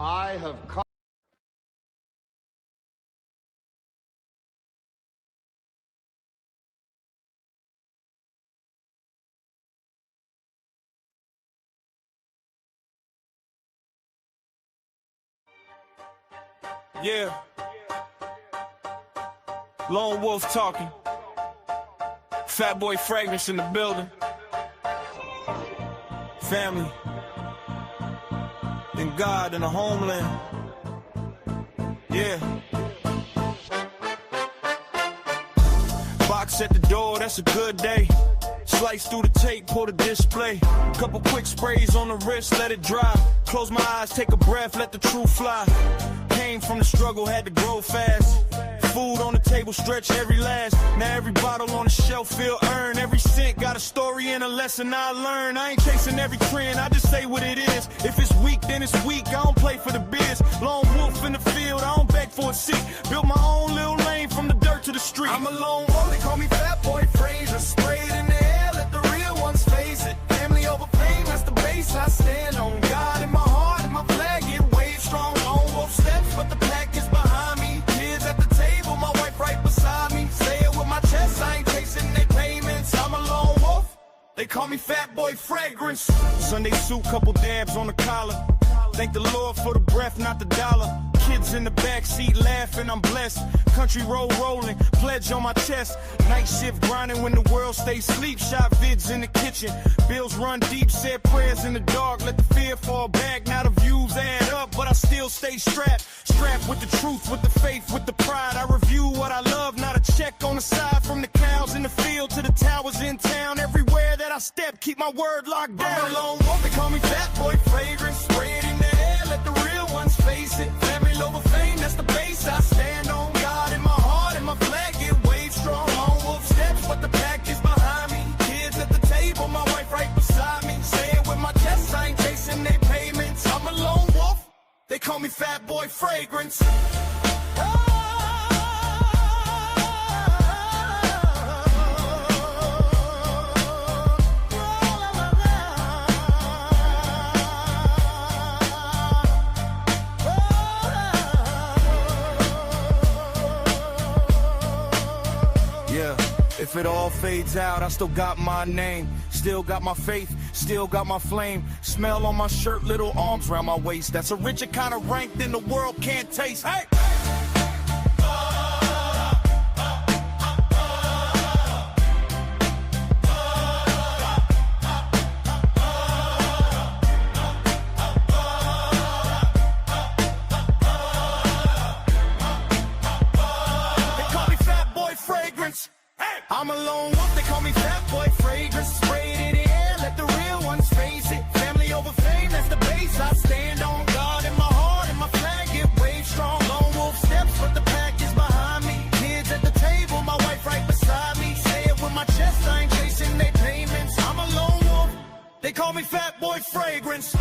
I have come. Yeah. Lone Wolf talking. Fat Boy Fragrance in the building. Family. Then God in the homeland. Yeah. Box at the door, that's a good day. Slice through the tape, pull the display. Couple quick sprays on the wrist, let it dry. Close my eyes, take a breath, let the truth fly. Came from the struggle, had to grow fast. Food on the table, stretch every last. Now every bottle on the shelf feel earned. Every cent got a story and a lesson I learned. I ain't chasing every trend, I just say what it is. If it's weak, then it's weak, I don't play for the biz. Lone wolf in the field, I don't beg for a seat. Built my own little lane from the dirt to the street. I'm a lone wolf, they call me Fat Boy Fraser. Sprayed in the air, let the real ones face it. Family over fame, that's the base I stand on. God in my heart and my flag, it waves strong. Lone wolf steps, but the pack is behind me. Kids at the table, my wife right beside me. Say it with my chest, I ain't chasing their payments. I'm a lone wolf, they call me Fat Boy Fragrance. Sunday suit, couple dabs on the collar. Thank the Lord for the breath, not the dollar. Kids in the backseat laughing, I'm blessed. Country road rolling, pledge on my chest. Night shift grinding when the world stays sleep. Shot vids in the kitchen, bills run deep. Said prayers in the dark, let the fear fall back. Now the views add up, but I still stay strapped. Strapped with the truth, with the faith, with the pride. I review what I love, not a check on the side. From the cows in the field to the towers in town. Everywhere that I step, keep my word locked down. I'm a lone wolf, they call me Fat Boy Fragrance. Spray it in the air, let the real ones face it. Family over fame, that's the base I stand on. God in my heart and my flag, it waves strong. Lone wolf steps, but the pack is behind me. Kids at the table, my wife right beside me. Say it with my chest, I ain't chasing their payments. I'm a lone wolf, they call me Fat Boy Fragrance. If it all fades out, I still got my name. Still got my faith, still got my flame. Smell on my shirt, little arms around my waist. That's a richer kind of rank than the world can't taste. Hey! I'm a lone wolf, they call me Fat Boy Fragrance. Spray it in the air, let the real ones face it. Family over fame, that's the base I stand on. God in my heart and my flag, it waves strong. Lone wolf steps, but the pack is behind me. Kids at the table, my wife right beside me. Say it with my chest, I ain't chasing their payments. I'm a lone wolf, they call me Fat Boy Fragrance.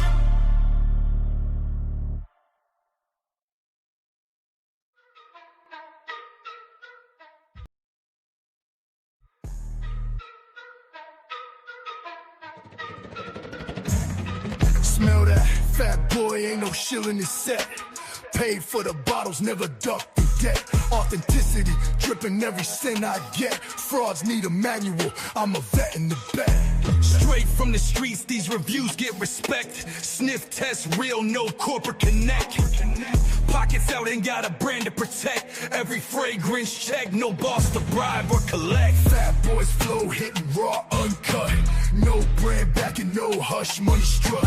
Smell that, Fat Boy, ain't no shilling his set. Paid for the bottles, never duck the debt. Authenticity, dripping every cent I get. Frauds need a manual, I'm a vet in the bag. Straight from the streets, these reviews get respect. Sniff test, real, no corporate connect. Pockets out, ain't got a brand to protect. Every fragrance check, no boss to bribe or collect. Fat Boys flow, hitting raw, uncut. No brand backing, no hush, money strut.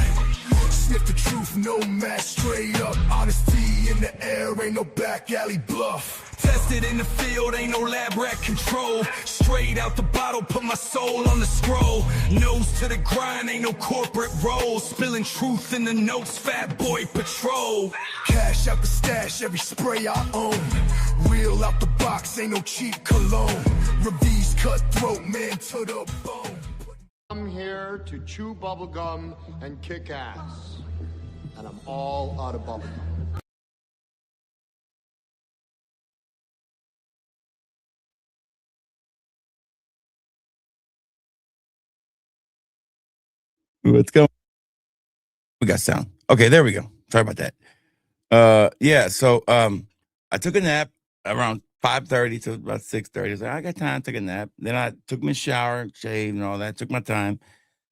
Sniff the truth, no mask, straight up. Honesty in the air, ain't no back alley bluff. Tested in the field, ain't no lab rat control. Straight out the bottle, put my soul on the scroll. Nose to the grind, ain't no corporate role. Spilling truth in the notes, Fat Boy Patrol. Cash out the stash, every spray I own. Real out the box, ain't no cheap cologne. Reviews cutthroat, man to the bone. I'm here to chew bubblegum and kick ass. And I'm all out of bubblegum. Let's go. We got sound. Okay, there we go. Sorry about that. Yeah. So I took a nap around 5:30 to about 6:30. I was like, I got time to take a nap. Then I took my shower, shaved, and all that. Took my time,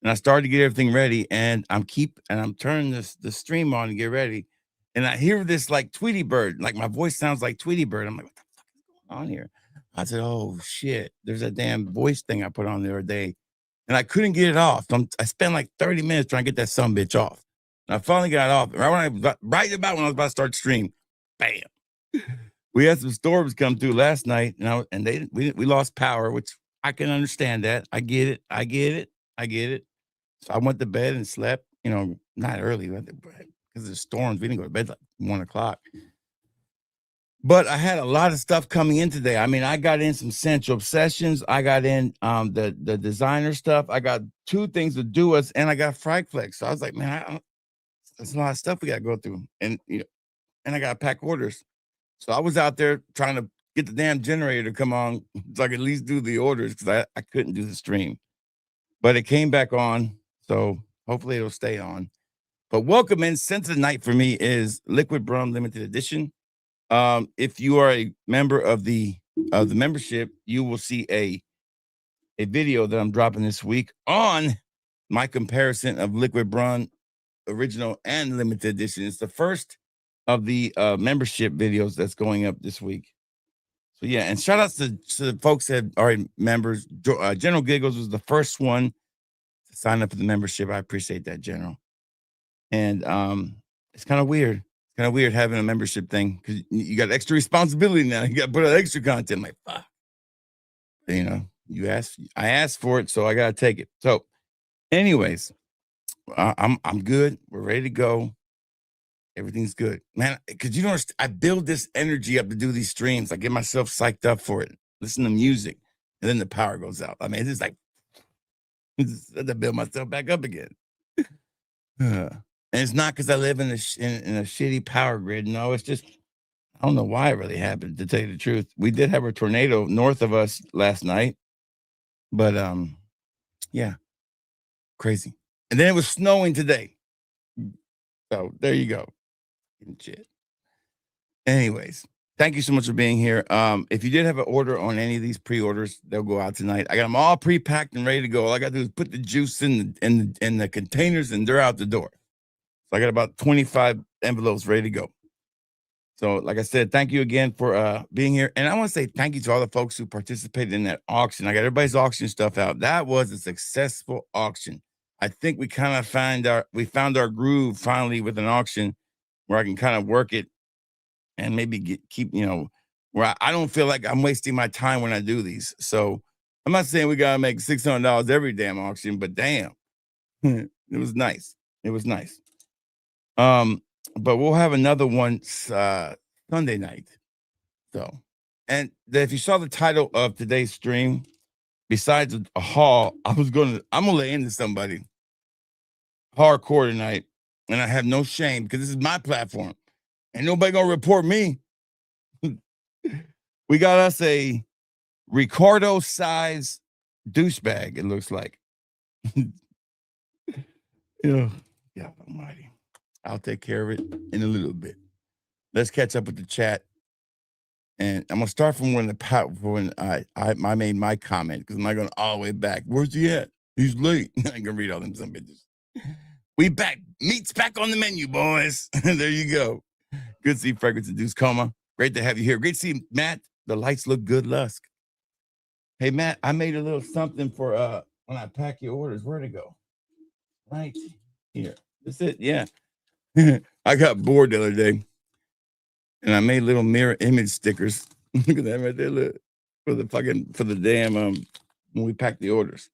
and I started to get everything ready. And I'm turning the stream on to get ready, and I hear this like Tweety Bird, like my voice sounds like Tweety Bird. I'm like, what the fuck is going on here? I said, oh shit, there's that damn voice thing I put on the other day, and I couldn't get it off. So I spent like 30 minutes trying to get that sumbitch off. And I finally got it off. Right about when I was about to start the stream, bam. We had some storms come through last night, and we lost power, which I can understand that. I get it. I get it. I get it. So I went to bed and slept, not early because of the storms. We didn't go to bed like 1:00. But I had a lot of stuff coming in today. I mean, I got in some Central Obsessions. I got in the designer stuff. I got 2 things to do us, and I got Fragflex. So I was like, man, there's a lot of stuff we got to go through, and and I got to pack orders. So I was out there trying to get the damn generator to come on so I could at least do the orders because I couldn't do the stream. But it came back on, so hopefully it'll stay on. But welcome in. Sense of the Night for me is Liquid Brum Limited Edition. If you are a member of the membership, you will see a video that I'm dropping this week on my comparison of Liquid Brum Original and Limited Edition. It's the first of the membership videos that's going up this week. So yeah, and shout outs to the folks that are members. General Giggles was the first one to sign up for the membership. I appreciate that, General. And it's kind of weird. It's kind of weird having a membership thing because you got extra responsibility now. You got to put out extra content. I'm like, fuck. I asked for it, so I gotta take it. So, anyways, I'm good. We're ready to go. Everything's good, man. Because I build this energy up to do these streams. I get myself psyched up for it. Listen to music, and then the power goes out. I mean, it's just like I have to build myself back up again. And it's not because I live in a shitty power grid. No, it's just I don't know why it really happened. To tell you the truth, we did have a tornado north of us last night, but yeah, crazy. And then it was snowing today. So there you go. Shit. Anyways, thank you so much for being here. If you did have an order on any of these pre-orders, they'll go out tonight. I got them all pre-packed and ready to go. All I got to do is put the juice in the containers, and they're out the door. So I got about 25 envelopes ready to go. So, like I said, thank you again for being here. And I want to say thank you to all the folks who participated in that auction. I got everybody's auction stuff out. That was a successful auction. I think we kind of found our groove finally with an auction where I can kind of work it and maybe keep, where I don't feel like I'm wasting my time when I do these. So I'm not saying we got to make $600 every damn auction, but damn, it was nice. It was nice. But we'll have another one Sunday night. So, and if you saw the title of today's stream, besides a haul, I'm gonna lay into somebody hardcore tonight, and I have no shame because this is my platform. Ain't nobody gonna report me. We got us a Ricardo size douchebag, it looks like. Yeah, almighty. I'll take care of it in a little bit. Let's catch up with the chat. And I'm gonna start from when I made my comment because I'm not going all the way back. Where's he at? He's late. I ain't gonna read all them some bitches. We back. Meat's back on the menu, boys. There you go. Good to see Fragrance Induced Coma. Great to have you here. Great to see Matt. The lights look good, Lusk. Hey Matt, I made a little something for when I pack your orders. Where'd it go? Right here. That's it. Yeah. I got bored the other day. And I made little mirror image stickers. Look at that right there. Look. For the damn when we packed the orders.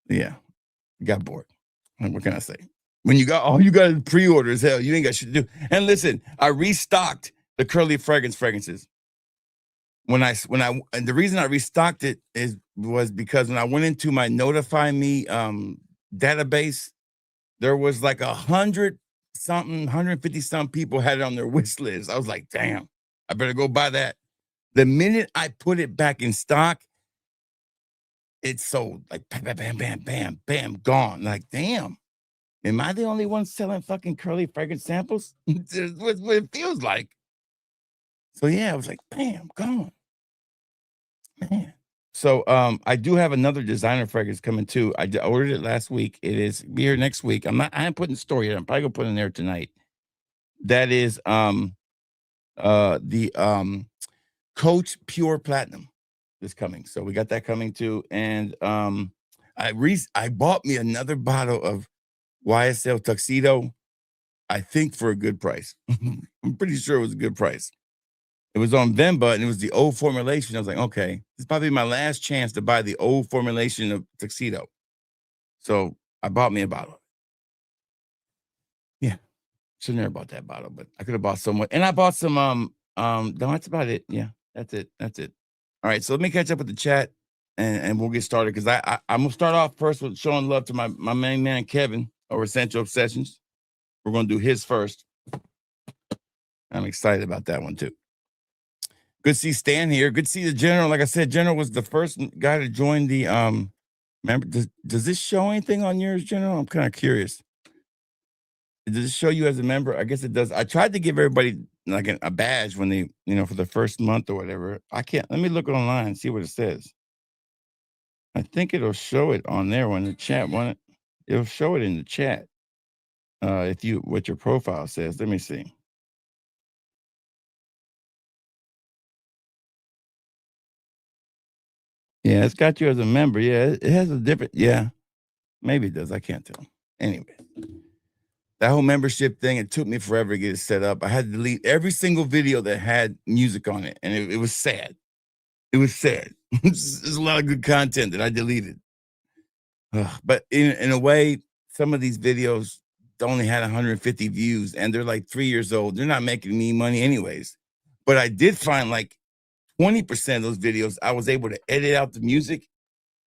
Yeah. Got bored. What can I say? When you got pre-orders, hell, you ain't got shit to do. And listen, I restocked the Curly fragrances. And the reason I restocked it was because when I went into my Notify Me database, there was like 150 some people had it on their wish list. I was like, damn, I better go buy that. The minute I put it back in stock, it sold like bam, bam, bam, bam, bam, gone. Like, damn. Am I the only one selling fucking curly fragrance samples? That's what it feels like. So yeah, I was like, bam, gone. Man. So I do have another designer fragrance coming too. I ordered it last week. It is be here next week. I ain't putting the story yet. I'm probably gonna put it in there tonight. That is the Coach Pure Platinum is coming. So we got that coming too. And I bought me another bottle of YSL Tuxedo, I think for a good price. I'm pretty sure it was a good price. It was on Vemba and it was the old formulation. I was like, okay, this is probably my last chance to buy the old formulation of Tuxedo. So I bought me a bottle. Yeah. Should never bought that bottle, but I could have bought some. And I bought some, no, that's about it. Yeah, that's it. That's it. All right. So let me catch up with the chat and we'll get started. Cause I'm gonna start off first with showing love to my main man, Kevin, over Essential Obsessions. We're going to do his first. I'm excited about that one too. Good to see Stan here. Good to see the General. Like I said, General was the first guy to join the remember, does this show anything on yours, General? I'm kind of curious. Does it show you as a member? I guess it does. I tried to give everybody like a badge when they, for the first month or whatever. I can't. Let me look online and see what it says. I think it'll show it on there when the chat one. It'll show it in the chat. If you what your profile says. Let me see. Yeah, it's got you as a member. Yeah, it has a different. Yeah, maybe it does. I can't tell. Anyway, that whole membership thing, it took me forever to get it set up. I had to delete every single video that had music on it, and it was sad. It was sad. There's a lot of good content that I deleted. But in a way, some of these videos only had 150 views, and they're like 3 years old. They're not making me money anyways. But I did find like 20% of those videos, I was able to edit out the music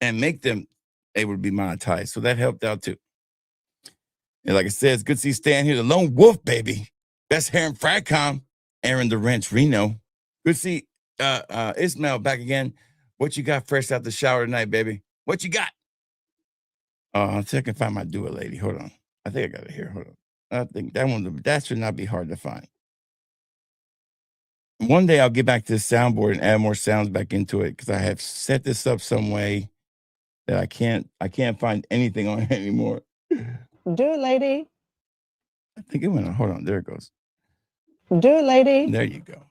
and make them able to be monetized. So that helped out too. And like I said, it's good to see Stan here, the lone wolf, baby. Best hair in Fracom. Aaron the Wrench, Reno. Good to see Ismail back again. What you got fresh out the shower tonight, baby? What you got? I'll see if I can find my do-it lady. Hold on. I think I got it here. Hold on. I think that should not be hard to find. One day I'll get back to the soundboard and add more sounds back into it because I have set this up some way that I can't find anything on it anymore. Do it, lady. I think it went on. Hold on. There it goes. Do it, lady. There you go.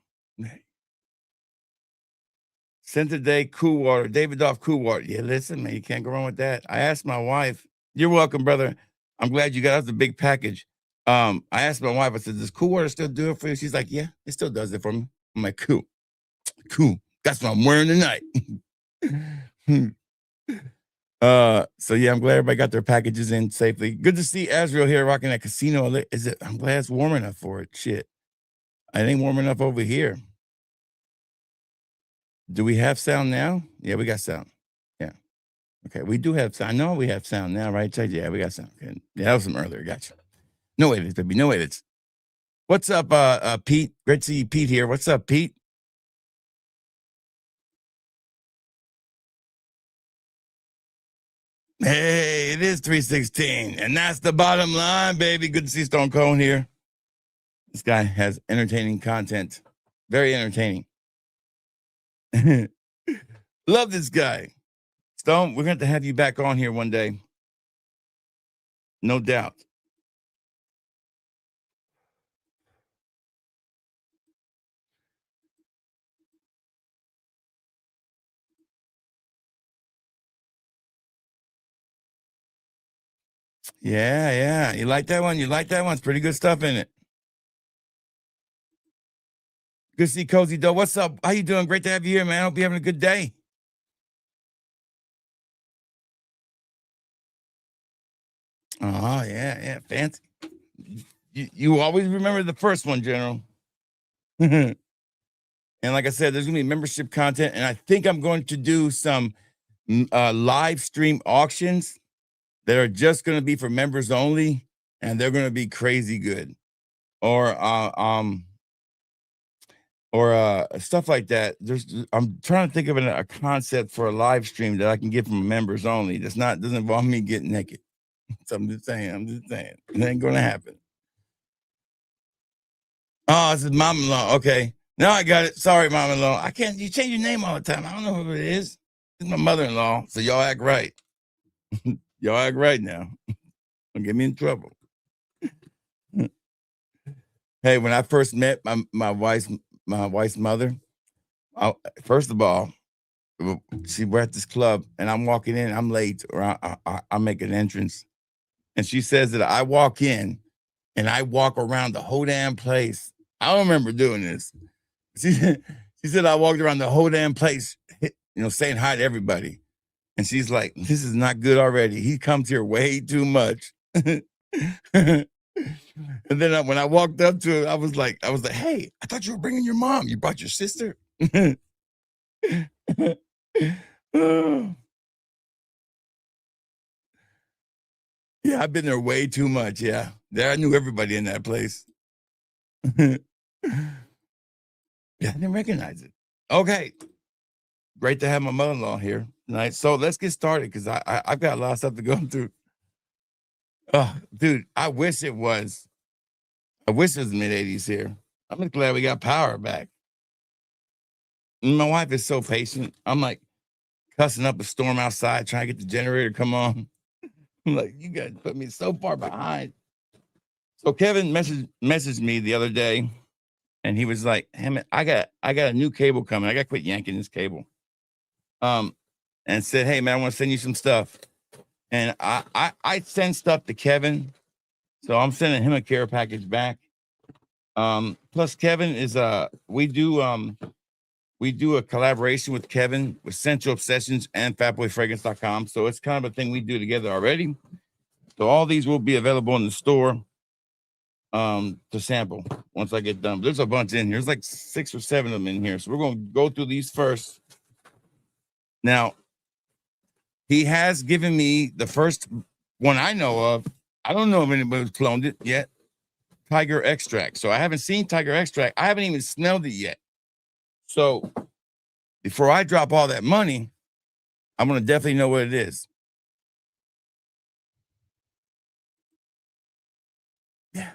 Sent today, Cool Water. David off Cool Water. Yeah, listen, man, you can't go wrong with that. I asked my wife. You're welcome, brother. I'm glad you got us a big package. I asked my wife, I said, does Cool Water still do it for you? She's like, yeah, it still does it for me. I'm like, cool. That's what I'm wearing tonight. So yeah, I'm glad everybody got their packages in safely. Good to see Azrael here rocking that casino. I'm glad it's warm enough for it. Shit. It ain't warm enough over here. Do we have sound now? Yeah, we got sound. Yeah. Okay, we do have sound. I know we have sound now, right? Yeah, we got sound. Okay. Yeah, that was some earlier. Gotcha. No edits, baby. No edits. What's up, Pete? Great to see you, Pete here. What's up, Pete? Hey, it is 316, and that's the bottom line, baby. Good to see Stone Cold here. This guy has entertaining content. Very entertaining. Love this guy. Stone, we're going to have you back on here one day. No doubt. Yeah. You like that one? It's pretty good stuff in it. Good to see Cozy Doe. What's up? How you doing? Great to have you here, man. I hope you're having a good day. Oh, yeah. Fancy. You always remember the first one, General. And like I said, there's going to be membership content, and I think I'm going to do some live stream auctions that are just going to be for members only, and they're going to be crazy good. Or stuff like that. I'm trying to think of a concept for a live stream that I can get from members only. Doesn't involve me getting naked. So I'm just saying. It ain't gonna happen. Oh, this is mom-in-law. Okay. Now I got it. Sorry, mom-in-law. I can't, you change your name all the time. I don't know who it is. It's my mother-in-law. So y'all act right. Y'all act right now. Don't get me in trouble. Hey, when I first met my wife's mother, first of all, we're at this club and I'm walking in. I'm late, or I make an entrance, and she says that I walk in and I walk around the whole damn place. I don't remember doing this. She said I walked around the whole damn place, saying hi to everybody. And she's like, "This is not good already. He comes here way too much." And then when I walked up to her, I was like, "Hey, I thought you were bringing your mom. You brought your sister." Yeah, I've been there way too much. Yeah, there I knew everybody in that place. Yeah, I didn't recognize it. Okay, great to have my mother-in-law here tonight. So let's get started because I've got a lot of stuff to go through. Oh, dude, I wish it was the mid-'80s here. I'm just glad we got power back. And my wife is so patient. I'm like cussing up a storm outside, trying to get the generator to come on. I'm like, you guys put me so far behind. So Kevin messaged me the other day, and he was like, "Hey man, I got a new cable coming. I got to quit yanking this cable." And said, "Hey man, I want to send you some stuff." And I send stuff to Kevin, so I'm sending him a care package back. Plus Kevin is we do a collaboration with Kevin with Central Obsessions and fatboyfragrance.com. So it's kind of a thing we do together already. So all these will be available in the store to sample once I get done. There's a bunch in here. There's like 6 or 7 of them in here. So we're going to go through these first. Now, he has given me the first one I know of. I don't know if anybody's cloned it yet. Tiger extract. So I haven't seen Tiger extract. I haven't even smelled it yet. So before I drop all that money, I'm going to definitely know what it is. Yeah.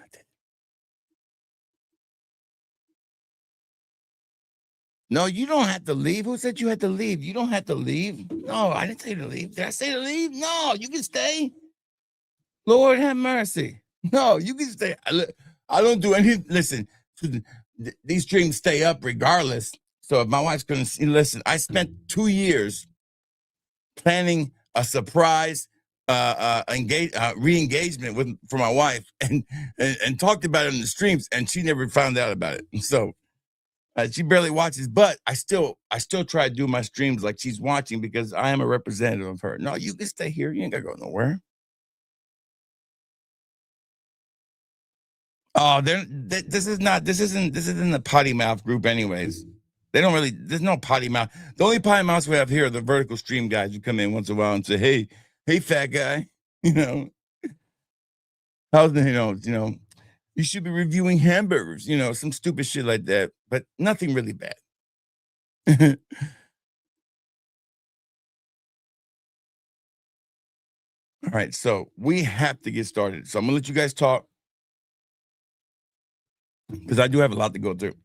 No, you don't have to leave. Who said you had to leave? You don't have to leave. No, I didn't say to leave. Did I say to leave? No, you can stay. Lord have mercy. No, you can stay. I don't do any. Listen, these streams stay up regardless. So if my wife's going to see, listen, I spent 2 years planning a surprise re-engagement for my wife and talked about it in the streams, and she never found out about it. So she barely watches, but I still try to do my streams like she's watching because I am a representative of her. No, you can stay here. You ain't gotta go nowhere. Oh, this isn't the potty mouth group, anyways. They don't really. There's no potty mouth. The only potty mouths we have here are the vertical stream guys who come in once in a while and say, "Hey, fat guy, how's the you should be reviewing hamburgers, some stupid shit like that, but nothing really bad." All right, so we have to get started. So I'm gonna let you guys talk because I do have a lot to go through.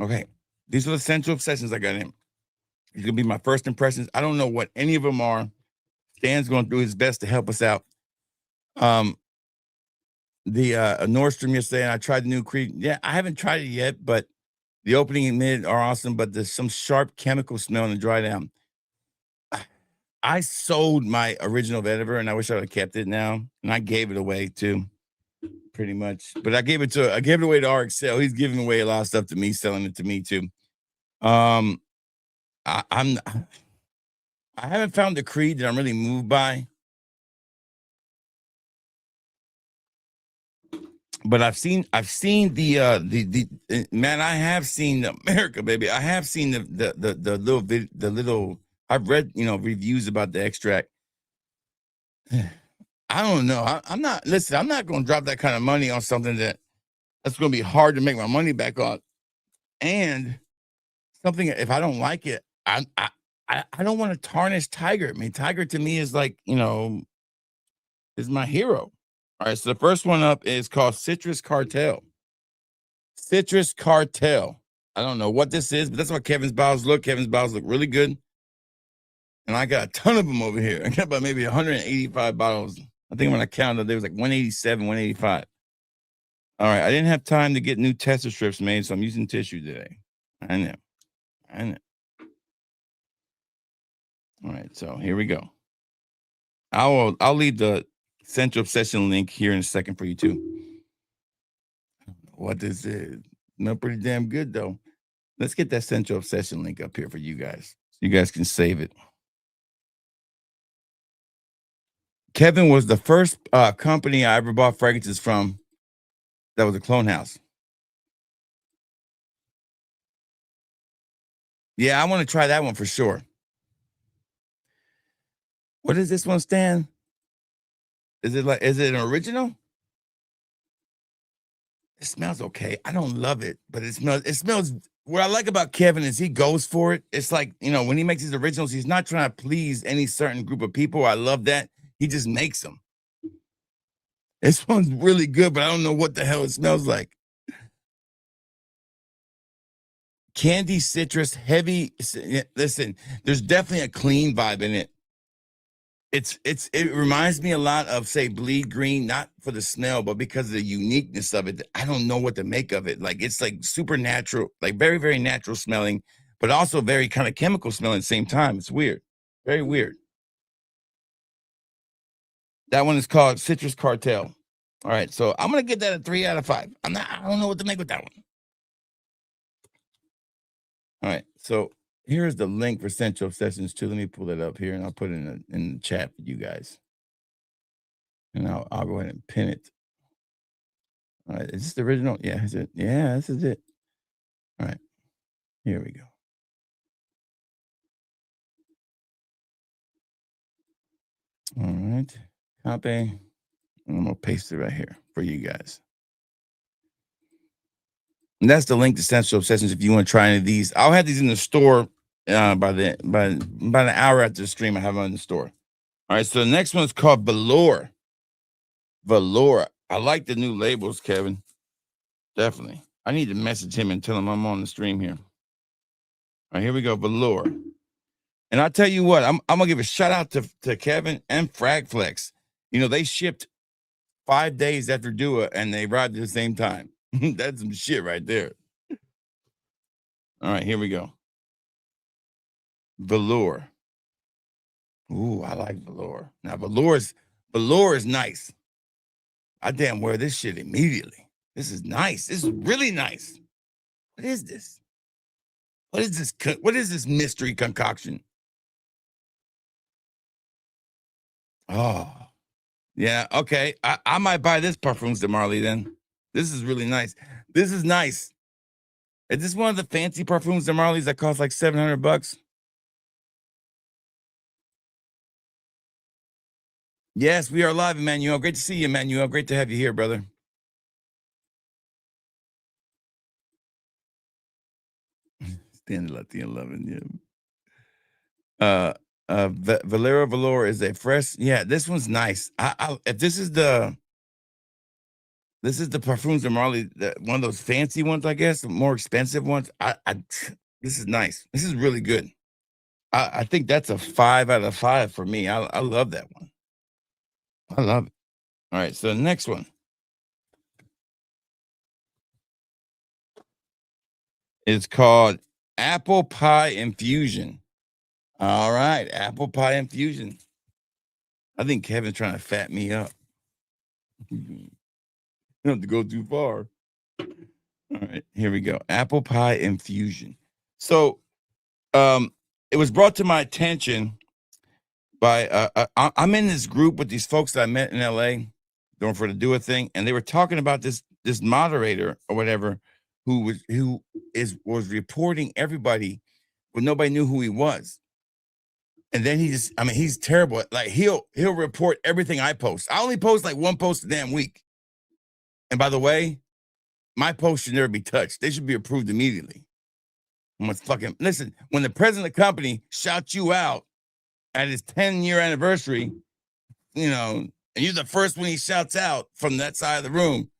Okay, these are the Central Obsessions I got in. These gonna be my first impressions. I don't know what any of them are. Stan's going to do his best to help us out. The Nordstrom yesterday, and I tried the new Creed. Yeah, I haven't tried it yet, but the opening and mid are awesome. But there's some sharp chemical smell in the dry down. I sold my original vetiver, and I wish I would have kept it now. And I gave it away too, pretty much. But I gave it away to RXL. He's giving away a lot of stuff to me, selling it to me too. I haven't found the Creed that I'm really moved by. But I've seen the man. I have seen America, baby. I have seen the little. I've read reviews about the extract. I don't know. I'm not. Listen, I'm not going to drop that kind of money on something that's going to be hard to make my money back on, and something if I don't like it, I don't want to tarnish Tiger. I mean, Tiger to me is like is my hero. All right, so the first one up is called Citrus Cartel. Citrus Cartel. I don't know what this is, but that's what Kevin's bottles look. Kevin's bottles look really good. And I got a ton of them over here. I got about maybe 185 bottles. I think when I counted, there was like 187, 185. All right, I didn't have time to get new tester strips made, so I'm using tissue today. I know. All right, so here we go. I'll leave the Central Obsession link here in a second for you too. What this is? Not pretty damn good though. Let's get that Central Obsession link up here for you guys, so you guys can save it. Kevin was the first company I ever bought fragrances from that was a clone house. Yeah, I want to try that one for sure. What does this one stand? Is it an original? It smells okay. I don't love it, but it smells. What I like about Kevin is he goes for it. It's like, when he makes his originals, he's not trying to please any certain group of people. I love that. He just makes them. This one's really good, but I don't know what the hell it smells like. Candy citrus, heavy. Listen, there's definitely a clean vibe in it. It reminds me a lot of, say, Bleed Green, not for the smell, but because of the uniqueness of it. I don't know what to make of it. Like, it's like super natural, like very, very natural smelling, but also very kind of chemical smelling at the same time. It's weird. Very weird. That one is called Citrus Cartel. All right, so I'm gonna get that a 3 out of 5. I don't know what to make with that one. All right, so here's the link for Central Obsessions too. Let me pull it up here and I'll put it in the chat for you guys. And I'll go ahead and pin it. All right, is this the original? Yeah, is it? Yeah, this is it. All right, here we go. All right, copy. I'm gonna paste it right here for you guys. And that's the link to Central Obsessions if you want to try any of these. I'll have these in the store by an hour after the stream. I have them in the store. All right, so the next one is called Velour. Velour. I like the new labels, Kevin. Definitely. I need to message him and tell him I'm on the stream here. All right, here we go. Velour. And I'll tell you what, I'm gonna give a shout out to Kevin and Fragflex. They shipped 5 days after Dua and they arrived at the same time. That's some shit right there. All right, here we go. Velour. Ooh, I like Velour. Now, Velour is nice. I damn wear this shit immediately. This is nice. This is really nice. What is this? What is this mystery concoction? Oh, yeah. Okay. I might buy this Parfums de Marley then. This is really nice. This is nice. Is this one of the fancy Parfums de Marley's that cost like $700? Yes, we are live, Emmanuel. Great to see you, Emmanuel. Great to have you here, brother. Stand Latino loving, yeah. Valero Velour is a fresh. Yeah, this one's nice. If this is the Parfums de Marley, one of those fancy ones, I guess, the more expensive ones. This is nice. This is really good. I think that's a 5 out of 5 for me. I love that one. I love it. All right, so the next one is called Apple Pie Infusion. All right, Apple Pie Infusion. I think Kevin's trying to fat me up. You don't have to go too far. All right, here we go. Apple Pie Infusion. So, it was brought to my attention by I'm in this group with these folks that I met in LA going for the Do a thing, and they were talking about this moderator or whatever who was reporting everybody, but nobody knew who he was. And then he's terrible. Like he'll report everything I post. I only post like one post a damn week. And by the way, my post should never be touched. They should be approved immediately. Listen, when the president of the company shouts you out at his 10-year anniversary, and you're the first one he shouts out from that side of the room,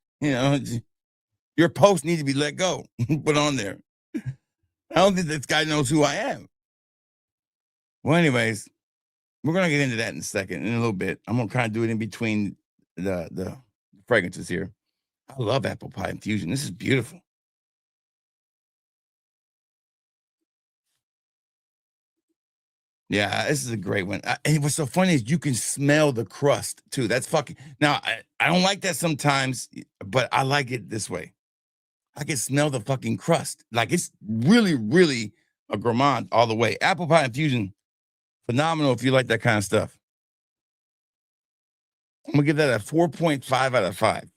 your post needs to be let go, put on there. I don't think this guy knows who I am. Well, anyways, we're gonna get into that in a second, in a little bit. I'm gonna kind of do it in between the fragrances here. I love apple pie infusion. This is beautiful. Yeah, this is a great one. And what's so funny is you can smell the crust too. That's fucking. Now I don't like that sometimes, but I like it this way. I can smell the fucking crust. Like it's really, really a gourmand all the way. Apple pie infusion, phenomenal if you like that kind of stuff. I'm gonna give that a 4.5 out of 5.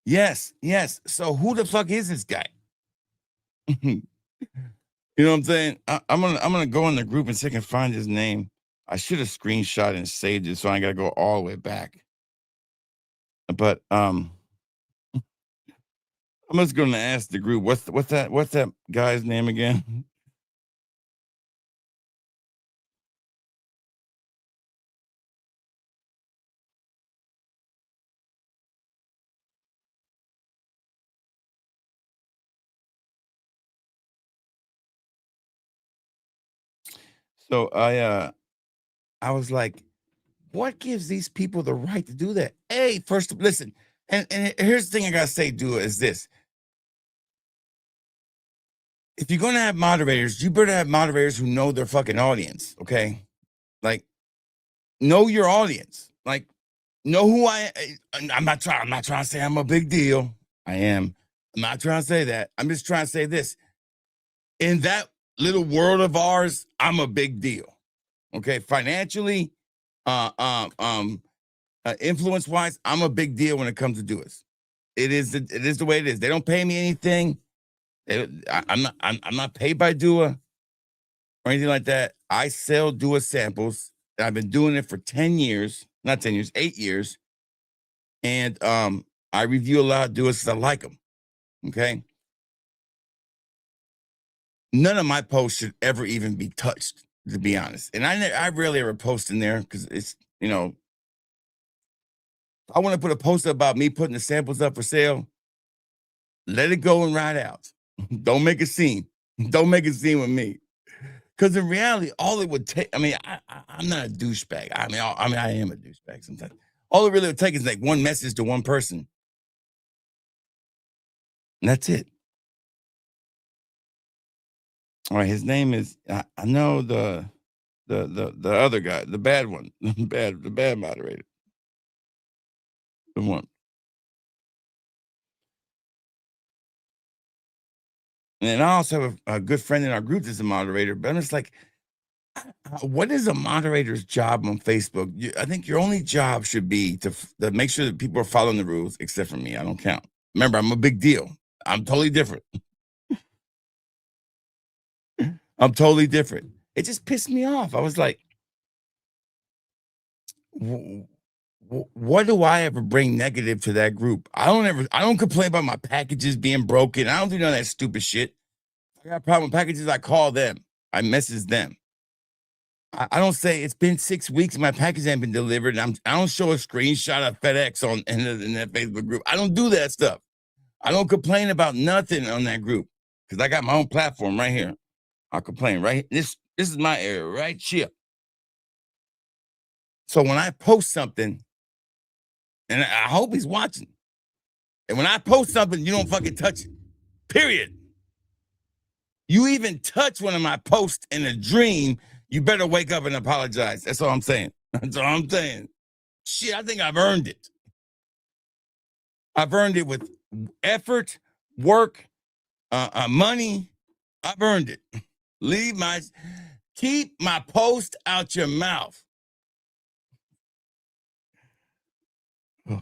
Yes. So who the fuck is this guy? You know what I'm saying? I'm gonna go in the group and see if I can find his name. I should have screenshot and saved it, so I gotta go all the way back. But I'm just gonna ask the group what's that guy's name again? So I was like, what gives these people the right to do that? Hey, first listen, and here's the thing I gotta say, do is this. If you're gonna have moderators, you better have moderators who know their fucking audience, okay? Like, know your audience. Like, know who I'm not trying to say I'm a big deal. I am. I'm not trying to say that. I'm just trying to say this. In that little world of ours, I'm a big deal. Okay, financially, influence wise, I'm a big deal when it comes to doers. It is the way it is. They don't pay me anything. I'm not paid by Dua or anything like that. I sell Dua samples. I've been doing it for 10 years, not 10 years, 8 years. And I review a lot of Duas because I like them. Okay. None of my posts should ever even be touched, to be honest. And I rarely ever post in there because it's, I want to put a post about me putting the samples up for sale. Let it go and ride out. Don't make a scene. Don't make a scene with me. Because in reality, all it would take, I'm not a douchebag. I am a douchebag sometimes. All it really would take is like one message to one person. And that's it. All right, his name is, I know the other guy, the bad one, the bad moderator. The one. And I also have a good friend in our group that's a moderator, but I'm just like, what is a moderator's job on Facebook? I think your only job should be to make sure that people are following the rules, except for me. I don't count. Remember, I'm a big deal. I'm totally different. I'm totally different. It just pissed me off. I was like, what do I ever bring negative to that group? I don't complain about my packages being broken. I don't do none of that stupid shit. I got a problem with packages. I call them. I message them. I don't say it's been 6 weeks. My package hasn't been delivered. I don't show a screenshot of FedEx in that Facebook group. I don't do that stuff. I don't complain about nothing on that group because I got my own platform right here. I'll complain right. This is my area right here. So when I post something, and I hope he's watching, and when I post something, you don't fucking touch it. Period. You even touch one of my posts in a dream, you better wake up and apologize. That's all I'm saying. That's all I'm saying. Shit, I think I've earned it. I've earned it with effort, work, money. I've earned it. Keep my post out your mouth. Oh,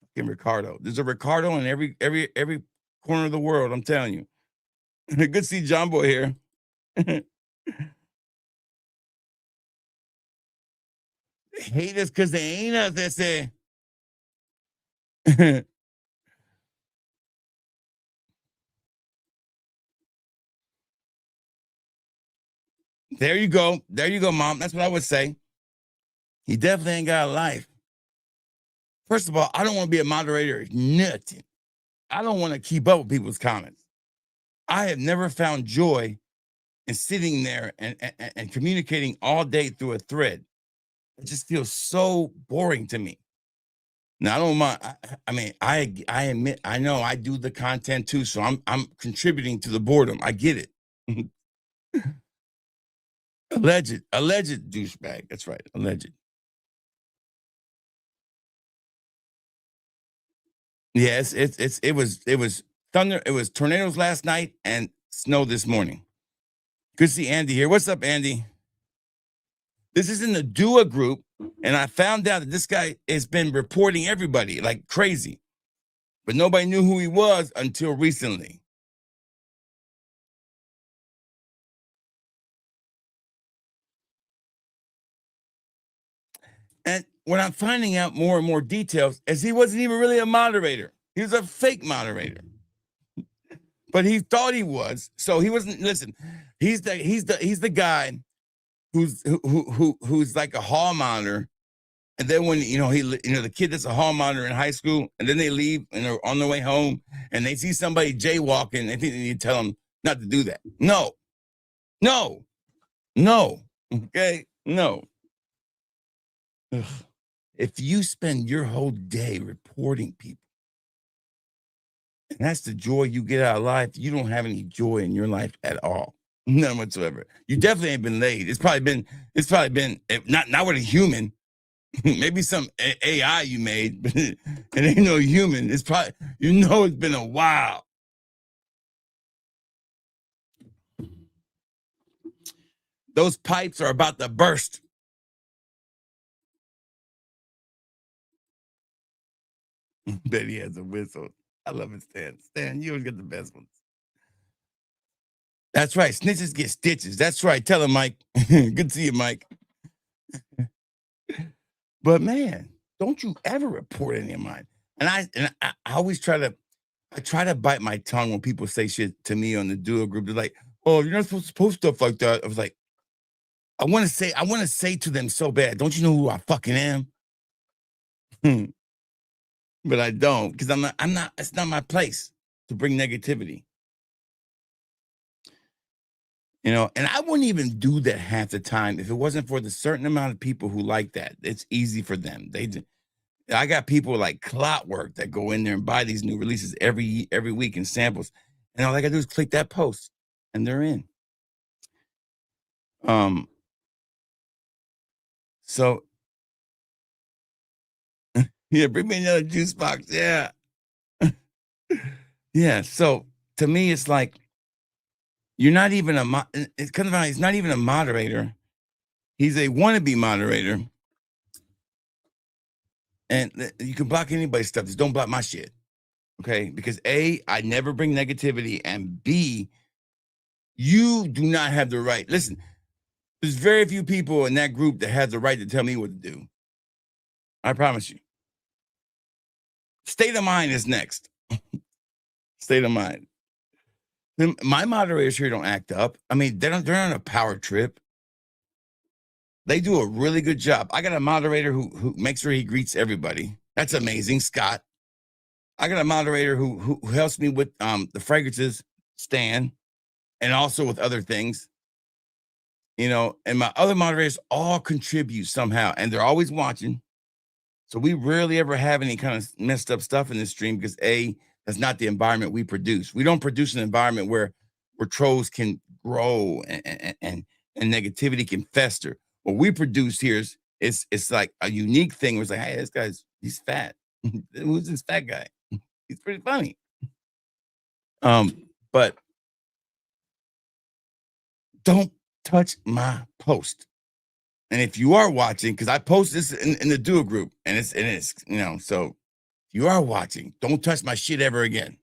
fucking Ricardo. There's a Ricardo in every corner of the world. I'm telling you. Good to see John Boy here. They hate us because they ain't us. They say. There you go. There you go, Mom. That's what I would say. He definitely ain't got a life. First of all, I don't want to be a moderator. Nothing. I don't want to keep up with people's comments. I have never found joy in sitting there and communicating all day through a thread. It just feels so boring to me. Now I don't mind. I mean, I admit I know I do the content too, so I'm contributing to the boredom. I get it. Alleged douchebag. That's right, alleged. Yes, it was thunder. It was tornadoes last night and snow this morning. Good to see Andy here. What's up, Andy? This is in the DUA group, and I found out that this guy has been reporting everybody like crazy, but nobody knew who he was until recently. And what I'm finding out more and more details is he wasn't even really a moderator. He was a fake moderator. But he thought he was. So he wasn't. Listen, he's the guy who's like a hall monitor. And then when the kid that's a hall monitor in high school, and then they leave and they're on their way home and they see somebody jaywalking, they think they need to tell them not to do that. No. Okay, no. Ugh. If you spend your whole day reporting people, and that's the joy you get out of life, you don't have any joy in your life at all. None whatsoever. You definitely ain't been laid. It's probably been not with a human. Maybe some AI you made, but it ain't no human. It's probably, it's been a while. Those pipes are about to burst. Betty has a whistle. I love it, Stan. Stan, you always get the best ones. That's right. Snitches get stitches. That's right. Tell him, Mike. Good to see you, Mike. But man, don't you ever report any of mine. And I always try to bite my tongue when people say shit to me on the duo group. They're like, "Oh, you're not supposed to post stuff like that." I was like, I want to say to them so bad, don't you know who I fucking am? But I don't, because I'm not, it's not my place to bring negativity. And I wouldn't even do that half the time if it wasn't for the certain amount of people who like that. It's easy for them. I got people like Clockwork that go in there and buy these new releases every week in samples, and all I gotta do is click that post, and they're in. So yeah, bring me another juice box. Yeah. Yeah. So to me, it's like you're not even it's kind of he's not even a moderator. He's a wannabe moderator. And you can block anybody's stuff. Just don't block my shit. Okay? Because A, I never bring negativity, and B, you do not have the right. Listen, there's very few people in that group that have the right to tell me what to do. I promise you. State of mind is next. State of mind. My moderators here don't act up. I mean, they're on a power trip. They do a really good job. I got a moderator who makes sure he greets everybody. That's amazing, Scott. I got a moderator who helps me with the fragrances, Stan, and also with other things. And my other moderators all contribute somehow, and they're always watching. So we rarely ever have any kind of messed up stuff in this stream because A, that's not the environment we produce. We don't produce an environment where trolls can grow and negativity can fester. What we produce here is it's like a unique thing where it's like, hey, this he's fat. Who's this fat guy? He's pretty funny. But don't touch my post. And if you are watching, because I post this in the duo group, and it's so if you are watching, don't touch my shit ever again.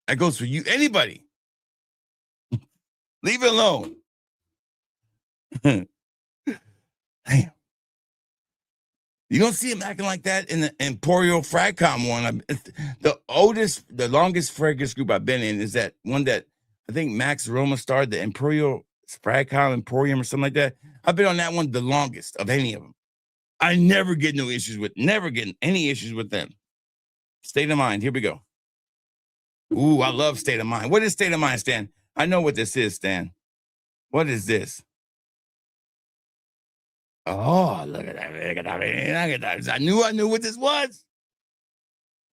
That goes for you, anybody. Leave it alone. Damn. You don't see him acting like that in the Emporio Fragcom one. The longest fragrance group I've been in is that one that I think Max Roma started, the Emporio Fragcom Emporium or something like that. I've been on that one the longest of any of them. I never get any issues with them. State of Mind. Here we go. Ooh, I love State of Mind. What is State of Mind, Stan? I know what this is, Stan. What is this? Oh, look at that. Look at that. I knew what this was.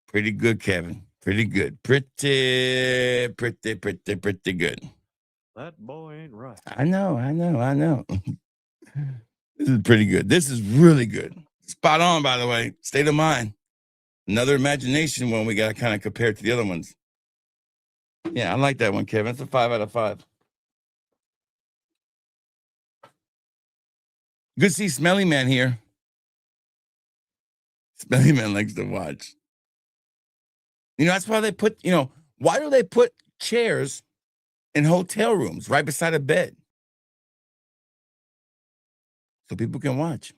Pretty good, Kevin. Pretty good. Pretty good. That boy ain't right. I know. This is pretty good. This is really good. Spot on, by the way. State of Mind. Another imagination one we got to kind of compare to the other ones. Yeah, I like that one, Kevin. It's a 5 out of 5. Good to see Smelly Man here. Smelly Man likes to watch. That's why they put, why do they put chairs in hotel rooms right beside a bed? So people can watch.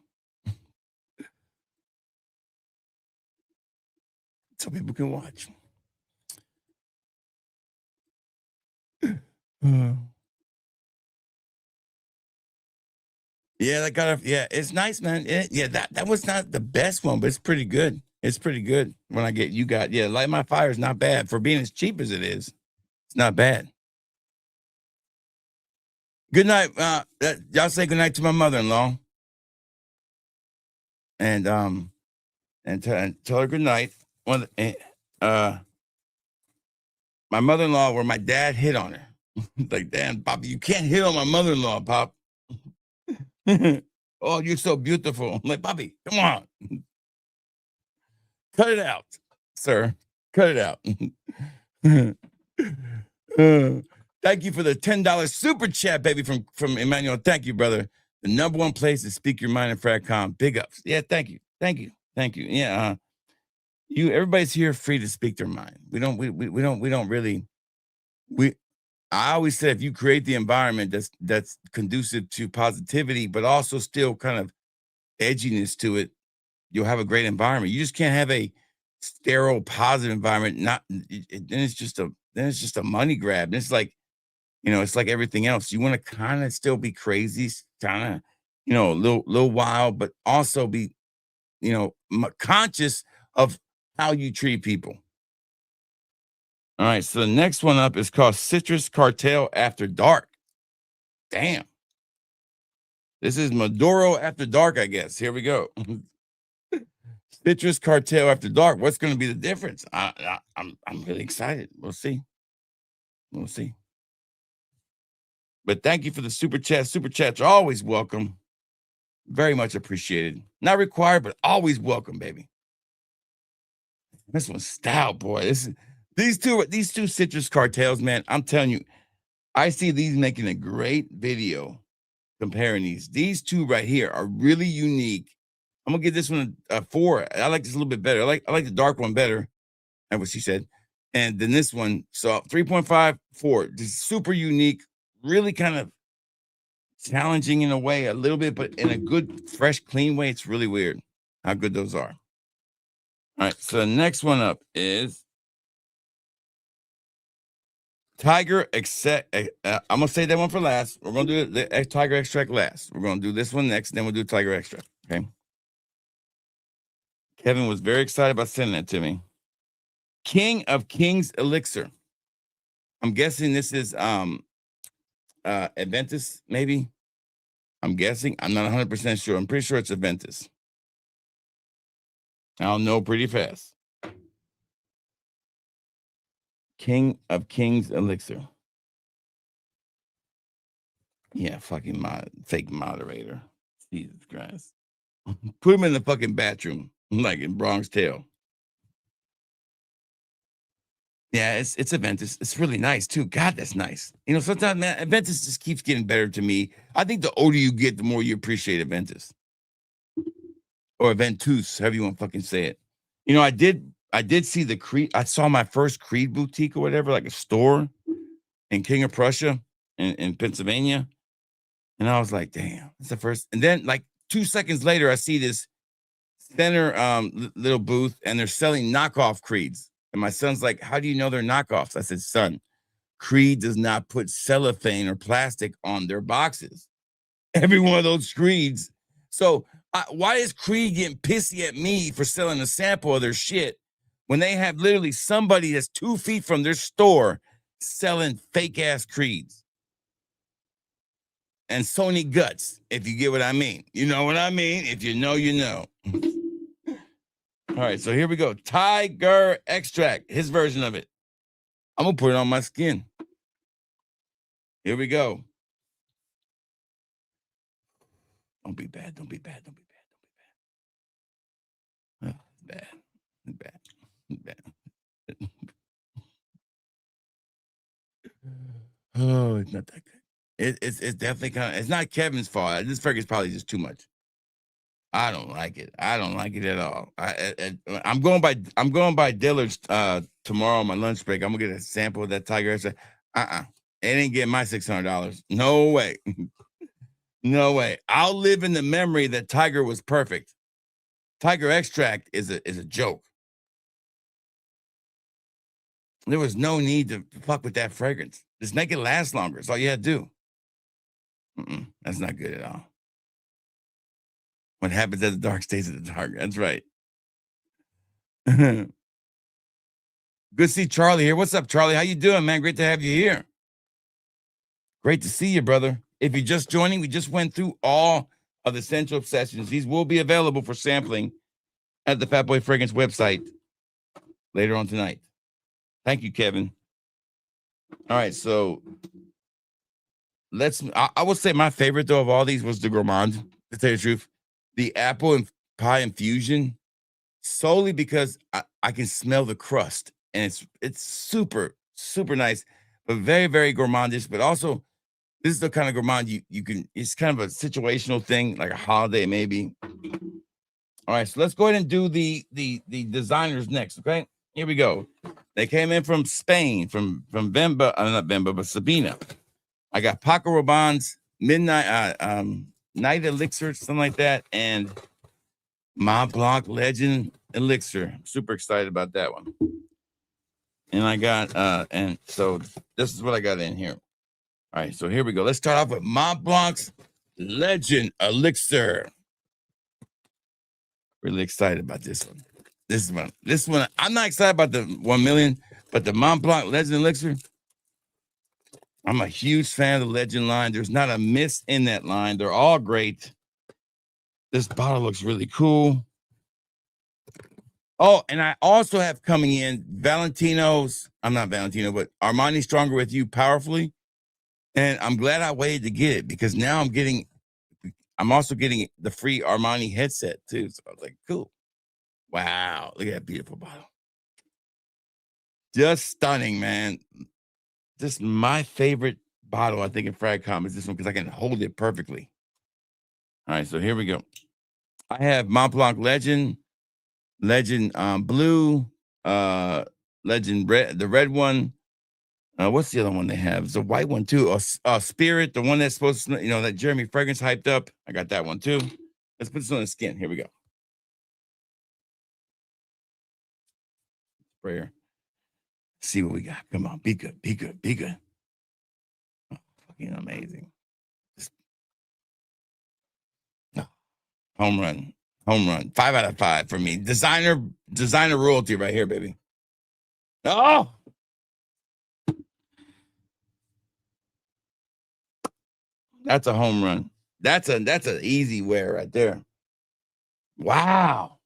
Yeah, it's nice, man. That was not the best one, but it's pretty good. It's pretty good. Light My Fire is not bad for being as cheap as it is. It's not bad. Good night. Y'all say good night to my mother-in-law. And tell her good night. My mother-in-law, where my dad hit on her. Like, damn, Pop, you can't hit on my mother-in-law, Pop. Oh, you're so beautiful. I'm like, Bobby, come on. Cut it out, sir. Cut it out. Thank you for the $10 super chat, baby, from Emmanuel. Thank you, brother. The number one place to speak your mind in Fragcom. Big ups. Yeah, thank you. Yeah, everybody's here free to speak their mind. I always say if you create the environment that's conducive to positivity, but also still kind of edginess to it, you'll have a great environment. You just can't have a sterile, positive environment. Then it's just a money grab. It's like, it's like everything else. You want to kind of still be crazy, kind of, a little wild, but also be, conscious of how you treat people. All right, so the next one up is called Citrus Cartel After Dark. Damn. This is Maduro After Dark, I guess. Here we go. Citrus Cartel After Dark. What's going to be the difference? I'm really excited. We'll see. But thank you for the super chat. Super chats are always welcome. Very much appreciated. Not required, but always welcome, baby. This one's stout, boy. These two Citrus Cartels, man, I'm telling you, I see these making a great video comparing these. These two right here are really unique. I'm gonna give this one a 4. I like this a little bit better. I like the dark one better. That's what she said. And then this one, so 3.5, 4. This is super unique, really kind of challenging in a way, a little bit, but in a good, fresh, clean way. It's really weird how good those are. All right, so the next one up is Tiger Extract. I'm gonna say that one for last. We're gonna do the Tiger Extract last. We're gonna do this one next, then we'll do Tiger Extract. Okay. Kevin was very excited about sending that to me. King of Kings Elixir. I'm guessing this is Adventus, maybe. I'm guessing. I'm not 100% sure. I'm pretty sure it's Adventus. I'll know pretty fast. King of Kings Elixir. Yeah, fucking fake moderator. Jesus Christ. Put him in the fucking bathroom, like in Bronx Tale. Yeah, it's Adventus. It's really nice too. God, that's nice. Sometimes, man, Adventus just keeps getting better to me. I think the older you get, the more you appreciate Adventus. Or Adventus, however you want to fucking say it. I did see the Creed. I saw my first Creed boutique or whatever, like a store in King of Prussia in Pennsylvania. And I was like, damn, that's the first. And then like 2 seconds later, I see this center little booth and they're selling knockoff Creeds. And my son's like, how do you know they're knockoffs? I said, son, Creed does not put cellophane or plastic on their boxes. Every one of those Creeds. So Why is Creed getting pissy at me for selling a sample of their shit when they have literally somebody that's 2 feet from their store selling fake ass Creeds and Sony guts? If you get what I mean, you know what I mean. If you know, you know. All right, so here we go. Tiger extract, his version of it. I'm gonna put it on my skin. Here we go. Don't be bad. Don't be bad. Don't be bad. Don't be bad. Oh, bad. Oh, it's not that good. It's definitely kind of. It's not Kevin's fault. This fragrance probably just too much. I don't like it. I don't like it at all. I'm going by Dillard's tomorrow on my lunch break. I'm gonna get a sample of that Tiger extract. It ain't getting my $600. No way. No way. I'll live in the memory that Tiger was perfect. Tiger extract is a joke. There was no need to fuck with that fragrance. Just make it last longer. That's all you had to do. That's not good at all. What happens at the dark stays at the dark. That's right. Good to see Charlie here. What's up, Charlie? How you doing, man? Great to have you here. Great to see you, brother. If you're just joining, we just went through all of the Central Obsessions. These will be available for sampling at the Fat Boy Fragrance website later on tonight. Thank you, Kevin. All right, so I would say my favorite, though, of all these was the Gourmand, to tell you the truth. The apple and pie infusion, solely because I can smell the crust, and it's super, super nice, but very, very gourmandish. But also, this is the kind of gourmand you can. It's kind of a situational thing, like a holiday maybe. All right, so let's go ahead and do the designers next. Okay, here we go. They came in from Spain, from Bemba, not Bemba, but Sabina. I got Paco Rabanne's Midnight Night Elixir, something like that, and Mont Blanc Legend Elixir. I'm super excited about that one. And I got and so this is what I got in here. All right, so here we go. Let's start off with Mont Blanc's Legend Elixir. Really excited about this one. This one, I'm not excited about the 1 million, but the Mont Blanc Legend Elixir, I'm a huge fan of the Legend line. There's not a miss in that line. They're all great. This bottle looks really cool. Oh, and I also have coming in Armani Stronger With You Powerfully. And I'm glad I waited to get it because now I'm also getting the free Armani headset too. So I was like, cool. Wow. Look at that beautiful bottle. Just stunning, man. This is my favorite bottle, I think, in Fragcom is this one because I can hold it perfectly. All right, so here we go. I have Mont Blanc Legend Blue, Legend Red, the red one. What's the other one they have? It's a white one too. Spirit, the one that's supposed to, that Jeremy fragrance hyped up. I got that one too. Let's put this on the skin. Here we go. Sprayer. See what we got. Come on, be good, be good, be good. Oh, fucking amazing. Home run. 5 out of 5 for me. Designer royalty right here, baby. Oh. That's a home run. That's an easy wear right there. Wow.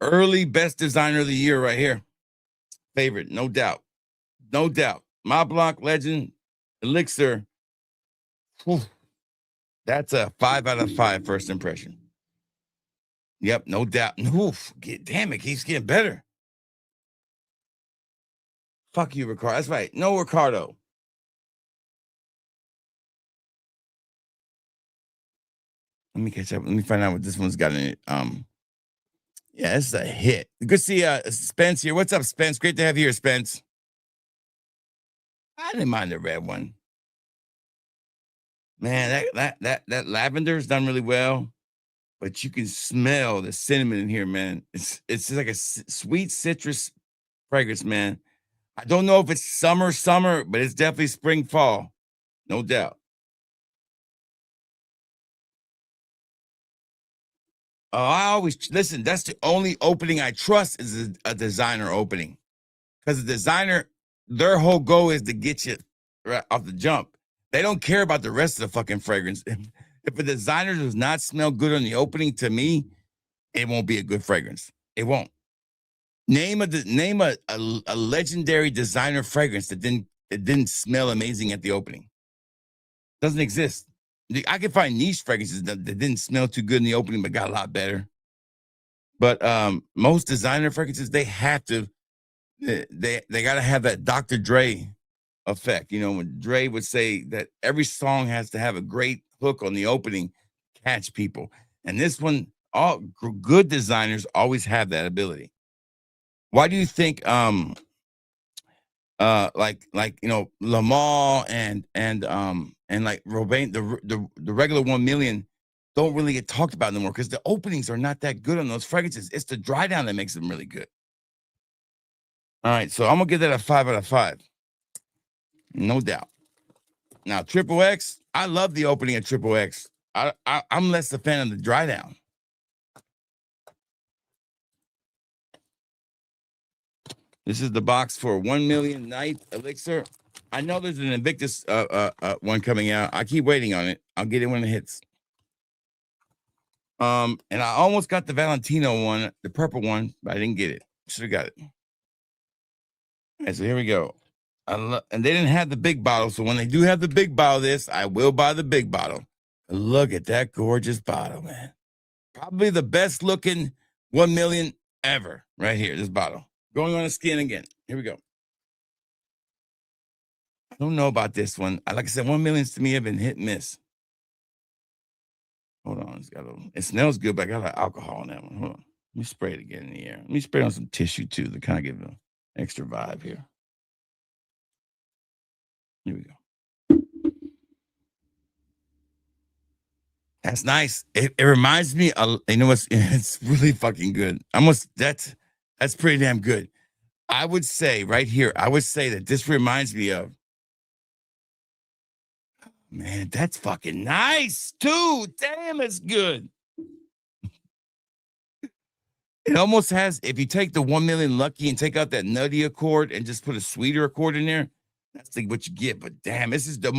Early best designer of the year right here. Favorite, no doubt. No doubt. Mont Blanc Legend Elixir. Whew. That's a 5 out of 5 first impression. Yep, no doubt. Oof, damn it, keeps getting better. Fuck you, Ricardo. That's right. No Ricardo. Let me catch up. Let me find out what this one's got in it. Yeah, this is a hit. Good to see Spence here. What's up, Spence? Great to have you here, Spence. I didn't mind the red one. Man, that lavender's done really well, but you can smell the cinnamon in here, man. It's like a sweet citrus fragrance, man. I don't know if it's summer, but it's definitely spring, fall. No doubt. Oh, I always listen. That's the only opening I trust is a designer opening, because the designer, their whole goal is to get you right off the jump. They don't care about the rest of the fucking fragrance. If a designer does not smell good on the opening, to me, it won't be a good fragrance. It won't. Name a legendary designer fragrance that didn't smell amazing at the opening. Doesn't exist. I can find niche fragrances that didn't smell too good in the opening, but got a lot better. But most designer fragrances, they have to, they got to have that Dr. Dre effect. You know, when Dre would say that every song has to have a great hook on the opening, catch people. And this one, all good designers always have that ability. Why do you think like you know, Lamar and like Robin, the regular 1 million don't really get talked about anymore because the openings are not that good on those fragrances. It's the dry down that makes them really good. All right, so I'm gonna give that a 5 out of 5, no doubt. Now Triple X, I love the opening of Triple X. I'm less a fan of the dry down. This is the box for 1 million night elixir. I know there's an Invictus one coming out. I keep waiting on it. I'll get it when it hits. And I almost got the Valentino one, the purple one, but I didn't get it. Should have got it. All right, so here we go. And they didn't have the big bottle, so when they do have the big bottle of this, I will buy the big bottle. Look at that gorgeous bottle, man. Probably the best looking 1 million ever right here, this bottle. Going on the skin again. Here we go. I don't know about this one. Like I said, 1 millions to me have been hit and miss. Hold on. It smells good, but I got a lot of alcohol in that one. Hold on. Let me spray it again in the air. Let me spray it on some tissue too to kind of give an extra vibe here. Here we go. That's nice. It reminds me of, you know what's, it's really fucking good. That's pretty damn good. I would say right here, that this reminds me of, man, that's fucking nice too. Damn, it's good. It almost has, if you take the 1 million Lucky and take out that nutty accord and just put a sweeter accord in there, that's like what you get. But damn, this is the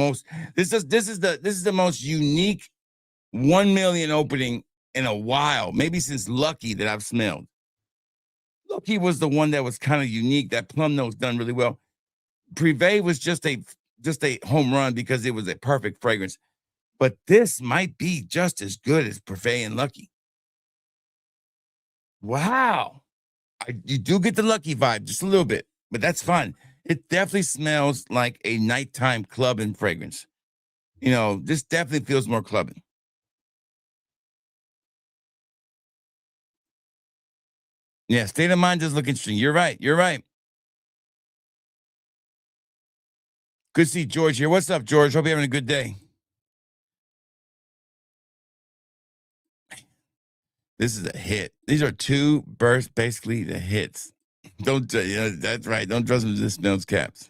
most unique 1 million opening in a while, maybe since Lucky that I've smelled. Lucky was the one that was kind of unique. That plum note was done really well. Privé was just a home run because it was a perfect fragrance. But this might be just as good as Privé and Lucky. Wow. You do get the Lucky vibe just a little bit, but that's fine. It definitely smells like a nighttime clubbing fragrance. You know, this definitely feels more clubbing. Yeah, State of Mind does look interesting. You're right. Good to see George here. What's up, George? Hope you're having a good day. This is a hit. These are two bursts, basically the hits. Don't, that's right. Don't trust them to this smells caps.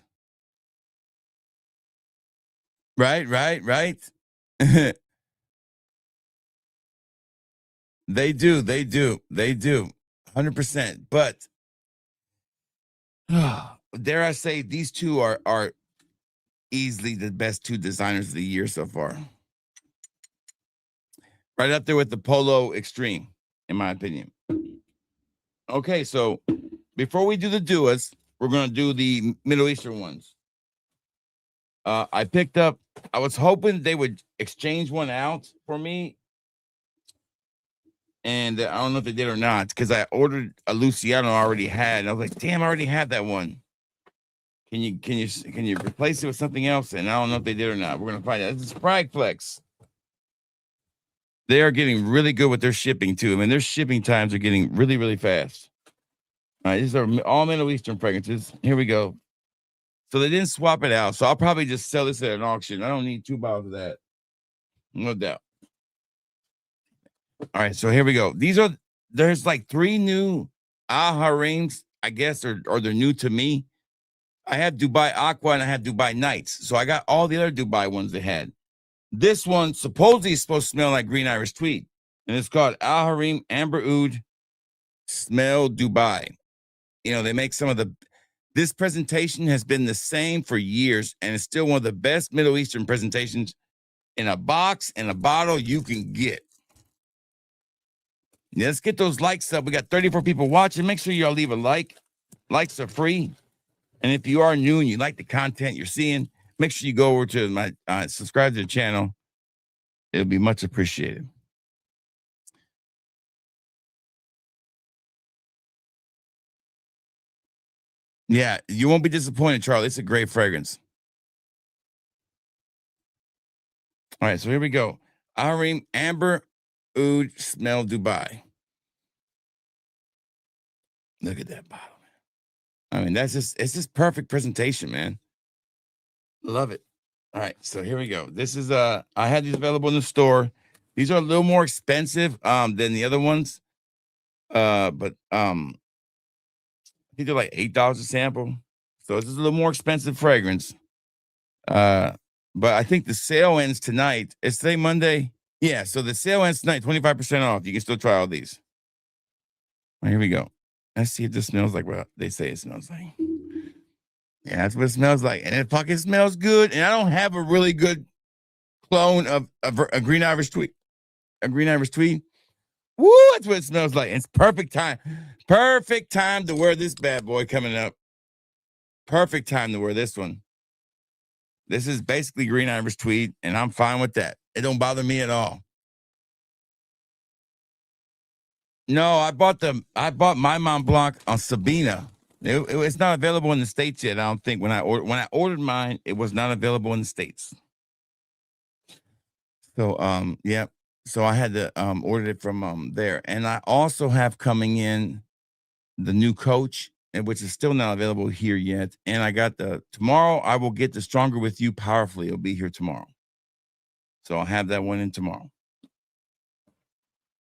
Right. They do. 100%. But dare I say, these two are easily the best two designers of the year so far. Right up there with the Polo Extreme, in my opinion. Okay, so before we do the duas, we're going to do the Middle Eastern ones. I was hoping they would exchange one out for me. And I don't know if they did or not, because I ordered a Luciano I already had. And I was like, damn, I already had that one. Can you replace it with something else? And I don't know if they did or not. We're gonna find out. This is Pride Flex. They are getting really good with their shipping too. I mean, their shipping times are getting really, really fast. All right, these are all Middle Eastern fragrances. Here we go. So they didn't swap it out. So I'll probably just sell this at an auction. I don't need 2 bottles of that. No doubt. All right, so here we go. There's like 3 new Harems, I guess, or they're new to me. I have Dubai Aqua and I have Dubai Nights. So I got all the other Dubai ones they had. This one supposedly is supposed to smell like Green Irish Tweed. and it's called Al Harim Amber Oud Smell Dubai. You know, they make some of the. This presentation has been the same for years, and it's still one of the best Middle Eastern presentations in a box and a bottle you can get. Yeah, let's get those likes up. We got 34 people watching. Make sure y'all leave a like. Likes are free. And if you are new and you like the content you're seeing, make sure you go over to my subscribe to the channel. It'll be much appreciated. Yeah, you won't be disappointed, Charlie. It's a great fragrance. All right, so here we go. Arim Amber Oud Smell Dubai. Look at that bottle, man. I mean, it's just perfect presentation, man. Love it. All right, so here we go. This is I had these available in the store. These are a little more expensive than the other ones. But I think they're like $8 a sample. So it's just a little more expensive fragrance. But I think the sale ends tonight. It's today Monday. Yeah, so the sale ends tonight, 25% off. You can still try all these. All right, here we go. Let's see if this smells like what they say it smells like. Yeah, that's what it smells like. And it fucking smells good. And I don't have a really good clone of a Green Irish Tweed. A Green Irish Tweed. Woo, that's what it smells like. It's perfect time. Perfect time to wear this bad boy coming up. Perfect time to wear this one. This is basically Green Irish Tweed, and I'm fine with that. It don't bother me at all. No, I bought my Mont Blanc on Sabina. It's not available in the States yet. I don't think when I ordered mine, it was not available in the States. So yeah. So I had to order it from there. And I also have coming in the new Coach, which is still not available here yet. And I got tomorrow I will get the Stronger With You Powerfully. It'll be here tomorrow. So I'll have that one in tomorrow.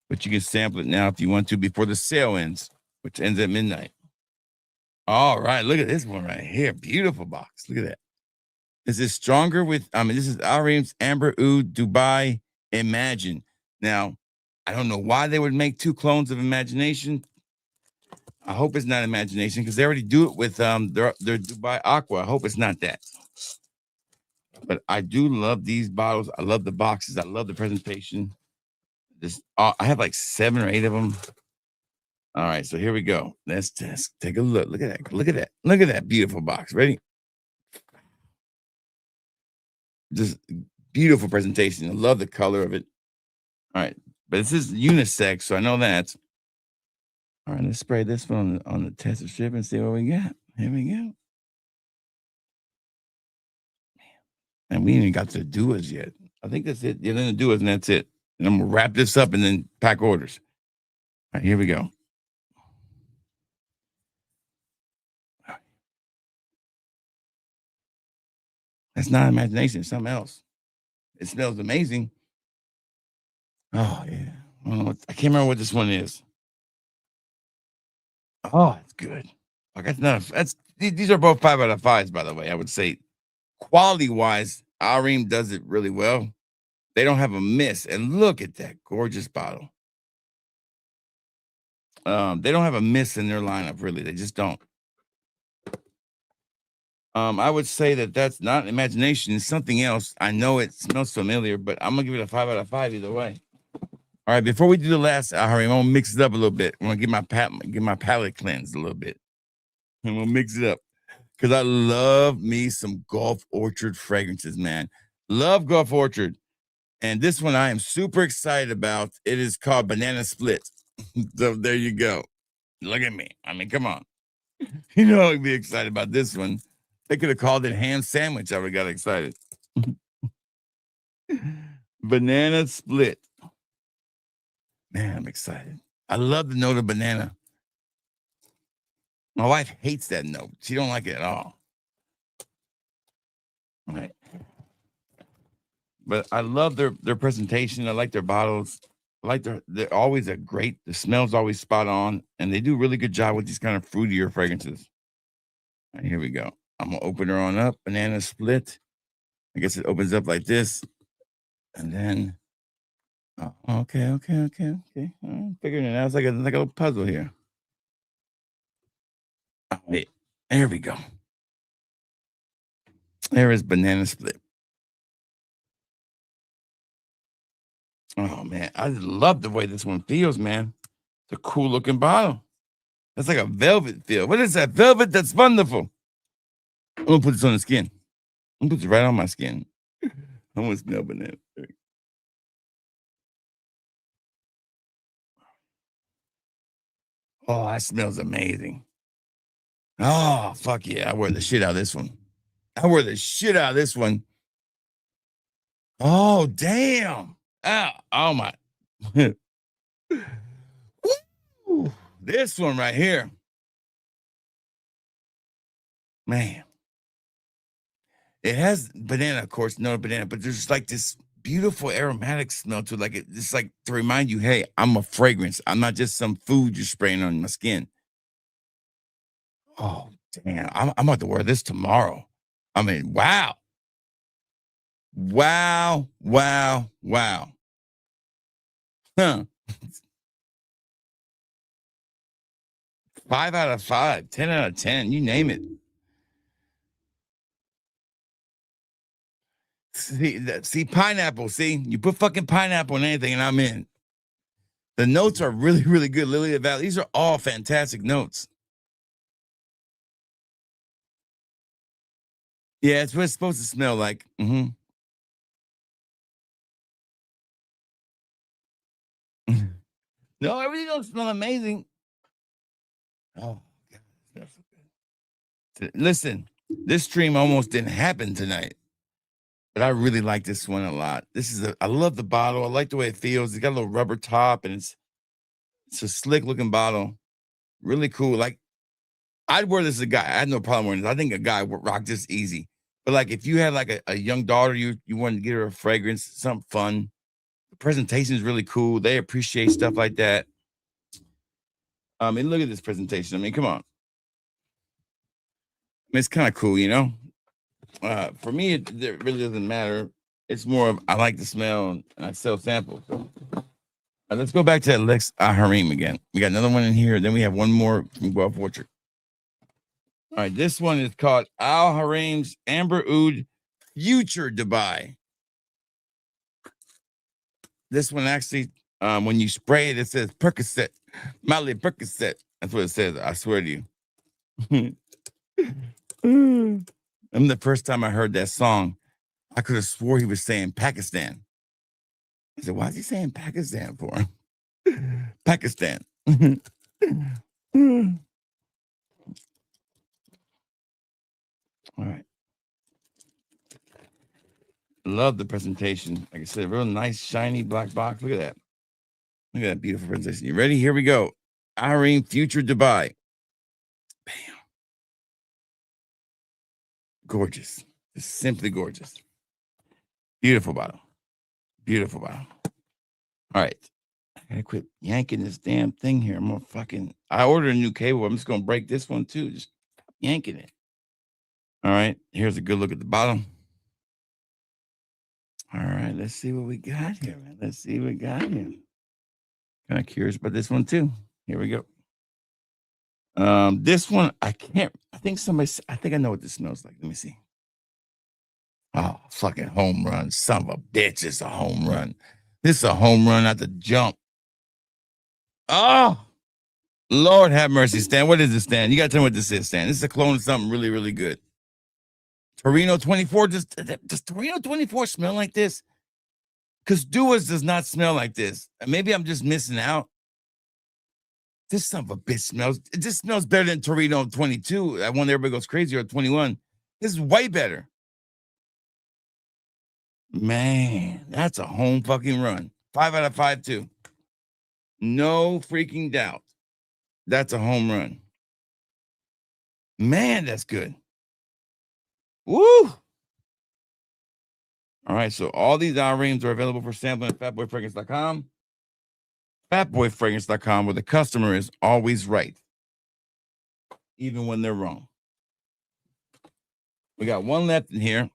But you can sample it now if you want to before the sale ends, which ends at midnight. All right, look at this one right here. Beautiful box. Look at that. This is Stronger With, this is Arim's Amber Oud Dubai Imagine. Now, I don't know why they would make two clones of Imagination. I hope it's not Imagination because they already do it with their Dubai Aqua. I hope it's not that. But I do love these bottles. I love the boxes. I love the presentation. I have like 7 or 8 of them. All right, so here we go. Let's take a look. Look at that. Look at that. Look at that beautiful box. Ready? Just beautiful presentation. I love the color of it. All right, but this is unisex, so I know that. All right, let's spray this one on the tester strip and see what we got. Here we go. And we ain't even got to the doers yet. I think that's it. Yeah, then the doers, and that's it. And I'm gonna wrap this up and then pack orders. All right, here we go. That's not Imagination, it's something else. It smells amazing. Oh yeah. I can't remember what this one is. Oh, it's good. These are both 5 out of 5s, by the way. I would say quality wise, Arim does it really well. They don't have a miss. And look at that gorgeous bottle. They don't have a miss in their lineup, really. They just don't. I would say that's not Imagination. It's something else. I know it smells familiar, but I'm gonna give it a 5 out of 5 either way. All right, before we do the last Arim, I'm gonna mix it up a little bit. I'm gonna get my palate cleansed a little bit. I'm gonna mix it up because I love me some Gulf Orchard fragrances, man. Love Gulf Orchard. And this one I am super excited about. It is called Banana Split. So there you go. Look at me. I mean, come on. You know I'd be excited about this one. They could have called it ham sandwich. I would have got excited. Banana Split. Man, I'm excited. I love the note of banana. My wife hates that note. She don't like it at all. All right. But I love their presentation. I like their bottles. I like they're always the smell's always spot on. And they do a really good job with these kind of fruitier fragrances. All right, here we go. I'm gonna open her on up. Banana Split. I guess it opens up like this. And then Oh, okay. I'm figuring it out. It's like a little puzzle here. Oh, wait. There we go. There is banana split. Oh man, I just love the way this one feels, man. It's a cool looking bottle. That's like a velvet feel. What is that? Velvet? That's wonderful. I'm gonna put this on the skin. I'm gonna put it right on my skin. I want to smell banana. Oh, that smells amazing. Oh, fuck yeah. I wear the shit out of this one. Oh, damn. Oh my. Woo. This one right here. Man. It has banana, of course, no banana, but there's like this beautiful aromatic smell to it. Like it's like to remind you, hey, I'm a fragrance. I'm not just some food you're spraying on my skin. Oh, damn. I'm about to wear this tomorrow. I mean, wow. Wow. Huh. 5 out of 5, 10 out of 10, you name it. See, pineapple. See, you put fucking pineapple in anything, and I'm in. The notes are really, really good. Lily of the Valley. These are all fantastic notes. Yeah, it's what it's supposed to smell like. Mm-hmm. No, everything don't smell amazing. Oh, God, that's so good. Listen, this stream almost didn't happen tonight, but I really like this one a lot. I love the bottle. I like the way it feels. It's got a little rubber top, and it's a slick looking bottle. Really cool. Like, I'd wear this as a guy. I had no problem wearing this. I think a guy would rock this easy. But like, if you had like a young daughter, you wanted to get her a fragrance, something fun. The presentation is really cool. They appreciate stuff like that. I mean, look at this presentation. I mean, come on. I mean, it's kind of cool, you know. For me, it really doesn't matter. It's more of I like the smell and I sell samples. So. Let's go back to Lex Harim again. We got another one in here. Then we have one more from Guelph Orchard. All right, this one is called Al Harim's Amber Oud Future Dubai. This one actually, when you spray it, it says Percocet, Molly Percocet. That's what it says. I swear to you. And the first time I heard that song, I could have swore he was saying Pakistan. I said, why is he saying Pakistan for? Pakistan. All right. Love the presentation. Like I said, real nice, shiny black box. Look at that. Look at that beautiful presentation. You ready? Here we go. Irene Future Dubai. Bam. Gorgeous. Just simply gorgeous. Beautiful bottle. Beautiful bottle. All right. I gotta quit yanking this damn thing here. I ordered a new cable. I'm just gonna break this one too. Just yanking it. All right. Here's a good look at the bottom. All right. Let's see what we got here, man. Kind of curious about this one too. Here we go. This one, I think I know what this smells like. Let me see. Oh, fucking home run. Son of a bitch. It's a home run. This is a home run at the jump. Oh, Lord have mercy, Stan. What is this, Stan? You got to tell me what this is, Stan. This is a clone of something really, really good. Torino 24. Does Torino 24 smell like this? Because Duas does not smell like this. Maybe I'm just missing out. This son of a bitch smells. It just smells better than Torino 22. That one everybody goes crazy, or 21. This is way better. Man, that's a home fucking run. 5 out of 5 too. No freaking doubt. That's a home run. Man, that's good. Woo! All right, so all these Irenes are available for sampling at fatboyfragrance.com. Fatboyfragrance.com, where the customer is always right, even when they're wrong. We got one left in here.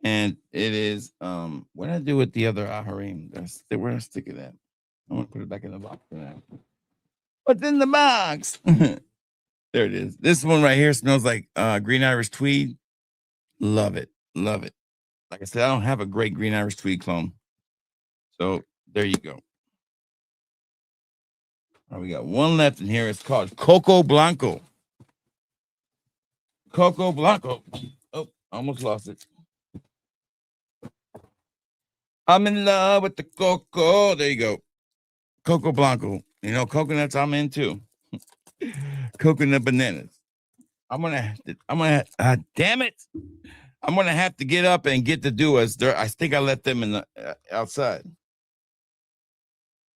And it is what did I do with the other Aharim? Where did I stick it at? I'm gonna put it back in the box for now. What's in the box? There it is. This one right here smells like green Irish tweed. Love it. Love it. Like I said, I don't have a great green Irish tweed clone. So there you go. All right, we got one left in here. It's called Coco Blanco. Coco Blanco. Oh, almost lost it. I'm in love with the cocoa. There you go. Coco Blanco. You know, coconuts I'm into. Coconut bananas. I'm gonna damn it. I'm gonna have to get up and get the duos. I think I left them in the outside.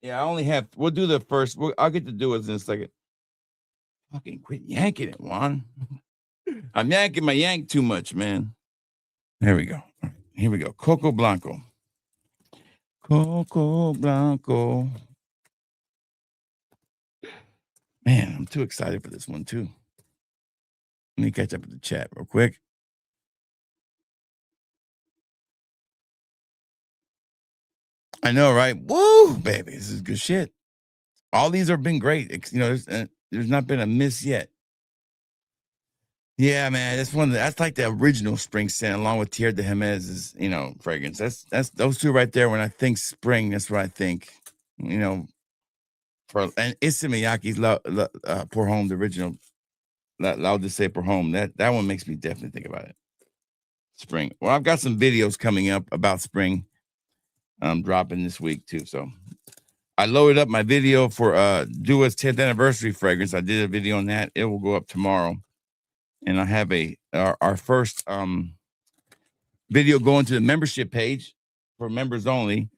Yeah, I only have. We'll do the first. I'll get the duos in a second. Fucking quit yanking it, Juan. I'm yanking my yank too much, man. There we go. Here we go. Coco Blanco. Coco Blanco. Man, I'm too excited for this one too. Let me catch up with the chat real quick. I know, right? Woo, baby, this is good shit. All these have been great. You know, there's not been a miss yet. Yeah, man, that's like the original spring scent, along with Tierra de Jimenez's, you know, fragrance. That's those two right there. When I think spring, that's what I think. You know, and Issa Miyake's Pour Home, the original. Loud to say Pour Home. That one makes me definitely think about it. Spring. Well, I've got some videos coming up about spring. I'm dropping this week too. So I loaded up my video for Dua's 10th anniversary fragrance. I did a video on that. It will go up tomorrow. And I have our first video going to the membership page for members only.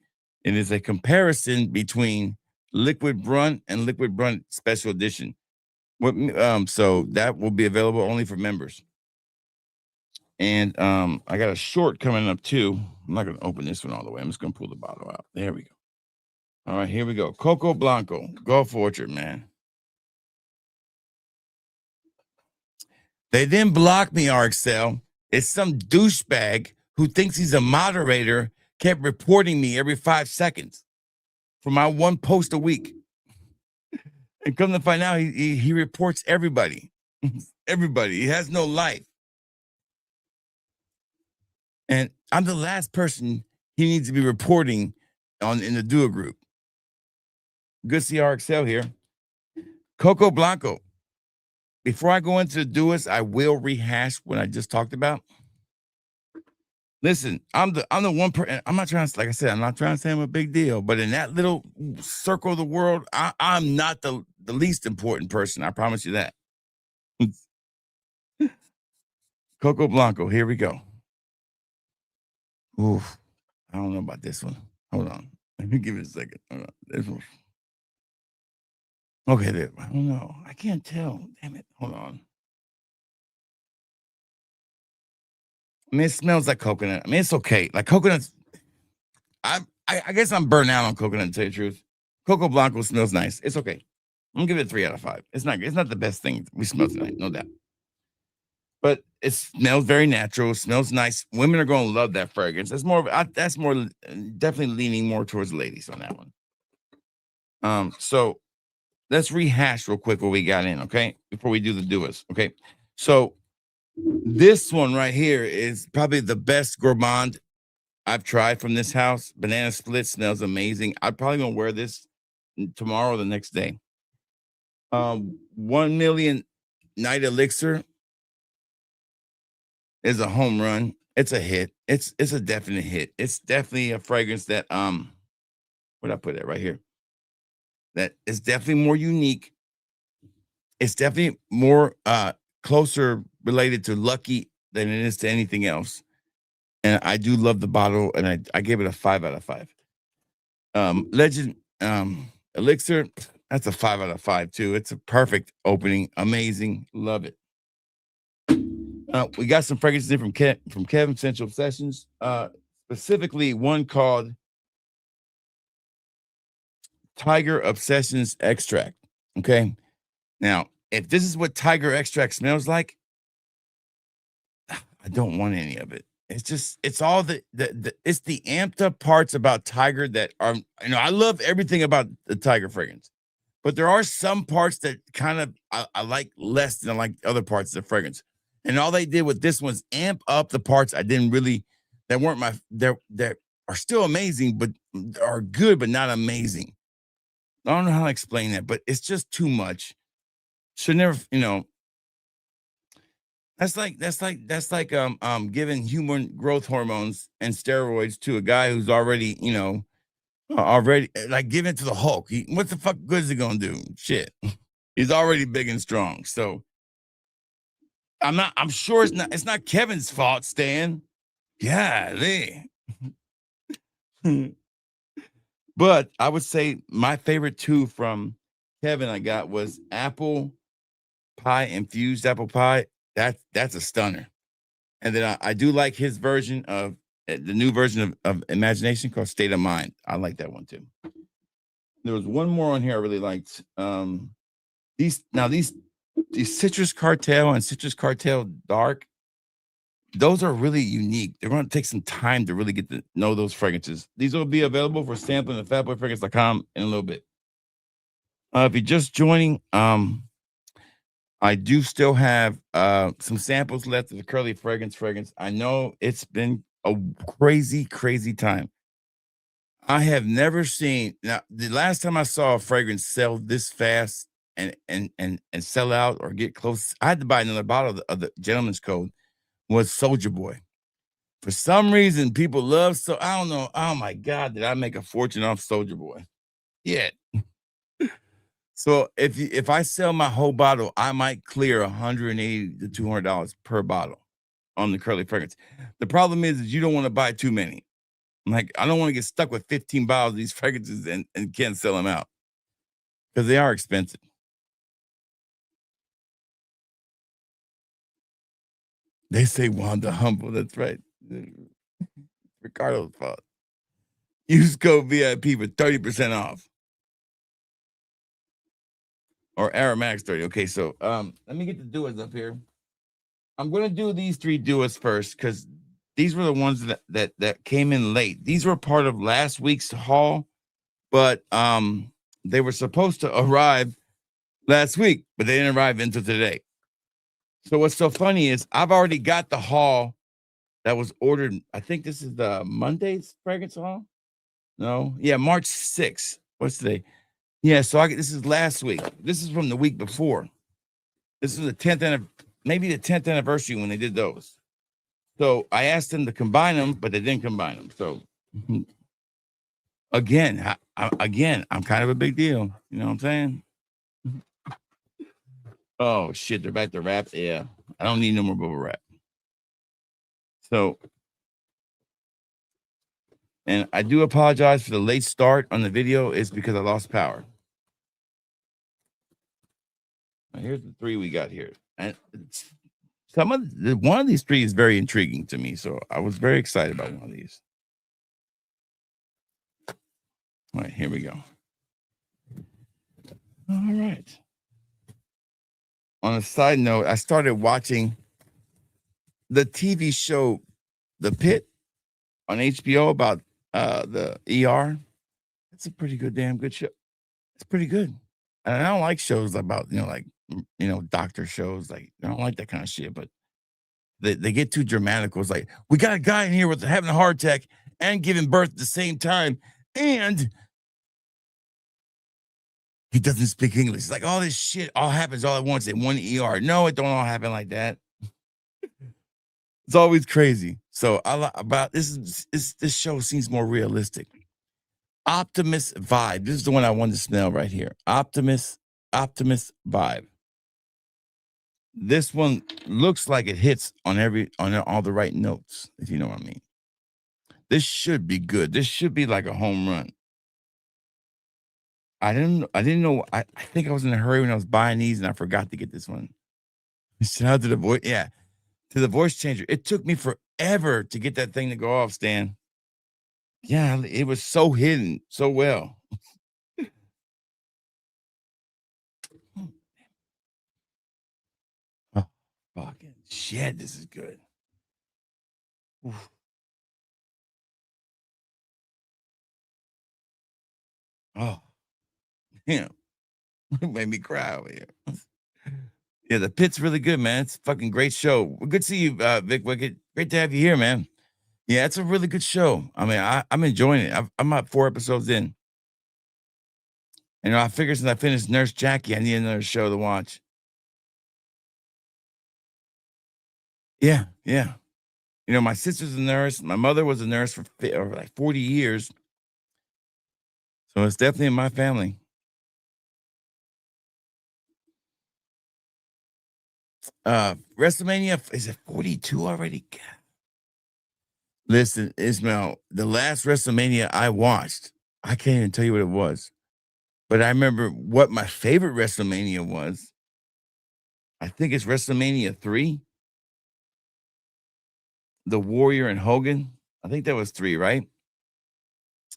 It is a comparison between Liquid Brunt and Liquid Brunt Special Edition. So that will be available only for members. And I got a short coming up too. I'm not going to open this one all the way. I'm just going to pull the bottle out. There we go. All right, here we go. Coco Blanco, Gulf Orchard, man. They didn't block me, RXL. It's some douchebag who thinks he's a moderator kept reporting me every 5 seconds for my one post a week. And come to find out, he reports everybody. Everybody. He has no life. And I'm the last person he needs to be reporting in the Duo group. Good CRXL here. Coco Blanco. Before I go into the Duos, I will rehash what I just talked about. Listen, I'm the one person. I'm not trying to, like I said, I'm not trying to say I'm a big deal, but in that little circle of the world, I'm not the least important person. I promise you that. Coco Blanco, here we go. Oof. I don't know about this one. Hold on. Let me give it a second. Hold on. This one. Okay, there. I don't know. I can't tell. Damn it. Hold on. I mean, it smells like coconut. I mean, it's okay. Like coconuts. I guess I'm burnt out on coconut, to tell you the truth. Coco Blanco smells nice. It's okay. I'm gonna give it a 3 out of 5. It's not the best thing we smell tonight, no doubt. But it smells very natural. It smells nice. Women are gonna love that fragrance. That's more definitely leaning more towards ladies on that one. So let's rehash real quick what we got in, okay? Before we do the Duos, okay? So this one right here is probably the best gourmand I've tried from this house. Banana Split smells amazing. I'm probably gonna wear this tomorrow or the next day. 1 Million Night Elixir is a home run. It's a hit. It's a definite hit. It's definitely a fragrance that where'd I put it? Right here. That is definitely more unique. It's definitely more closer related to Lucky than it is to anything else. And I do love the bottle, and I gave it a 5 out of 5. Legend Elixir, that's a 5 out of 5 too. It's a perfect opening. Amazing. Love it. We got some fragrances from Kevin Central Sessions, specifically one called Tiger Obsessions Extract. Okay. Now, if this is what Tiger Extract smells like, I don't want any of it. it's all it's the amped up parts about Tiger that are, I love everything about the Tiger fragrance, but there are some parts that kind of I like less than I like other parts of the fragrance. And all they did with this one's amp up the parts I didn't really, that weren't that are still amazing, but are good, but not amazing. I don't know how to explain that, but it's just too much. Should never, that's like giving human growth hormones and steroids to a guy who's already, already like giving it to the Hulk. What the fuck good is he gonna do? Shit. He's already big and strong. So I'm sure it's not Kevin's fault, Stan. Golly. But I would say my favorite two from Kevin I got was apple pie, infused apple pie. That's a stunner. And then I do like his version of the new version of Imagination called State of Mind. I like that one too. There was one more on here I really liked. These Citrus Cartel and Citrus Cartel Dark, those are really unique. They're going to take some time to really get to know those fragrances. These will be available for sampling at fatboyfragrance.com in a little bit. If you're just joining, I do still have some samples left of the Curly fragrance. I know it's been a crazy, crazy time. I have never seen, now the last time I saw a fragrance sell this fast and sell out or get close, I had to buy another bottle of the Gentleman's Code, was Soldier Boy. For some reason, people love, so I don't know. Oh my God, did I make a fortune off Soldier Boy? Yeah. So if I sell my whole bottle, I might clear $180 to $200 per bottle on the Curly fragrance. The problem is you don't want to buy too many. Like, I don't want to get stuck with 15 bottles of these fragrances and can't sell them out because they are expensive. They say Wanda humble. That's right. Ricardo's fault. Use code VIP for 30% off. Or Aromatics 30. Okay, so let me get the duos up here. I'm gonna do these three duos first because these were the ones that came in late. These were part of last week's haul, but they were supposed to arrive last week, but they didn't arrive until today. So what's so funny is I've already got the haul that was ordered. I think this is the Monday's fragrance haul. No, yeah, March 6th. What's today? Yeah, so this is last week. This is from the week before. This is the 10th maybe the 10th anniversary when they did those. So I asked them to combine them, but they didn't combine them. So again, I'm kind of a big deal. You know what I'm saying? Oh shit, they're back to wrap. Yeah, I don't need no more bubble wrap. So, and I do apologize for the late start on the video. It's because I lost power. Now, here's the three we got here, and one of these three is very intriguing to me. So I was very excited about one of these. All right, here we go. All right. On a side note, I started watching the TV show The Pit on HBO about the ER. It's a pretty damn good show. It's pretty good. And I don't like shows about, doctor shows. Like, I don't like that kind of shit, but they get too dramatic. It's like, we got a guy in here with having a heart attack and giving birth at the same time, and he doesn't speak English. It's like all this shit all happens all at once in one ER. No, it don't all happen like that. It's always crazy. So this show seems more realistic. Optimus Vibe. This is the one I wanted to smell right here. Optimus Vibe. This one looks like it hits on all the right notes, if you know what I mean. This should be good. This should be like a home run. I didn't know. I think I was in a hurry when I was buying these and I forgot to get this one. Shout out to the voice. Yeah. To the voice changer. It took me forever to get that thing to go off, Stan. Yeah, it was so hidden so well. Oh, fucking shit, this is good. Oof. Oh, yeah. It made me cry over here. Yeah, the pit's really good, man. It's a fucking great show. Good to see you, Vic Wicked. Great to have you here, man. Yeah, it's a really good show. I mean, I'm enjoying it. I'm about 4 episodes in. I figured since I finished Nurse Jackie, I need another show to watch. Yeah, yeah. My sister's a nurse. My mother was a nurse for like 40 years. So it's definitely in my family. WrestleMania, is it 42 already? God. Listen, Ismail, the last WrestleMania I watched, I can't even tell you what it was. But I remember what my favorite WrestleMania was. I think it's WrestleMania 3. The Warrior and Hogan. I think that was 3, right?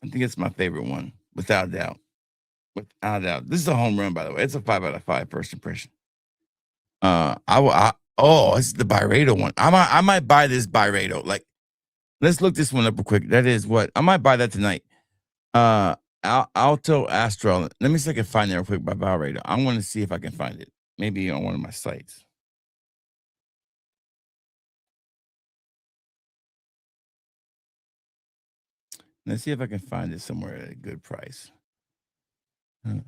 I think it's my favorite one, without a doubt. Without a doubt. This is a home run, by the way. It's a 5 out of 5 first impression. It's the Byredo one. I might buy this Byredo. Like, let's look this one up real quick. That is what I might buy that tonight. Alto Astral. Let me see if I can find that real quick by Byredo. I want to see if I can find it. Maybe on one of my sites. Let's see if I can find it somewhere at a good price.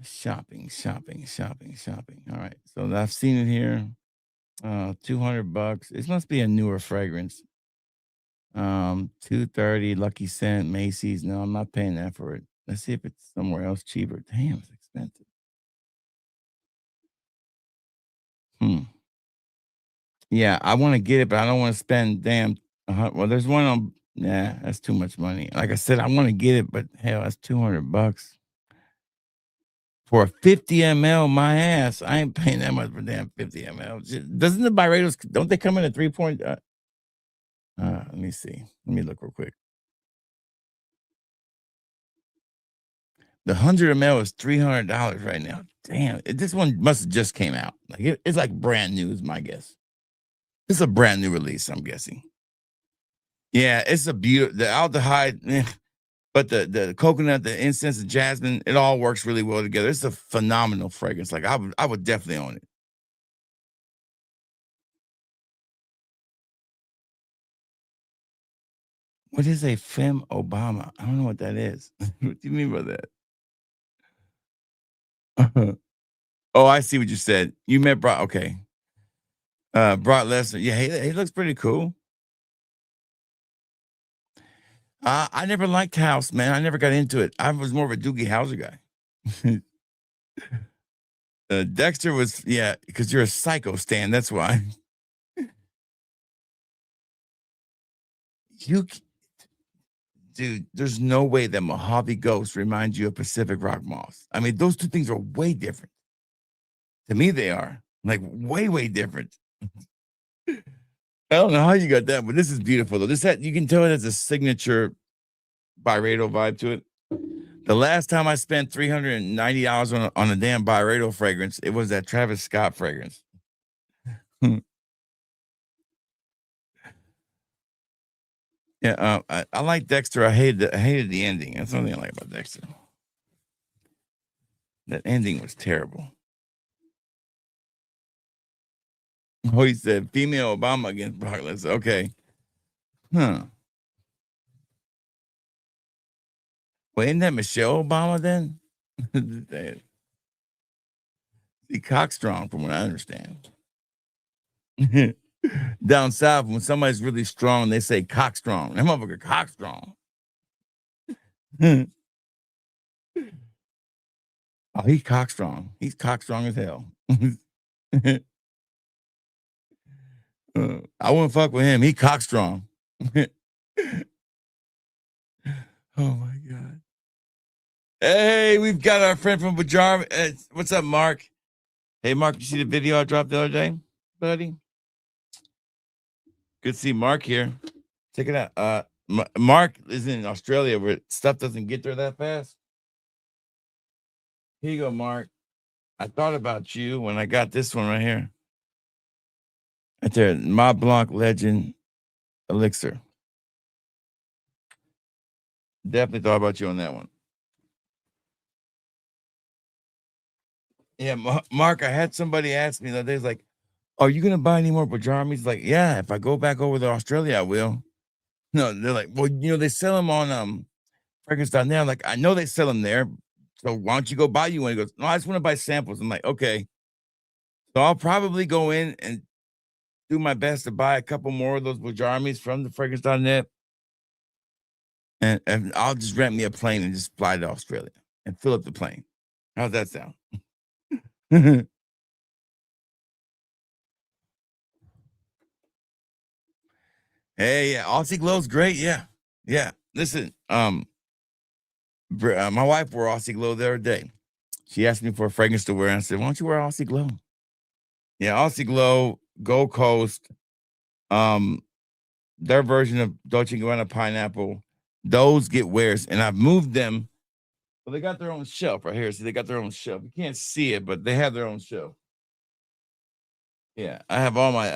Shopping. All right. So I've seen it here. $200. This must be a newer fragrance. $230, Lucky Scent, Macy's. No, I'm not paying that for it. Let's see if it's somewhere else cheaper. Damn, it's expensive. Yeah, I want to get it, but I don't want to spend well, there's one on. Yeah, that's too much money. Like I said, I want to get it, but hell, that's $200 for a 50 ml. My ass, I ain't paying that much for damn 50 ml. Doesn't the Byredos, don't they come in at 3 point? Let me see. Let me look real quick. The 100 ml is $300 right now. Damn, this one must have just came out. Like it's like brand new, is my guess. It's a brand new release, I'm guessing. Yeah, it's a beautiful. The aldehyde, but the coconut, the incense, the jasmine, it all works really well together. It's a phenomenal fragrance. Like I would definitely own it. What is a Femme Obama? I don't know what that is. What do you mean by that? Oh, I see what you said. You meant Brock. Okay. Brock Lesnar. Yeah, he looks pretty cool. I never liked House, man. I never got into it. I was more of a Doogie Howser guy. Dexter was, yeah, because you're a psycho, Stan. That's why. Dude, there's no way that Mojave Ghost reminds you of Pacific Rock Moss. I mean, those two things are way different. To me, they are like way different. I don't know how you got that, but this is beautiful though. You can tell it has a signature Byredo vibe to it. The last time I spent $390 on a damn Byredo fragrance, it was that Travis Scott fragrance. Yeah, I like Dexter. I hated the ending. That's the only thing I like about Dexter. That ending was terrible. Oh, he said female Obama against Brock Lesnar. Okay. Huh. Well, isn't that Michelle Obama then? See, cockstrong, from what I understand. Down south, when somebody's really strong, they say cockstrong. That motherfucker cockstrong. Oh, he's cockstrong. He's cockstrong as hell. I wouldn't fuck with him. He cockstrong. Oh my God. Hey, we've got our friend from Bajar. What's up, Mark? Hey, Mark, you see the video I dropped the other day, buddy? Good to see Mark here. Check it out. Mark is in Australia where stuff doesn't get there that fast. Here you go, Mark. I thought about you when I got this one right here. Right there, Mont Blanc Legend Elixir. Definitely thought about you on that one. Yeah, Mark, I had somebody ask me the other day, like, are you gonna buy any more pajamas? Like, yeah, if I go back over to Australia, I will. No, they're like, well, they sell them on fragrance.net. I'm like, I know they sell them there. So why don't you go buy you one? He goes, no, I just want to buy samples. I'm like, okay. So I'll probably go in and do my best to buy a couple more of those pajamas from the fragrance.net. And I'll just rent me a plane and just fly to Australia and fill up the plane. How's that sound? Hey, yeah, Aussie Glow's great. Yeah. Yeah. Listen, my wife wore Aussie Glow the other day. She asked me for a fragrance to wear, and I said, why don't you wear Aussie Glow? Yeah, Aussie Glow, Gold Coast, their version of Dolce & Gabbana Pineapple, those get wears, and I've moved them. Well, they got their own shelf right here. See, they got their own shelf. You can't see it, but they have their own shelf. Yeah, I have all my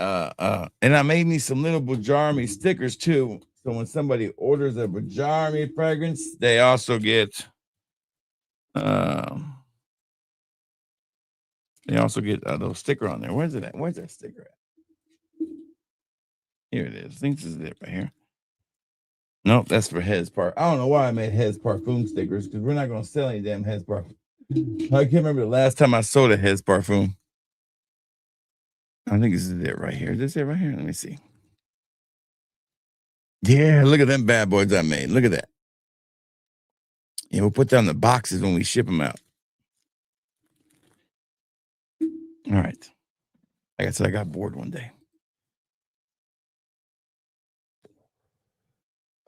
and I made me some little Bajarmi stickers too. So when somebody orders a Bajarmi fragrance, they also get a little sticker on there. Where's it at? Where's that sticker at? Here it is. I think this is it right here. Nope, that's for Heads Park. I don't know why I made Heads Parfum stickers because we're not going to sell any damn Heads Parfum. I can't remember the last time I sold a Heads Parfum. I think this is it right here. Is this it right here? Let me see. Yeah, look at them bad boys I made. Look at that. Yeah, we'll put down the boxes when we ship them out. All right. Like I said, I got bored one day.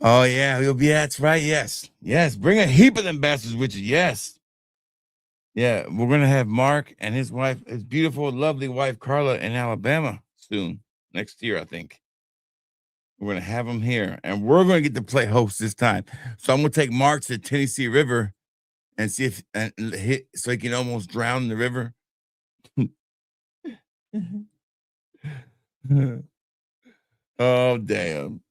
Oh, yeah. That's right. Yes. Yes. Bring a heap of them bastards with you. Yes. Yeah. We're going to have Mark and his wife, his beautiful, lovely wife, Carla, in Alabama soon. Next year, I think. We're going to have them here. And we're going to get to play host this time. So I'm going to take Mark to the Tennessee River and see if and hit so he can almost drown in the river. Oh, damn.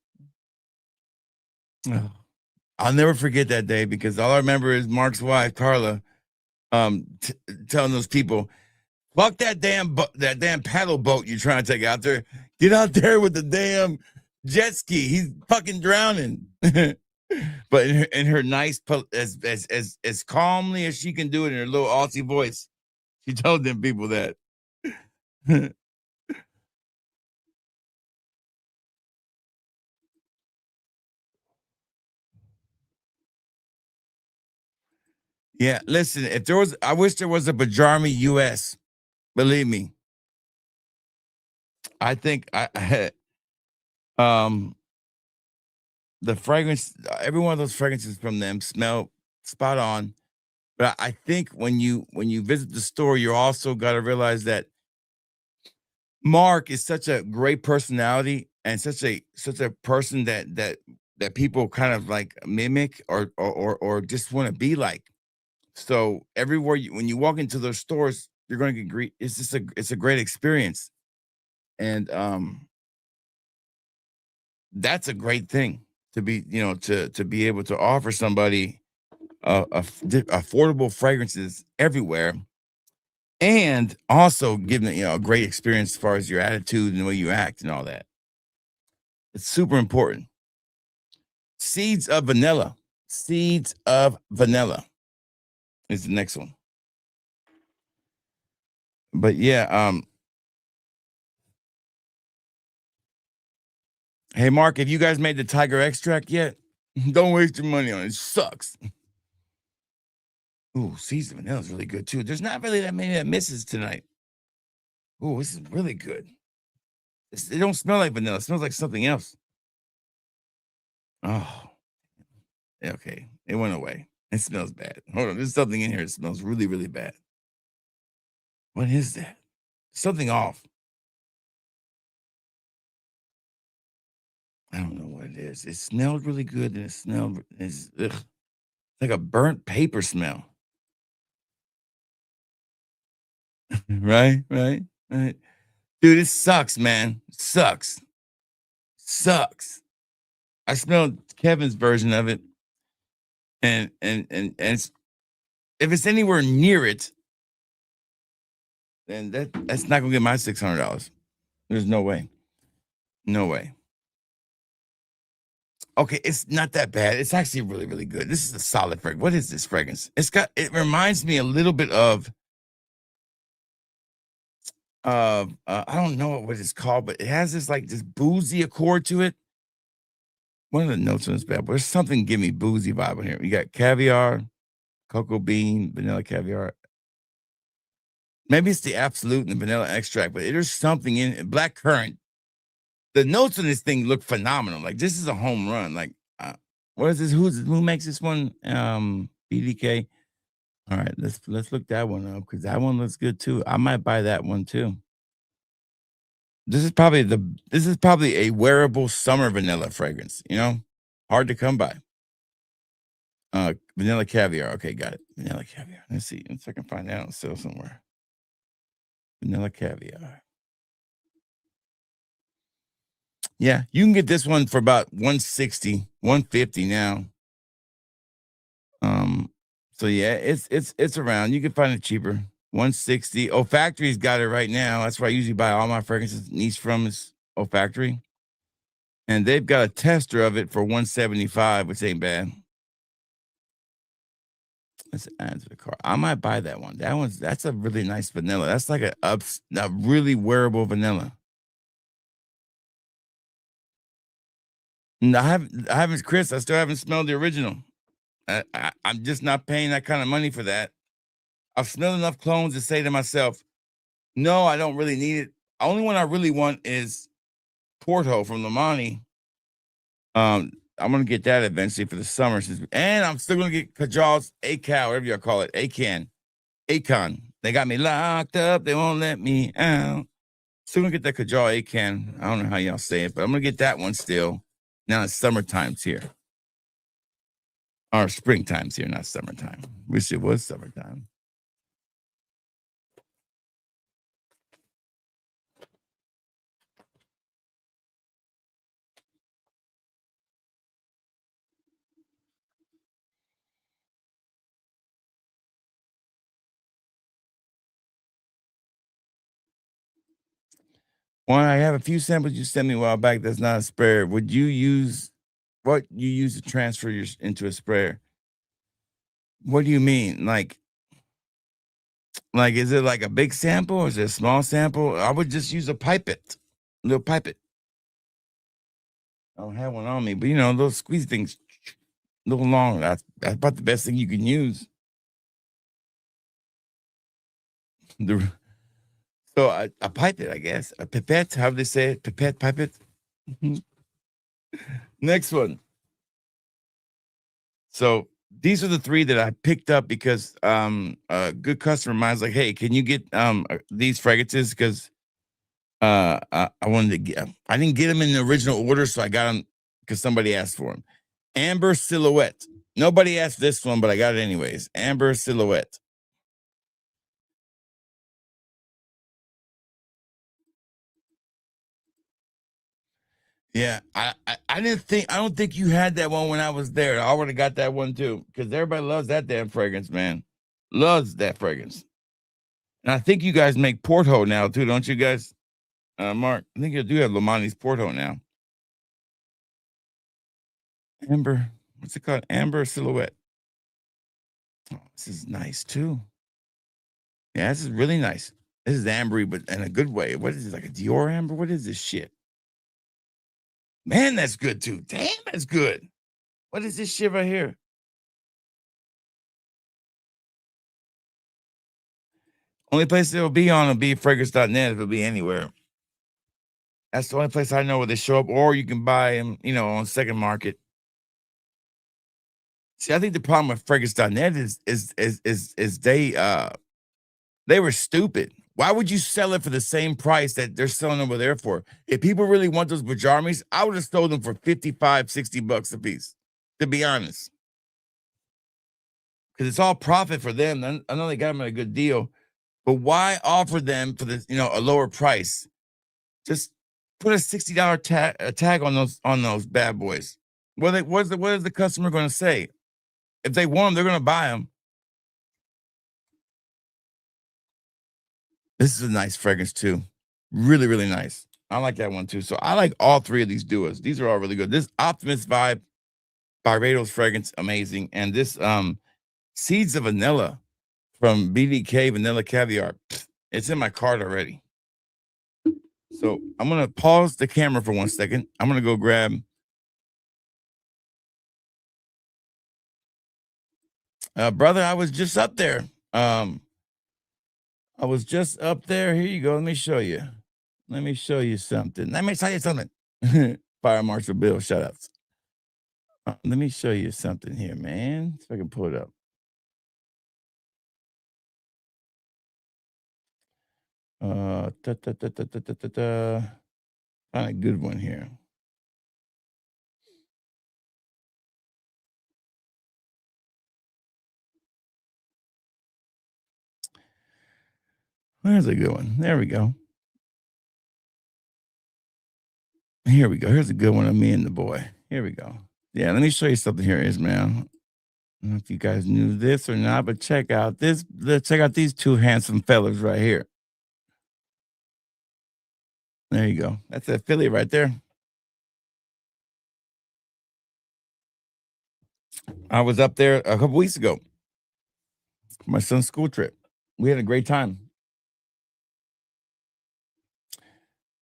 I'll never forget that day because all I remember is Mark's wife, Carla, telling those people, fuck that damn paddle boat you're trying to take out there. Get out there with the damn jet ski. He's fucking drowning. But in her nice, as calmly as she can do it in her little Aussie voice, she told them people that. Yeah, listen, I wish there was a Bajarmi US. Believe me. I think I had the fragrance, every one of those fragrances from them smell spot on. But I think when you visit the store, you also got to realize that Mark is such a great personality and such a person that people kind of like mimic or just want to be like. So everywhere when you walk into those stores, you're going to get great. It's a great experience, and that's a great thing to be to be able to offer somebody affordable fragrances everywhere, and also give them a great experience as far as your attitude and the way you act and all that. It's super important. Seeds of Vanilla. Seeds of Vanilla is the next one. But yeah, hey Mark, have you guys made the tiger extract yet? Don't waste your money on it. It sucks. Ooh, Seeds of Vanilla is really good too. There's not really that many that misses tonight. Ooh, this is really good. It don't smell like vanilla. It smells like something else. Oh, okay. It went away. It smells bad. Hold on. There's something in here that smells really, really bad. What is that? Something off. I don't know what it is. It smelled really good, and it's like a burnt paper smell. Right? Dude, it sucks, man. Sucks. I smelled Kevin's version of it. and if it's anywhere near it, then that's not gonna get my $600. There's no way. No way. Okay, it's not that bad. It's actually really, really good. This is a solid fragrance. What is this fragrance? It reminds me a little bit of I don't know what it's called, but it has this like this boozy accord to it. One of the notes on this bad boy, there's something give me boozy vibe in here. You got caviar, cocoa bean, vanilla caviar. Maybe it's the absolute and the vanilla extract, but there's something in black currant. The notes on this thing look phenomenal. Like this is a home run. Like what is this? Who makes this one? BDK. All right, let's look that one up because that one looks good too. I might buy that one too. This is probably a wearable summer vanilla fragrance, you know? Hard to come by. Vanilla caviar. Okay, got it. Vanilla caviar. Let's see if I can find that on sale somewhere. Vanilla caviar. Yeah, you can get this one for about 160, 150 now. So yeah, it's around. You can find it cheaper. 160. Oh, Factory's got it right now. That's where I usually buy all my fragrances. Niche from is Oh Factory. And they've got a tester of it for 175, which ain't bad. Let's add to the cart. I might buy that one. That's a really nice vanilla. That's like a really wearable vanilla. And I haven't, Chris. I still haven't smelled the original. I'm just not paying that kind of money for that. I've smelled enough clones to say to myself, no, I don't really need it. The only one I really want is Porto from Lamani. I'm gonna get that eventually for the summer, and I'm still gonna get Kajal's ACAL, whatever you call it, Acon. They got me locked up. They won't let me out. Still gonna get that Kajal Acon. I don't know how y'all say it, but I'm gonna get that one still. Now it's summertime's here, or springtime's here, not summertime. Wish it was summertime. One, I have a few samples you sent me a while back. That's not a sprayer. Would you use what you use to transfer into a sprayer? What do you mean? Like, is it like a big sample or is it a small sample? I would just use a little pipette. I don't have one on me, but you know, those squeeze things a little long. That's about the best thing you can use. So a pipette, I guess. A pipette, how do they say it? Pipette. Next one. So these are the three that I picked up because a good customer of mine's like, hey, can you get these fragrances? Because I wanted to get I didn't get them in the original order, so I got them because somebody asked for them. Amber Silhouette. Nobody asked this one, but I got it anyways. Amber Silhouette. Yeah, I don't think you had that one when I was there. I would have got that one too because everybody loves that damn fragrance, man. Loves that fragrance. And I think you guys make Porto now too, don't you guys? Mark, I think you do have Lamani's Porto now. Amber, what's it called? Amber Silhouette. Oh, this is nice too. Yeah, this is really nice. This is ambery, but in a good way. What is this, like a Dior amber? What is this shit? Man, that's good too. Damn, that's good. What is this shit right here? Only place it'll be on will be fragrance.net if it'll be anywhere. That's the only place I know where they show up, or you can buy them, you know, on second market. See, I think the problem with fragrance.net is they were stupid. Why would you sell it for the same price that they're selling over there for? If people really want those pajamas, I would have sold them for $55, $60 a piece, to be honest. Because it's all profit for them. I know they got them at a good deal, but why offer them for the, you know, a lower price? Just put a $60 tag on those bad boys. What is the customer going to say? if they want them, they're gonna buy them. This is a nice fragrance too. Really, really nice. I like that one too. So I like all three of these duos. These are all really good. This Optimist Vibe Barbados fragrance, amazing. And this Seeds of Vanilla from BDK Vanilla Caviar. It's in my cart already. So I'm gonna pause the camera for 1 second. I'm gonna go grab brother. I was just up there. I was just up there. Here you go. Let me show you. Let me show you something. Let me tell you something. Fire Marshal Bill, shout outs. Let me show you something here, man. See if I can pull it up. Find a good one here. Where's a good one? There we go. Here we go. Here's a good one of me and the boy. Here we go. Yeah, let me show you something here, Ismail. I don't know if you guys knew this or not, but check out this. Check out these two handsome fellas right here. There you go. That's a Philly right there. I was up there a couple weeks ago. My son's school trip. We had a great time.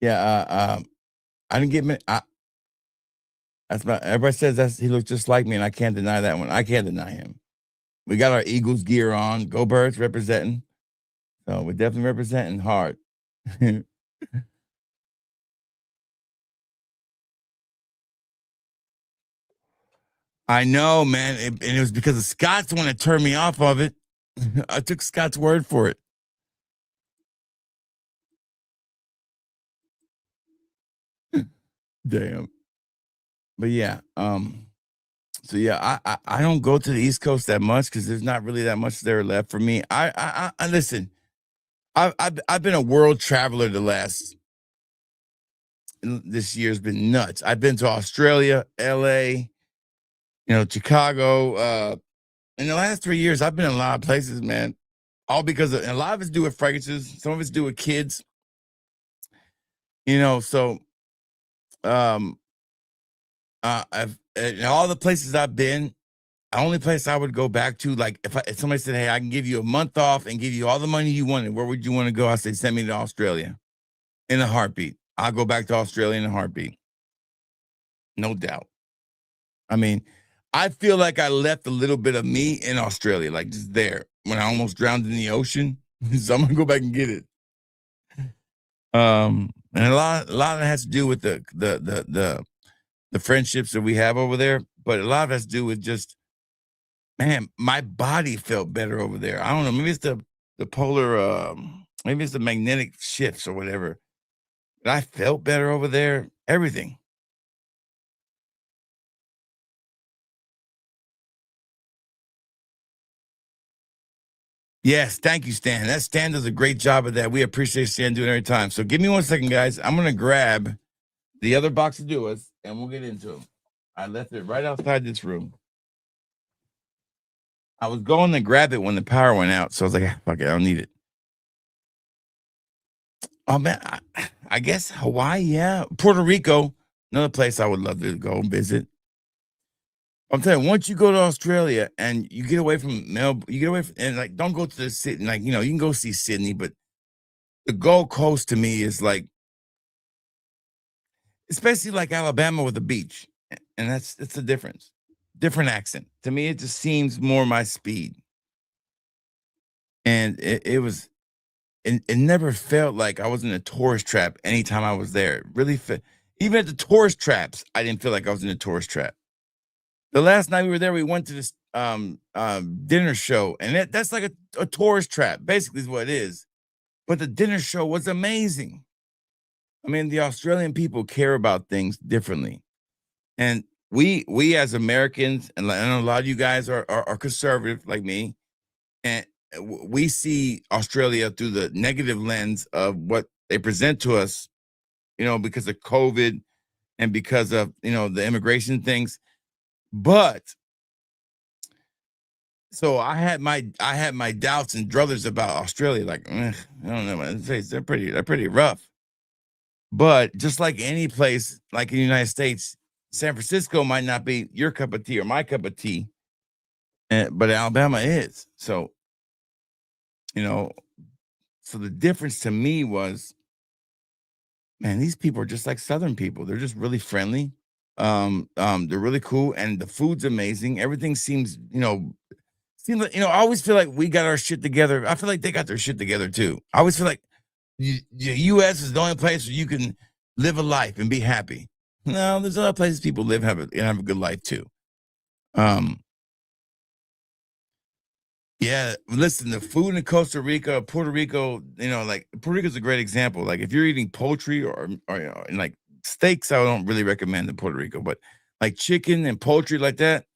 Yeah, I didn't get many. That's my, everybody says he looks just like me, and I can't deny that one. I can't deny him. We got our Eagles gear on. Go Birds representing. So we're definitely representing hard. I know, man. And it was because of Scott's one that turned me off of it. I took Scott's word for it. Damn. But yeah, so yeah, I don't go to the East Coast that much because there's not really that much there left for me. I listen. I've been a world traveler this year's been nuts. I've been to Australia, LA, Chicago. In the last 3 years, I've been in a lot of places, man. All because and a lot of it's do with fragrances. Some of it's do with kids. So in all the places I've been, the only place I would go back to, like if somebody said, "Hey, I can give you a month off and give you all the money you wanted, where would you want to go?" I say, "Send me to Australia." In a heartbeat. I'll go back to Australia in a heartbeat. No doubt. I mean, I feel like I left a little bit of me in Australia, like just there when I almost drowned in the ocean. So I'm gonna go back and get it. And a lot of it has to do with the friendships that we have over there, but a lot of it has to do with just, man, my body felt better over there. I don't know, maybe it's the polar, maybe it's the magnetic shifts or whatever. But I felt better over there. Everything. Yes, thank you, Stan. That Stan does a great job of that. We appreciate Stan doing it every time. So give me 1 second, guys. I'm gonna grab the other box of Duos and we'll get into them. I left it right outside this room. I was going to grab it when the power went out, so I was like, "Fuck it, I don't need it." Oh man, I guess Hawaii, yeah, Puerto Rico, another place I would love to go and visit. I'm telling you, once you go to Australia and you get away from Melbourne, you get away from, and like, don't go to the city. Like, you can go see Sydney, but the Gold Coast to me is like, especially like Alabama with the beach. And it's a difference. Different accent. To me, it just seems more my speed. And it never felt like I was in a tourist trap anytime I was there. It really felt, even at the tourist traps, I didn't feel like I was in a tourist trap. The last night we were there, we went to this dinner show, and that's like a tourist trap, basically is what it is. But the dinner show was amazing. I mean, the Australian people care about things differently. And we as Americans, and I know a lot of you guys are conservative like me, and we see Australia through the negative lens of what they present to us, because of COVID and because of, the immigration things. But So I had my doubts and druthers about Australia. Like, I don't know, man. They're pretty rough. But just like any place, like in the United States, San Francisco might not be your cup of tea or my cup of tea, but Alabama is. So, you know, so the difference to me was, man, these people are just like Southern people. They're just really friendly. They're really cool, and the food's amazing. Everything seems like, I always feel like we got our shit together. I feel like they got their shit together too. I always feel like the U.S. is the only place where you can live a life and be happy. No, there's other places people live have a good life too. Yeah, listen, the food in Costa Rica, Puerto Rico, like Puerto Rico's a great example. Like if you're eating poultry or and like steaks, I don't really recommend in Puerto Rico, but like chicken and poultry like that,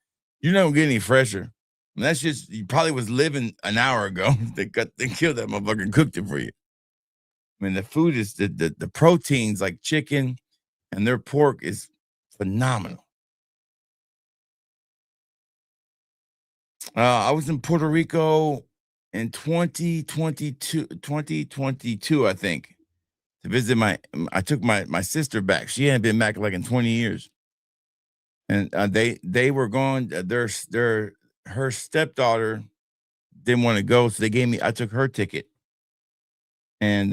you're not gonna get any fresher. And that's just you probably was living an hour ago. They killed that motherfucker and cooked it for you. I mean, the food is the proteins like chicken and their pork is phenomenal. I was in Puerto Rico in 2022, I think, to visit I took my sister back. She hadn't been back like in 20 years. And they were going, her stepdaughter didn't want to go. So I took her ticket. And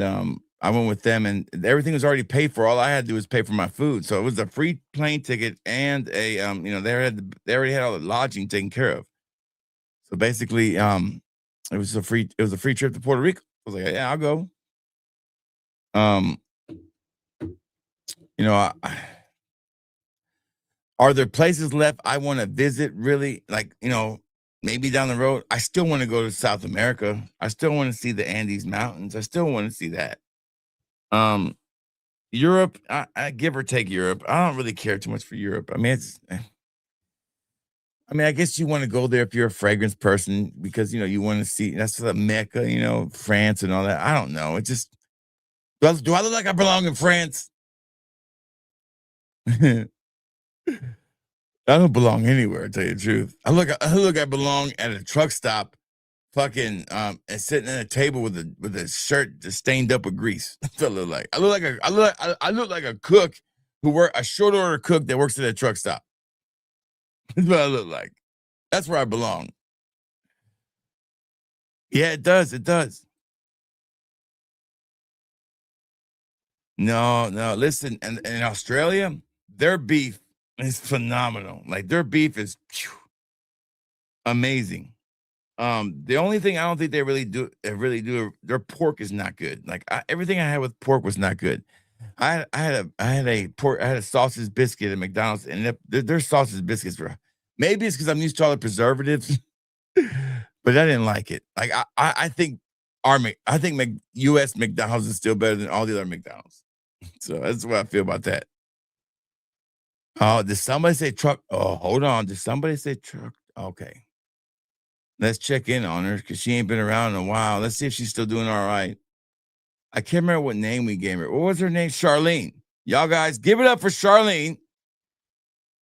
I went with them and everything was already paid for. All I had to do was pay for my food. So it was a free plane ticket and they already had all the lodging taken care of. So basically, it was a free trip to Puerto Rico. I was like, yeah, I'll go. Are there places left I want to visit? Really, like maybe down the road. I still want to go to South America. I still want to see the Andes Mountains. I still want to see that. Europe, I give or take Europe. I don't really care too much for Europe. I guess you want to go there if you're a fragrance person because you want to see that's the Mecca, France and all that. I don't know. It just do I look like I belong in France? I don't belong anywhere, to tell you the truth. I look I belong at a truck stop, fucking and sitting at a table with a shirt just stained up with grease. That's what I look like. I look like a cook a short order cook that works at a truck stop. That's what I look like. That's where I belong. Yeah, it does. It does. No. Listen, and in Australia, their beef is phenomenal. Like their beef is amazing. The only thing I don't think they really do, their pork is not good. Like everything I had with pork was not good. I had a sausage biscuit at McDonald's, and their sausage biscuits were. Maybe it's because I'm used to all the preservatives, but I didn't like it. Like I think U.S. McDonald's is still better than all the other McDonald's. So that's what I feel about that. Oh, did somebody say truck? Oh, hold on. Did somebody say truck? Okay. Let's check in on her because she ain't been around in a while. Let's see if she's still doing all right. I can't remember what name we gave her. What was her name? Charlene. Y'all guys, give it up for Charlene.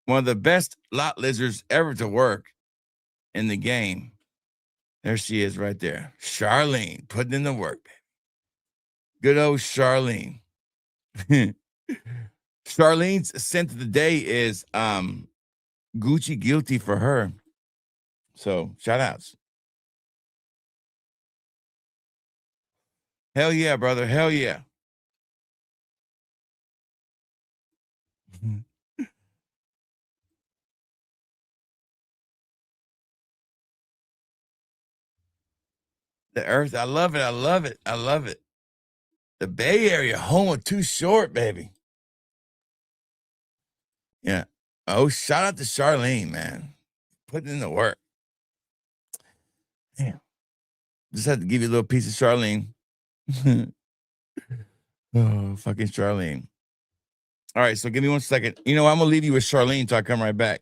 One of the best lot lizards ever to work in the game. There she is right there. Charlene, putting in the work. Good old Charlene. Charlene's scent of the day is Gucci Guilty for her. So shout outs. Hell yeah, brother. Hell yeah. The earth. I love it. I love it. I love it. The Bay Area, home of Too Short, baby. Yeah. Oh, shout out to Charlene, man. Putting in the work. Damn. Just had to give you a little piece of Charlene. Oh, fucking Charlene. All right, so give me 1 second. I'm gonna leave you with Charlene till I come right back.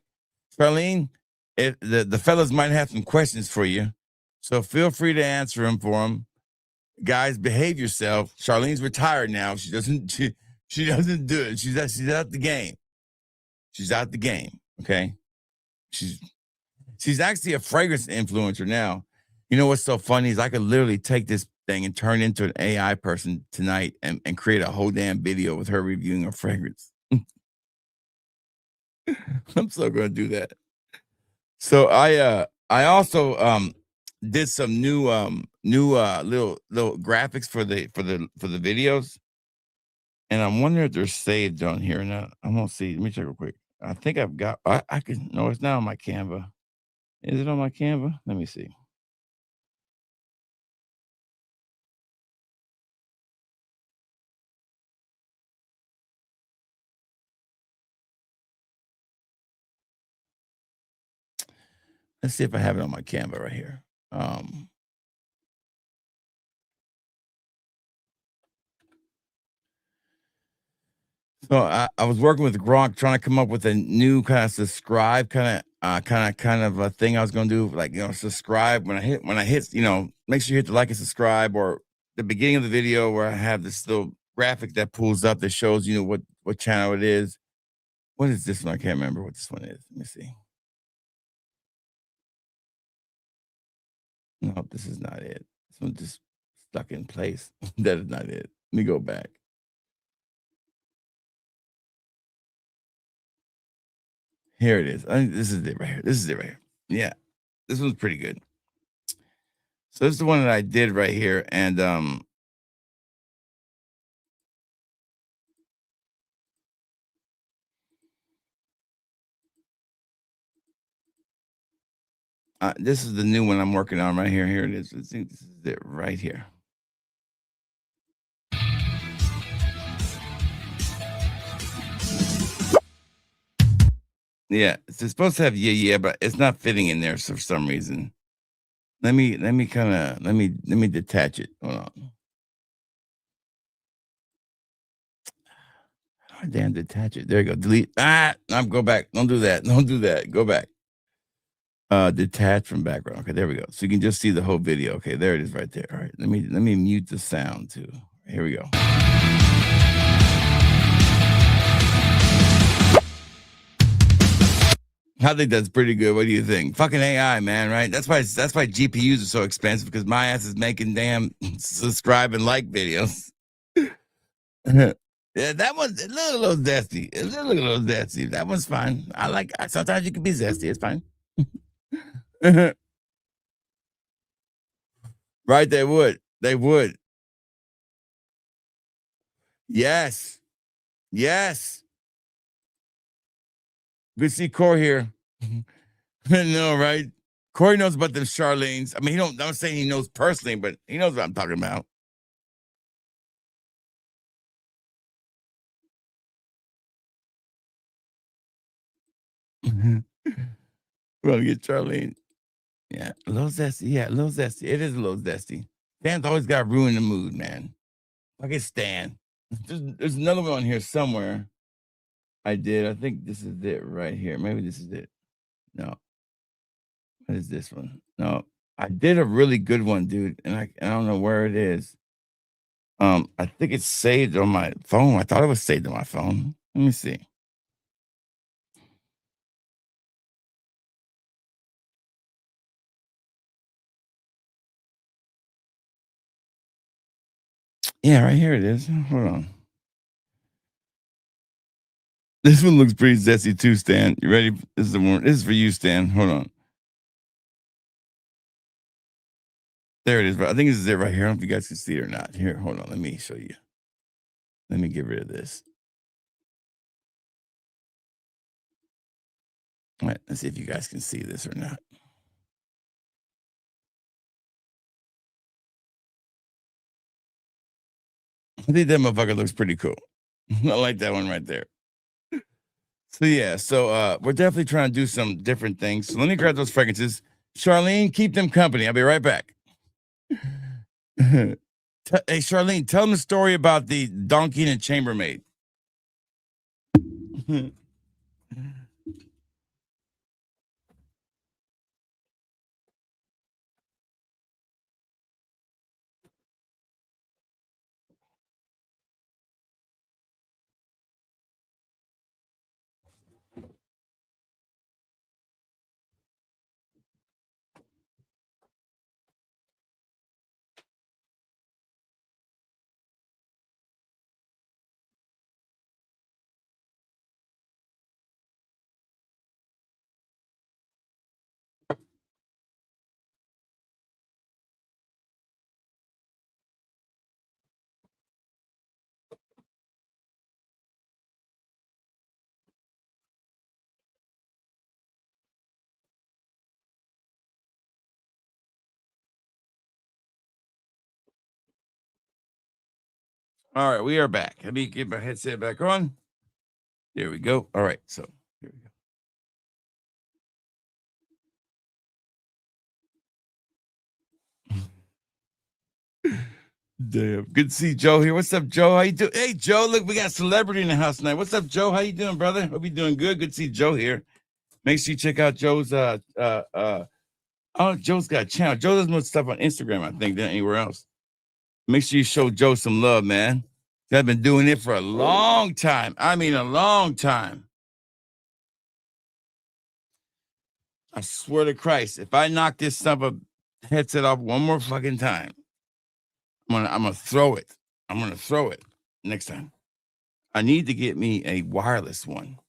Charlene, the fellas might have some questions for you, so feel free to answer them for them. Guys, behave yourself. Charlene's retired now. She doesn't do it. She's out the game. She's out the game. Okay. She's actually a fragrance influencer now. You know what's so funny is I could literally take this thing and turn into an AI person tonight and create a whole damn video with her reviewing a fragrance. I'm so gonna do that. So I also did some new little graphics for the videos. And I'm wondering if they're saved on here or not. I'm gonna see. Let me check real quick. I think I've got I can no, it's not on my Canva. Is it on my Canva? Let me see. Let's see if I have it on my Canva right here. So I was working with Gronk trying to come up with a new kind of subscribe kind of a thing I was gonna do, like subscribe when I hit, make sure you hit the like and subscribe, or the beginning of the video where I have this little graphic that pulls up that shows what channel it is. What is this one? I can't remember what this one is. Let me see. No, this is not it. This one just stuck in place. That is not it. Let me go back. Here it is. I think this is it right here. This is it right here. Yeah, this one's pretty good. So this is the one that I did right here, and this is the new one I'm working on right here. Here it is. I think this is it right here. Yeah, it's supposed to have yeah, but it's not fitting in there for some reason. Let me detach it. Hold on. How do I damn detach it? There you go. Delete. Go back. Don't do that. Don't do that. Go back. Detach from background. Okay, there we go. So you can just see the whole video. Okay, there it is right there. All right. Let me mute the sound too. Here we go. I think that's pretty good. What do you think? Fucking AI, man, right? That's why GPUs are so expensive, because my ass is making damn subscribe and like videos. Yeah, that one's a little zesty. A little zesty. That one's fine. Sometimes you can be zesty. It's fine. Right? They would. They would. Yes. Yes. Good to see Corey here. No, right? Corey knows about them Charlene's. I mean, I'm saying he knows personally, but he knows what I'm talking about. We're gonna get Charlene. Yeah, a little zesty. Yeah, a little zesty. It is a little zesty. Stan's always got to ruin the mood, man. Like it's Stan. There's another one on here somewhere. I did. I think this is it right here. Maybe this is it. No. What is this one? No. I did a really good one, dude, and I don't know where it is. I think it's saved on my phone. I thought it was saved on my phone. Let me see. Yeah, right here it is. Hold on. This one looks pretty zesty too, Stan. You ready? This is the one. This is for you, Stan. Hold on. There it is. I think this is it right here. I don't know if you guys can see it or not. Here, hold on. Let me show you. Let me get rid of this. All right, let's see if you guys can see this or not. I think that motherfucker looks pretty cool. I like that one right there. So yeah, we're definitely trying to do some different things. So let me grab those fragrances. Charlene, keep them company. I'll be right back. Hey, Charlene, tell them the story about the donkey and chambermaid. All right, we are back. Let me get my headset back on. There we go. All right, so here we go. Damn. Good to see Joe here. What's up, Joe? How you doing? Hey, Joe, look, we got a celebrity in the house tonight. What's up, Joe? How you doing, brother? Hope you're doing good. Good to see Joe here. Make sure you check out Joe's oh, Joe's got a channel. Joe does more stuff on Instagram, I think, than anywhere else. Make sure you show Joe some love, man. I've been doing it for a long time. I mean, a long time. I swear to Christ, if I knock this son of a headset off one more fucking time, I'm gonna throw it. I'm gonna throw it next time. I need to get me a wireless one.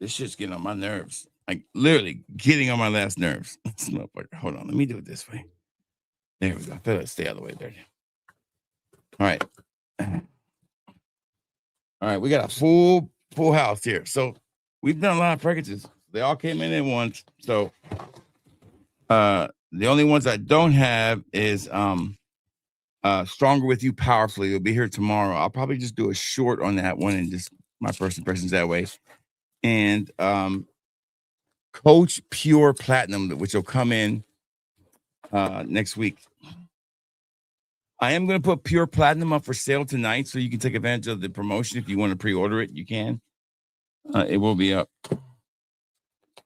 This shit's getting on my nerves. Like literally getting on my last nerves. This motherfucker. Hold on, let me do it this way. There we go. I feel it stay out of the way there. All right. All right, we got a full house here. So we've done a lot of fragrances. They all came in at once. So the only ones I don't have is Stronger With You Powerfully. It'll be here tomorrow. I'll probably just do a short on that one and just my first impressions that way. And Coach Pure Platinum, which will come in next week. I am going to put Pure Platinum up for sale tonight, so you can take advantage of the promotion. If you want to pre-order it, you can. It will be up.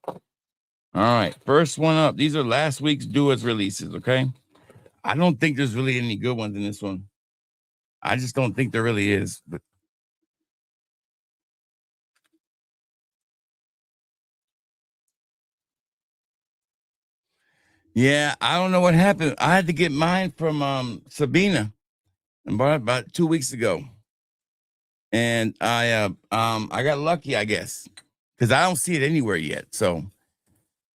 All right, first one up. These are last week's do-as releases, okay? I don't think there's really any good ones in this one. I just don't think there really is. But yeah, I don't know what happened. I had to get mine from Sabina about 2 weeks ago. And I got lucky, I guess, because I don't see it anywhere yet. So,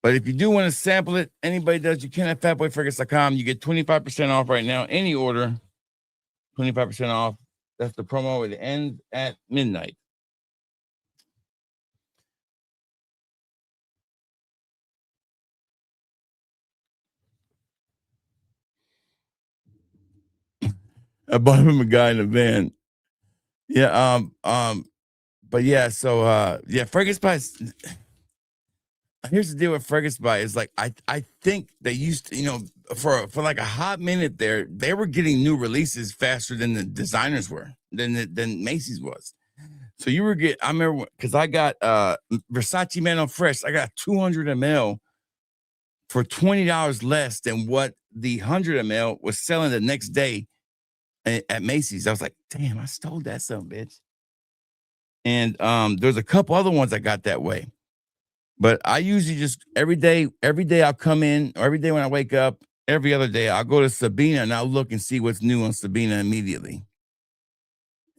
but if you do want to sample it, anybody does, you can at fatboyfragrance.com. You get 25% off right now. Any order, 25% off. That's the promo. It ends at midnight. I bought him a guy in a van. Yeah, but yeah, so yeah, Fragrance by. Here's the deal with Fragrance by is like I think they used to, you know, for like a hot minute there, they were getting new releases faster than the designers were, than Macy's was. So you were I remember because I got Versace Mano Fresh, I got 200 ml for $20 less than what the 100 ml was selling the next day at Macy's. I was like, damn, I stole that son, bitch. And there's a couple other ones I got that way. But I usually just every day I'll come in, or every day when I wake up, every other day I'll go to Sabina and I'll look and see what's new on Sabina immediately.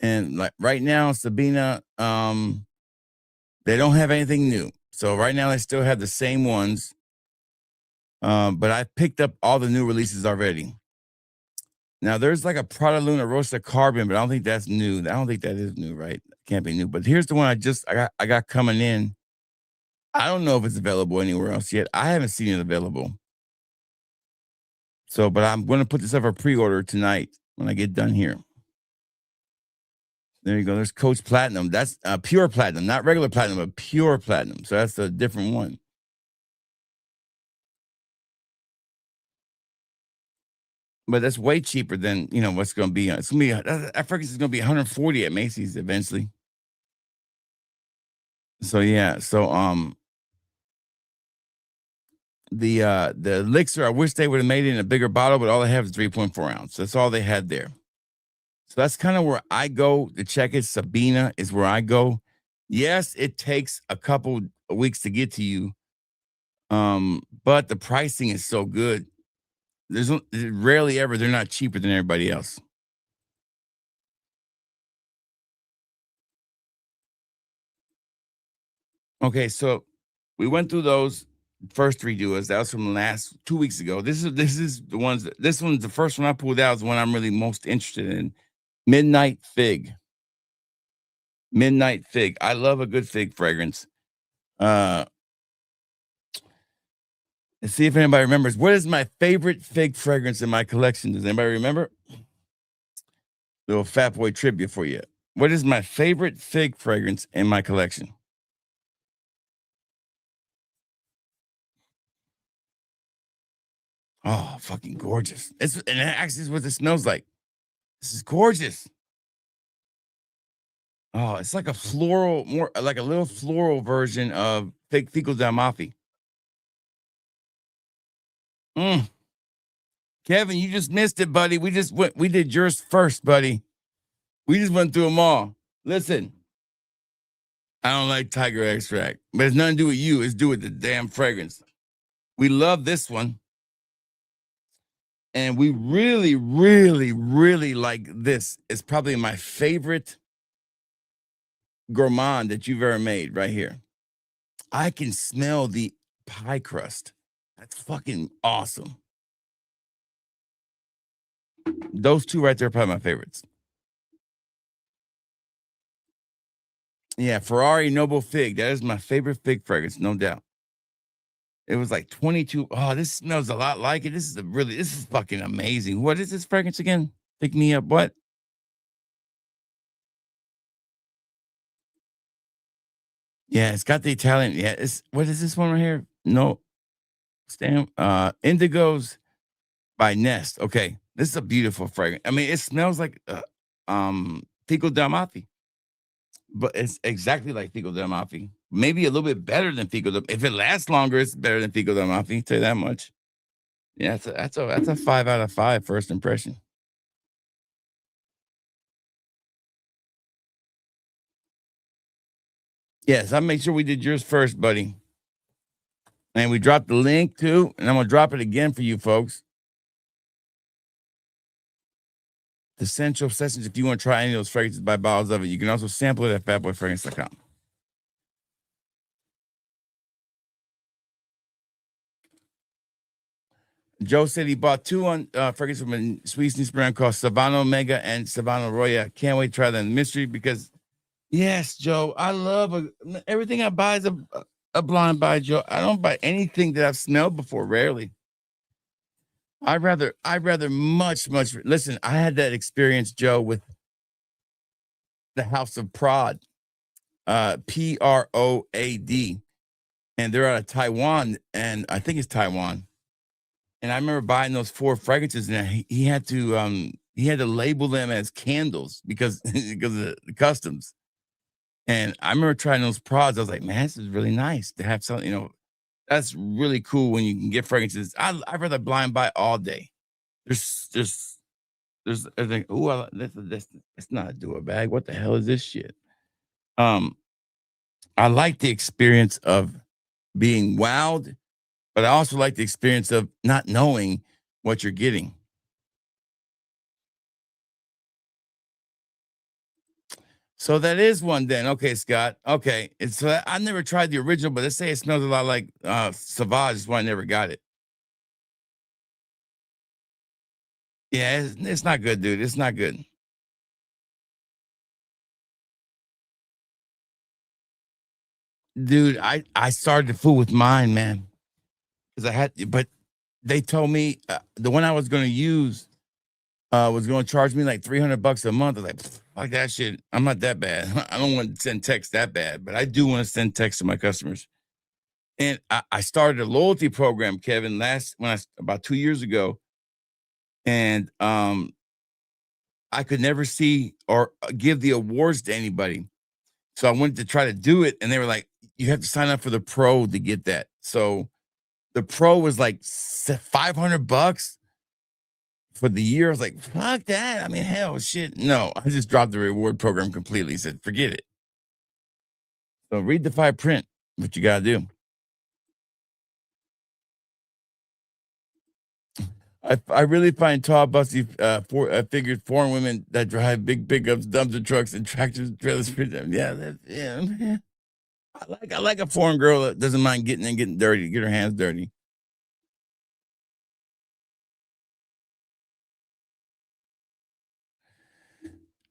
And like right now, Sabina, they don't have anything new. So right now they still have the same ones. But I picked up all the new releases already. Now there's like a Prada Luna Rosa Carbon, but I don't think that's new. I don't think that is new, right? Can't be new. But here's the one I got coming in. I don't know if it's available anywhere else yet. I haven't seen it available. So, but I'm going to put this up for pre-order tonight when I get done here. There you go. There's Coach Platinum. That's Pure Platinum, not regular Platinum, but Pure Platinum. So that's a different one. But that's way cheaper than, you know, what's going to be. It's going to be, I forget it's going to be 140 at Macy's eventually. So yeah. So, the elixir, I wish they would have made it in a bigger bottle, but all they have is 3.4 ounce. That's all they had there. So that's kind of where I go to check it. Sabina is where I go. Yes, it takes a couple of weeks to get to you. But the pricing is so good. There's rarely ever they're not cheaper than everybody else. Okay, so we went through those first three duos. That was from last 2 weeks ago. This is the ones. This one's the first one I pulled out. Is the one I'm really most interested in. Midnight Fig. Midnight Fig. I love a good fig fragrance. Let's see if anybody remembers. What is my favorite fig fragrance in my collection? Does anybody remember? Little fat boy trivia for you. What is my favorite fig fragrance in my collection? Oh, fucking gorgeous. And it actually is what it smells like. This is gorgeous. Oh, it's like a floral, more like a little floral version of fig fecal dalmathy. Kevin, you just missed it, buddy. We did yours first, buddy. We just went through them all. Listen, I don't like tiger extract, but it's nothing to do with you. It's to do with the damn fragrance. We love this one. And we really, really, really like this. It's probably my favorite gourmand that you've ever made right here. I can smell the pie crust. That's fucking awesome. Those two right there are probably my favorites. Yeah, Ferrari Noble Fig. That is my favorite fig fragrance, no doubt. It was like 22. Oh, this smells a lot like it. This is fucking amazing. What is this fragrance again? Pick me up. What? Yeah, it's got the Italian. Yeah, what is this one right here? No. Indigos by Nest. Okay. This is a beautiful fragrance. I mean, it smells like fecal dalmathy. But it's exactly like fecal dalmathy. Maybe a little bit better than fecal dalmathy. If it lasts longer, it's better than fecal dalmathy. Tell you that much. Yeah, that's a 5 out of 5 first impression. Yes, I made sure we did yours first, buddy. And we dropped the link too, and I'm gonna drop it again for you folks. The Central Sessions, if you want to try any of those fragrances, buy bottles of it. You can also sample it at fatboyfragrance.com. Joe said he bought two fragrances from a Swedish news brand called Savannah Omega and Savannah Roya. Can't wait to try them in mystery because, yes, Joe, I love everything I buy is a blind buy, Joe. I don't buy anything that I've smelled before, rarely. I'd rather much. Listen, I had that experience, Joe, with the House of Prod, Proad, and they're out of Taiwan, and I think it's Taiwan. And I remember buying those 4 fragrances, and he had to label them as candles because of the customs. And I remember trying those prods. I was like, man, this is really nice to have something. That's really cool when you can get fragrances. I'd rather blind buy all day. There's I think, oh, that's not a do-it bag. What the hell is this shit? I like the experience of being wowed, but I also like the experience of not knowing what you're getting. So that is one then. Okay, Scott. Okay. So I never tried the original, but let's say it smells a lot like Sauvage, is why I never got it. Yeah, it's not good, dude. It's not good. Dude, I started to fool with mine, man. Because but they told me the one I was going to use was going to charge me like $300 a month. I was like, fuck that shit. I'm not that bad. I don't want to send text that bad, but I do want to send text to my customers. And I started a loyalty program, Kevin, about 2 years ago. And I could never see or give the awards to anybody. So I wanted to try to do it. And they were like, you have to sign up for the pro to get that. So the pro was like $500 for the year. I was like, fuck that. I mean, hell, shit. No, I just dropped the reward program completely. Said, forget it. So read the fine print, what you got to do. I really find tall, busty, figured foreign women that drive big pickups, dumpster trucks, and tractors, trailers. Yeah. I like a foreign girl that doesn't mind getting dirty, get her hands dirty.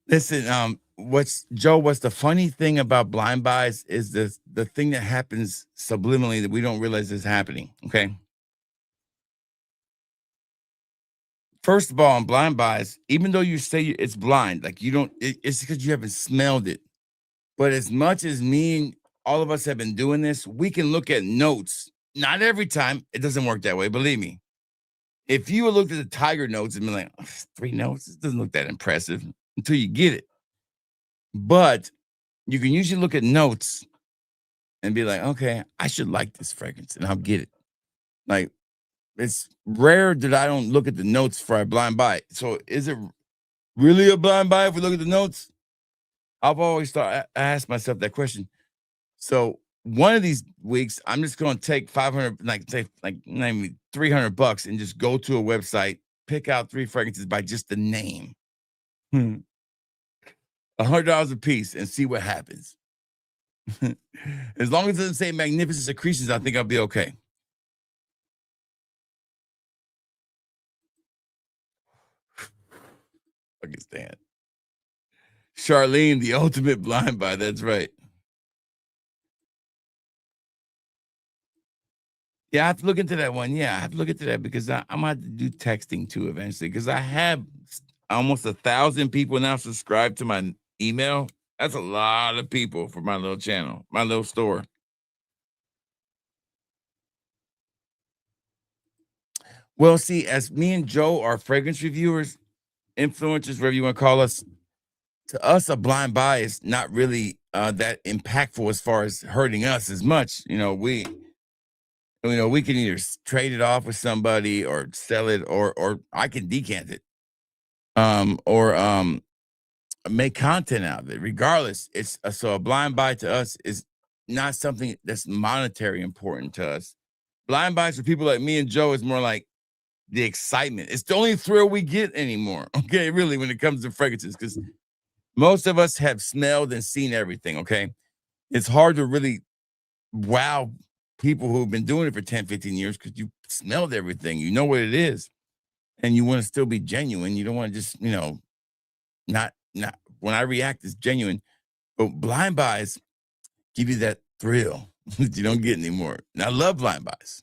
Listen, what's the funny thing about blind buys is the thing that happens subliminally that we don't realize is happening. Okay. First of all, on blind buys, even though you say it's blind, like you don't, it's because you haven't smelled it. But as much as me and all of us have been doing this, we can look at notes. Not every time. It doesn't work that way. Believe me. If you looked at the Tiger notes and been like, oh, 3 notes, it doesn't look that impressive until you get it. But you can usually look at notes and be like, okay, I should like this fragrance and I'll get it. Like, it's rare that I don't look at the notes for a blind buy. So is it really a blind buy if we look at the notes? I've always thought, I asked myself that question. So one of these weeks, I'm just going to take 500, like say, like maybe $300 and just go to a website, pick out 3 fragrances by just the name. $100 a piece and see what happens. As long as it doesn't say magnificent secretions, I think I'll be okay. I can stand. Charlene, the ultimate blind buy. That's right. Yeah, I have to look into that one. Yeah, I have to look into that because I'm gonna have to do texting too eventually. Because I have almost 1,000 people now subscribed to my email. That's a lot of people for my little channel, my little store. Well, see, as me and Joe are fragrance reviewers, influencers, whatever you want to call us, to us, a blind buy is not really that impactful as far as hurting us as much. We can either trade it off with somebody or sell it, or I can decant it, or make content out of it. Regardless, it's so a blind buy to us is not something that's monetary important to us. Blind buys for people like me and Joe is more like the excitement. It's the only thrill we get anymore. Okay, really, when it comes to fragrances, because most of us have smelled and seen everything. Okay, it's hard to really wow people who've been doing it for 10, 15 years because you smelled everything. You know what it is, and you want to still be genuine. You don't want to just not when I react, it's genuine. But blind buys give you that thrill that you don't get anymore. And I love blind buys.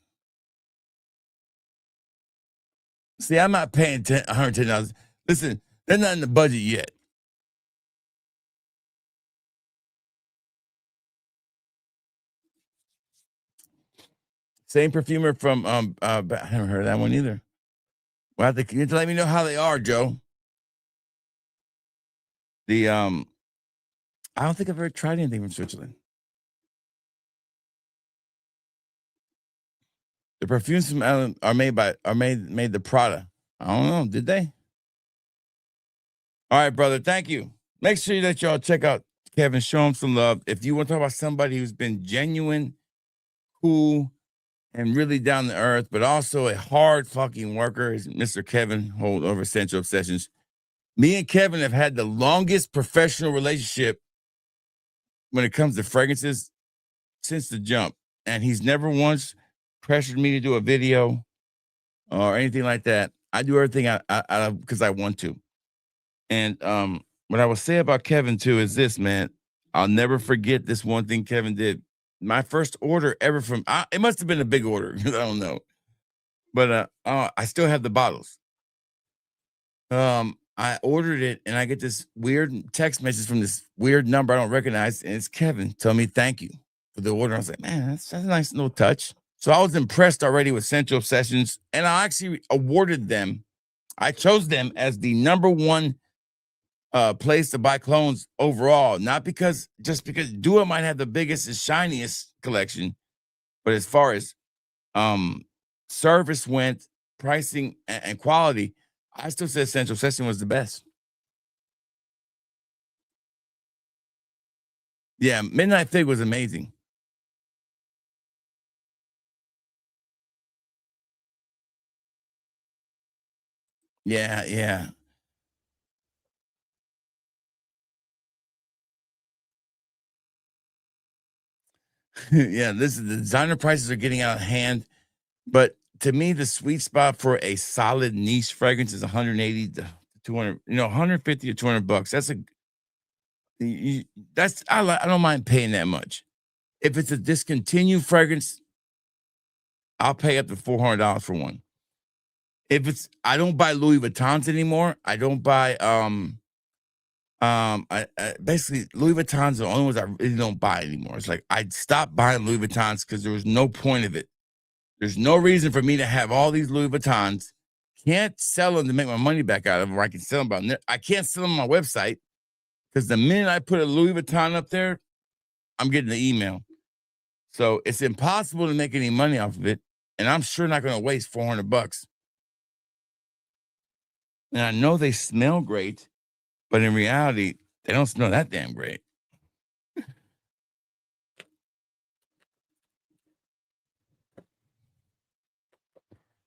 See, I'm not paying $110. Listen, they're not in the budget yet. Same perfumer from I haven't heard of that one either. Well, you have to let me know how they are, Joe. The I don't think I've ever tried anything from Switzerland. The perfumes from Ireland are made the Prada. I don't know. Did they? All right, brother. Thank you. Make sure that y'all check out Kevin. Show him some love. If you want to talk about somebody who's been genuine, cool, and really down to earth, but also a hard fucking worker, is Mr. Kevin Holt over Central Obsessions. Me and Kevin have had the longest professional relationship when it comes to fragrances since the jump. And he's never once pressured me to do a video or anything like that. I do everything because I want to. And what I will say about Kevin too is this, man. I'll never forget this one thing Kevin did. My first order ever from it must have been a big order. I don't know, but I still have the bottles. I ordered it and I get this weird text message from this weird number I don't recognize, and it's Kevin telling me thank you for the order. I was like, man, that's a nice little touch. So I was impressed already with Central Obsessions, and I actually awarded them. I chose them as the #1 place to buy clones overall, not because Dua might have the biggest and shiniest collection, but as far as service went, pricing and quality, I still said Central Obsession was the best. Yeah, Midnight Fig was amazing. Yeah, yeah. Yeah, the designer prices are getting out of hand. But to me, the sweet spot for a solid niche fragrance is 180 to 200, 150 to $200. I don't mind paying that much. If it's a discontinued fragrance, I'll pay up to $400 for one. If it's, I don't buy Louis Vuittons anymore. I don't buy I basically Louis Vuittons are the only ones I really don't buy anymore. It's like I stopped buying Louis Vuittons because there was no point of it. There's no reason for me to have all these Louis Vuittons. Can't sell them to make my money back out of them, or I can sell them. I can't sell them on my website because the minute I put a Louis Vuitton up there, I'm getting the email. So it's impossible to make any money off of it, and I'm sure not going to waste $400. And I know they smell great, but in reality, they don't smell that damn great.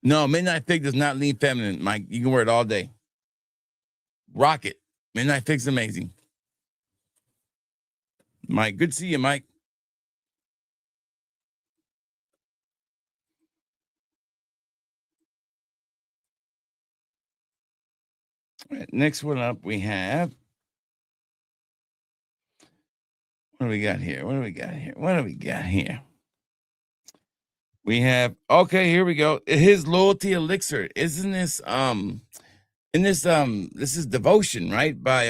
No, Midnight Fig does not lean feminine, Mike. You can wear it all day. Rock it. Midnight Fig's amazing. Mike, good to see you, Mike. All right, next one up, we have. What do we got here? We have, okay, here we go. His loyalty elixir. Isn't this this is Devotion, right? By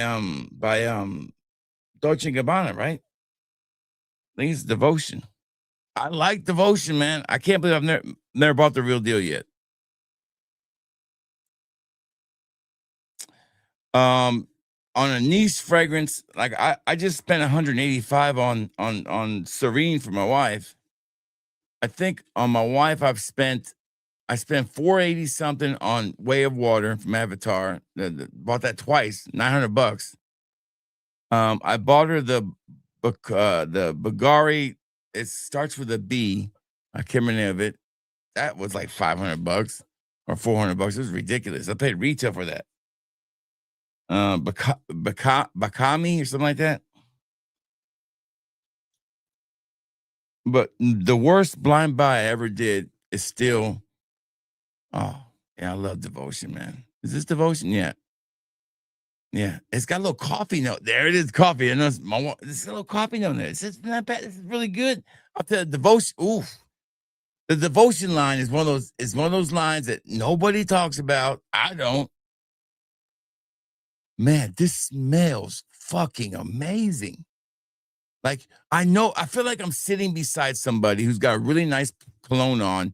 Dolce & Gabbana, right? I think it's Devotion. I like Devotion, man. I can't believe I've never bought the real deal yet. On a niche fragrance, like I just spent 185 on Serene for my wife. I think on my wife I spent 480 something on Way of Water from Avatar. Bought that twice, $900. I bought her the Bulgari. It starts with a B. I can't remember the name of it. That was like $500 or $400. It was ridiculous. I paid retail for that. Bakami or something like that. But the worst blind buy I ever did is still, oh, yeah, I love Devotion, man. Is this Devotion? Yeah. Yeah. It's got a little coffee note. There it is, coffee. And it's got a little coffee note there. It's not bad. This is really good. I'll tell you, Devotion, oof. The Devotion line is one of those lines that nobody talks about. I don't. Man, this smells fucking amazing. Like, I feel like I'm sitting beside somebody who's got a really nice cologne on,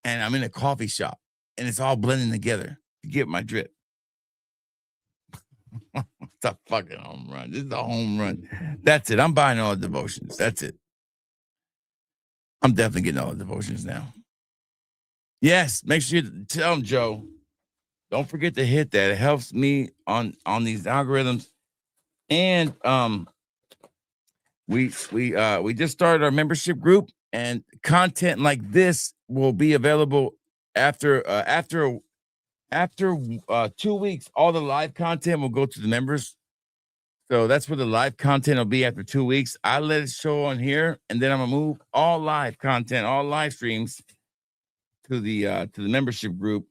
and I'm in a coffee shop, and it's all blending together. You get my drip. It's a fucking home run. This is a home run. That's it. I'm buying all the Devotions. That's it. I'm definitely getting all the Devotions now. Yes, make sure you tell them, Joe. Don't forget to hit that. It helps me on these algorithms. And we just started our membership group, and content like this will be available after 2 weeks. All the live content will go to the members. So that's where the live content will be after 2 weeks. I let it show on here, and then I'm gonna move all live content, all live streams to the membership group.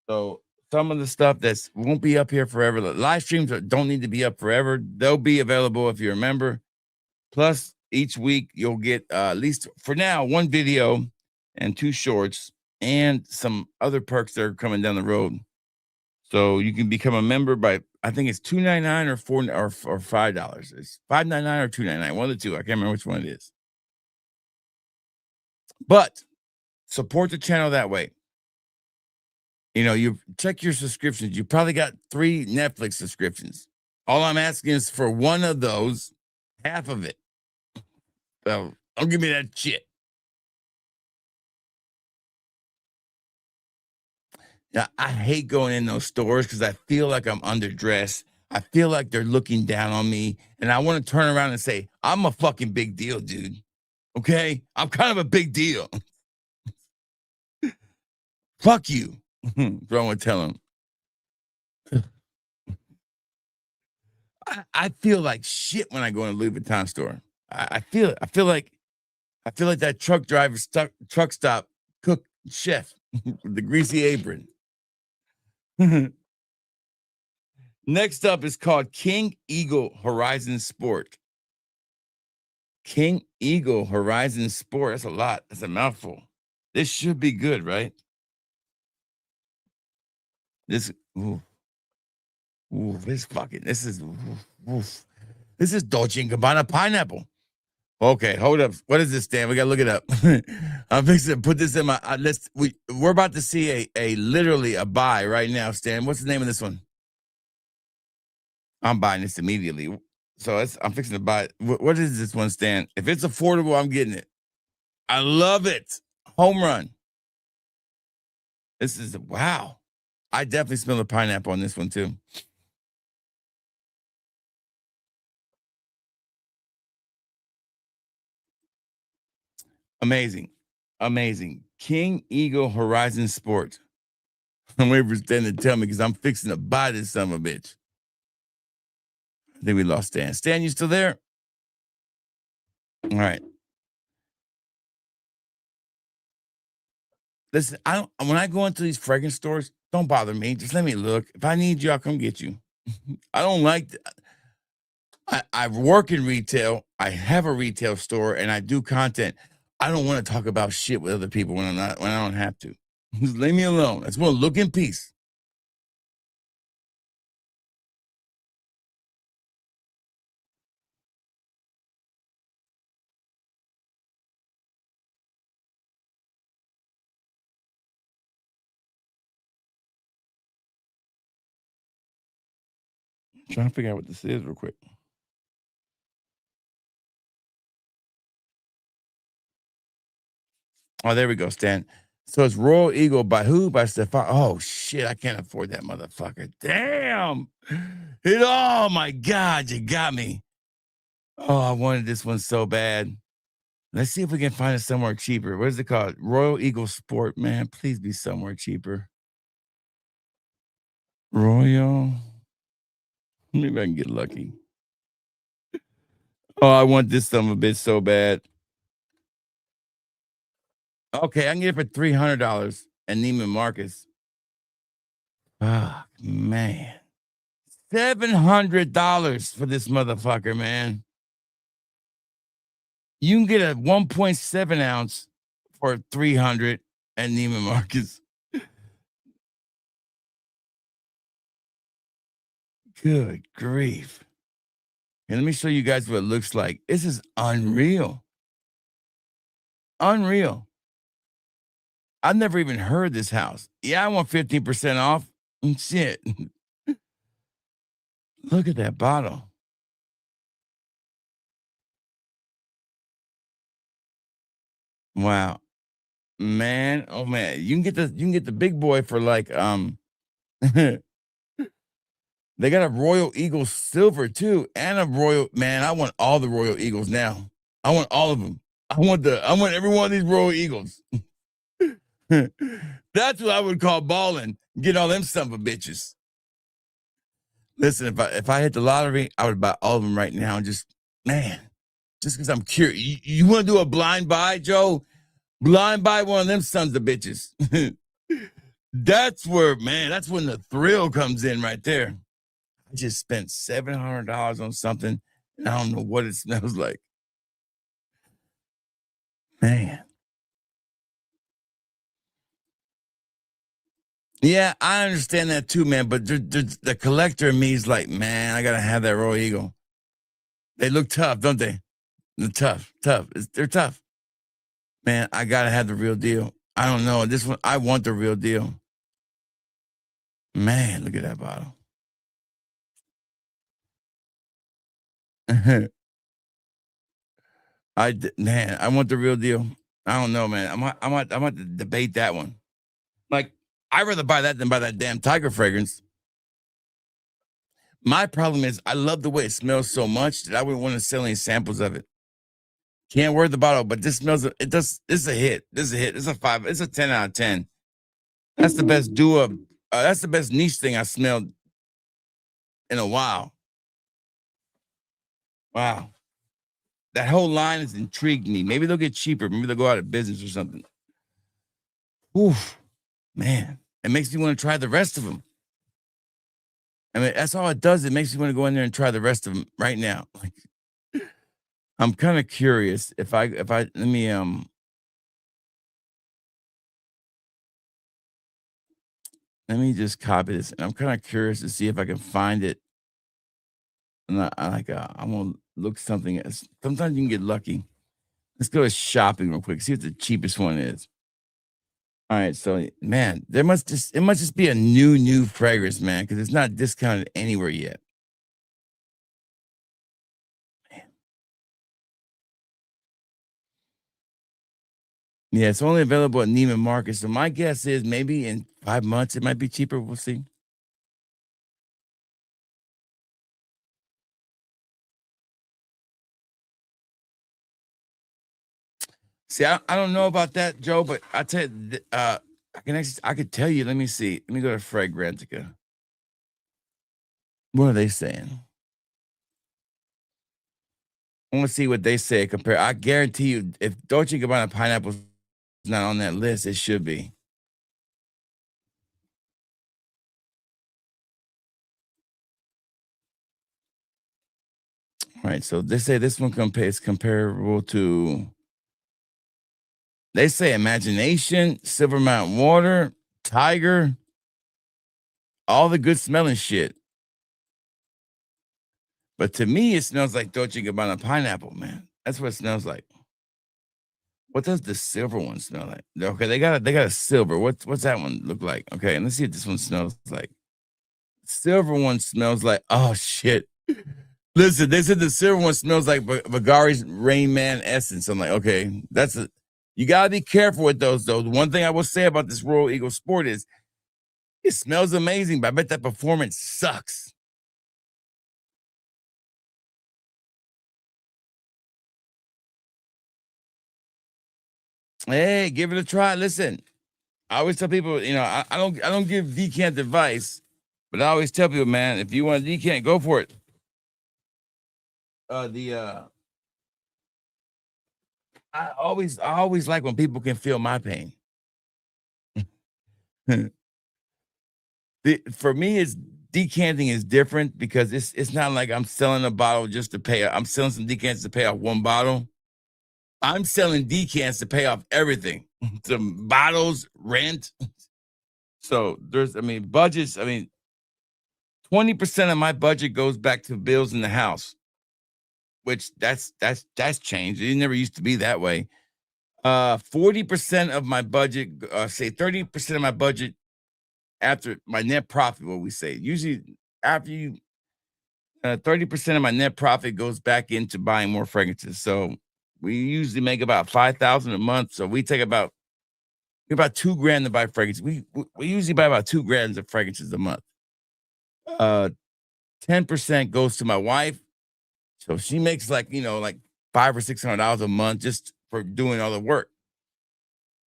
So some of the stuff that's won't be up here forever. The live streams don't need to be up forever. They'll be available if you're a member. Plus, each week you'll get at least for now 1 video and 2 shorts and some other perks that are coming down the road. So you can become a member by, I think it's $2.99 or $4 or $5. It's $5.99 or $2.99. One of the two. I can't remember which one it is. But support the channel that way. You know, you check your subscriptions. You probably got 3 Netflix subscriptions. All I'm asking is for one of those, half of it. So don't give me that shit. Yeah, I hate going in those stores because I feel like I'm underdressed. I feel like they're looking down on me. And I want to turn around and say, I'm a fucking big deal, dude. Okay? I'm kind of a big deal. Fuck you. Bro, I want to tell him. I feel like shit when I go in a Louis Vuitton store. I feel it. I feel like that truck driver truck stop cook chef with the greasy apron. Next up is called King Eagle Horizon Sport. King Eagle Horizon Sport. That's a lot. That's a mouthful. This should be good, right? This, this fucking, this is, this is Dolce & Gabbana pineapple. Okay, hold up. What is this, Dan? We gotta look it up. I'm fixing to put this in my list. We're about to see a literally a buy right now, Stan. What's the name of this one? I'm buying this immediately. So I'm fixing to buy it. What is this one, Stan? If it's affordable, I'm getting it. I love it. Home run. This is wow. I definitely smell the pineapple on this one too. Amazing. Amazing. King Eagle Horizon Sport. I'm waiting for Stan to tell me because I'm fixing to buy this son of a bitch. I think we lost Stan. Stan, you still there? All right. Listen, when I go into these fragrance stores, don't bother me. Just let me look. If I need you, I'll come get you. I don't like I work in retail. I have a retail store and I do content. I don't want to talk about shit with other people when I don't have to. Just leave me alone. I just want to look in peace. I'm trying to figure out what this is real quick. Oh, there we go, Stan. So it's Royal Eagle by who? By Stefan. Oh shit, I can't afford that motherfucker. Damn. Oh my God, you got me. Oh, I wanted this one so bad. Let's see if we can find it somewhere cheaper. What is it called? Royal Eagle Sport, man. Please be somewhere cheaper. Royal. Maybe I can get lucky. Oh, I want this son of a bitch so bad. Okay, I can get it for $300 at Neiman Marcus. Ah, man. $700 for this motherfucker, man. You can get a 1.7 ounce for $300 at Neiman Marcus. Good grief. And let me show you guys what it looks like. This is unreal. Unreal. I've never even heard this house. Yeah, I want 15% off. Shit. Look at that bottle. Wow. Man, oh man. You can get the big boy for like they got a Royal Eagle Silver too, and a Royal, man. I want all the Royal Eagles now. I want all of them. I want every one of these Royal Eagles. That's what I would call balling. Get all them son of a bitches. Listen, if I hit the lottery, I would buy all of them right now. And just because I'm curious. You want to do a blind buy, Joe? Blind buy one of them sons of bitches. That's where, man, that's when the thrill comes in right there. I just spent $700 on something, and I don't know what it smells like. Man. Yeah, I understand that too, man. But the collector in me is like, man, I gotta have that Royal Eagle. They look tough, don't they? They're tough. They're tough. Man, I gotta have the real deal. I don't know. This one, I want the real deal. Man, look at that bottle. I want the real deal. I don't know, man. I might to debate that one. Like, I'd rather buy that than buy that damn Tiger fragrance. My problem is I love the way it smells so much that I wouldn't want to sell any samples of it. Can't wear the bottle, but this smells. It does. This is a hit. This is a hit. It's a 5. It's a 10 out of 10. That's the best duo. That's the best niche thing I smelled in a while. Wow. That whole line has intrigued me. Maybe they'll get cheaper. Maybe they'll go out of business or something. Oof, man. It makes me want to try the rest of them. I mean, that's all it does. It makes me want to go in there and try the rest of them right now. Like, I'm kind of curious if I let me Let me just copy this. I'm kind of curious to see if I can find it. And I'm gonna look something else. Sometimes you can get lucky. Let's go to shopping real quick. See what the cheapest one is. All right, so man, it must just be a new fragrance, man, because it's not discounted anywhere yet. Yeah, it's only available at Neiman Marcus. So my guess is maybe in 5 months it might be cheaper. We'll see. See, I don't know about that, Joe, but I tell you, I could tell you. Let me see. Let me go to Fragrantica. What are they saying? I want to see what they say. Compare. I guarantee you, if Dolce & Gabbana pineapple is not on that list, it should be. All right, so they say this one is comparable to. They say Imagination, Silver Mountain Water, Tiger, all the good smelling shit. But to me, it smells like Dolce & Gabbana pineapple, man. That's what it smells like. What does the silver one smell like? Okay, they got a silver. What's that one look like? Okay, and let's see what this one smells like. Silver one smells like, oh shit. Listen, they said the silver one smells like Vagari's Rain Man Essence. I'm like, okay, you gotta be careful with those though. The one thing I will say about this Royal Eagle Sport is it smells amazing, but I bet that performance sucks. Hey, give it a try. Listen, I always tell people, I don't give decant advice, but I always tell people, man, if you want a decant, go for it. I always like when people can feel my pain. For me, it's decanting is different because it's not like I'm selling a bottle just to pay. I'm selling some decants to pay off one bottle. I'm selling decants to pay off everything. Some bottles, rent. So budgets. 20% of my budget goes back to bills in the house, which that's changed. It never used to be that way. 40% of my budget, say 30% of my budget after my net profit, what we say. Usually after you 30% of my net profit goes back into buying more fragrances. So we usually make about $5,000 a month. So we take about $2,000 to buy fragrances. We usually buy about $2,000 of fragrances a month. 10% goes to my wife. So she makes like $500 or $600 a month just for doing all the work.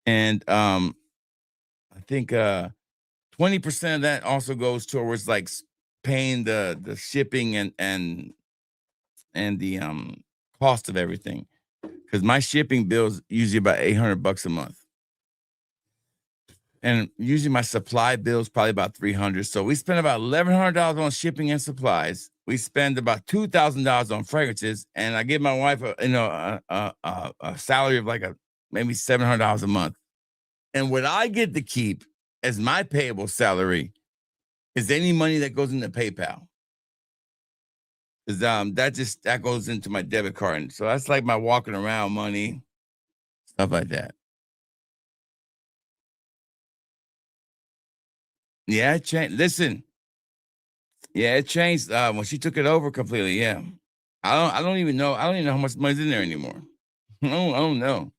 And I think 20% of that also goes towards like paying the shipping and the cost of everything. Because my shipping bill is usually about $800 a month. And usually my supply bill is probably about $300. So we spend about $1,100 on shipping and supplies. We spend about $2,000 on fragrances, and I give my wife a salary of like maybe $700 a month. And what I get to keep as my payable salary is any money that goes into PayPal. Because that goes into my debit card. And so that's like my walking around money, stuff like that. Yeah, it changed. Listen, yeah, it changed when she took it over completely. Yeah, I don't even know. I don't even know how much money's in there anymore. I don't know.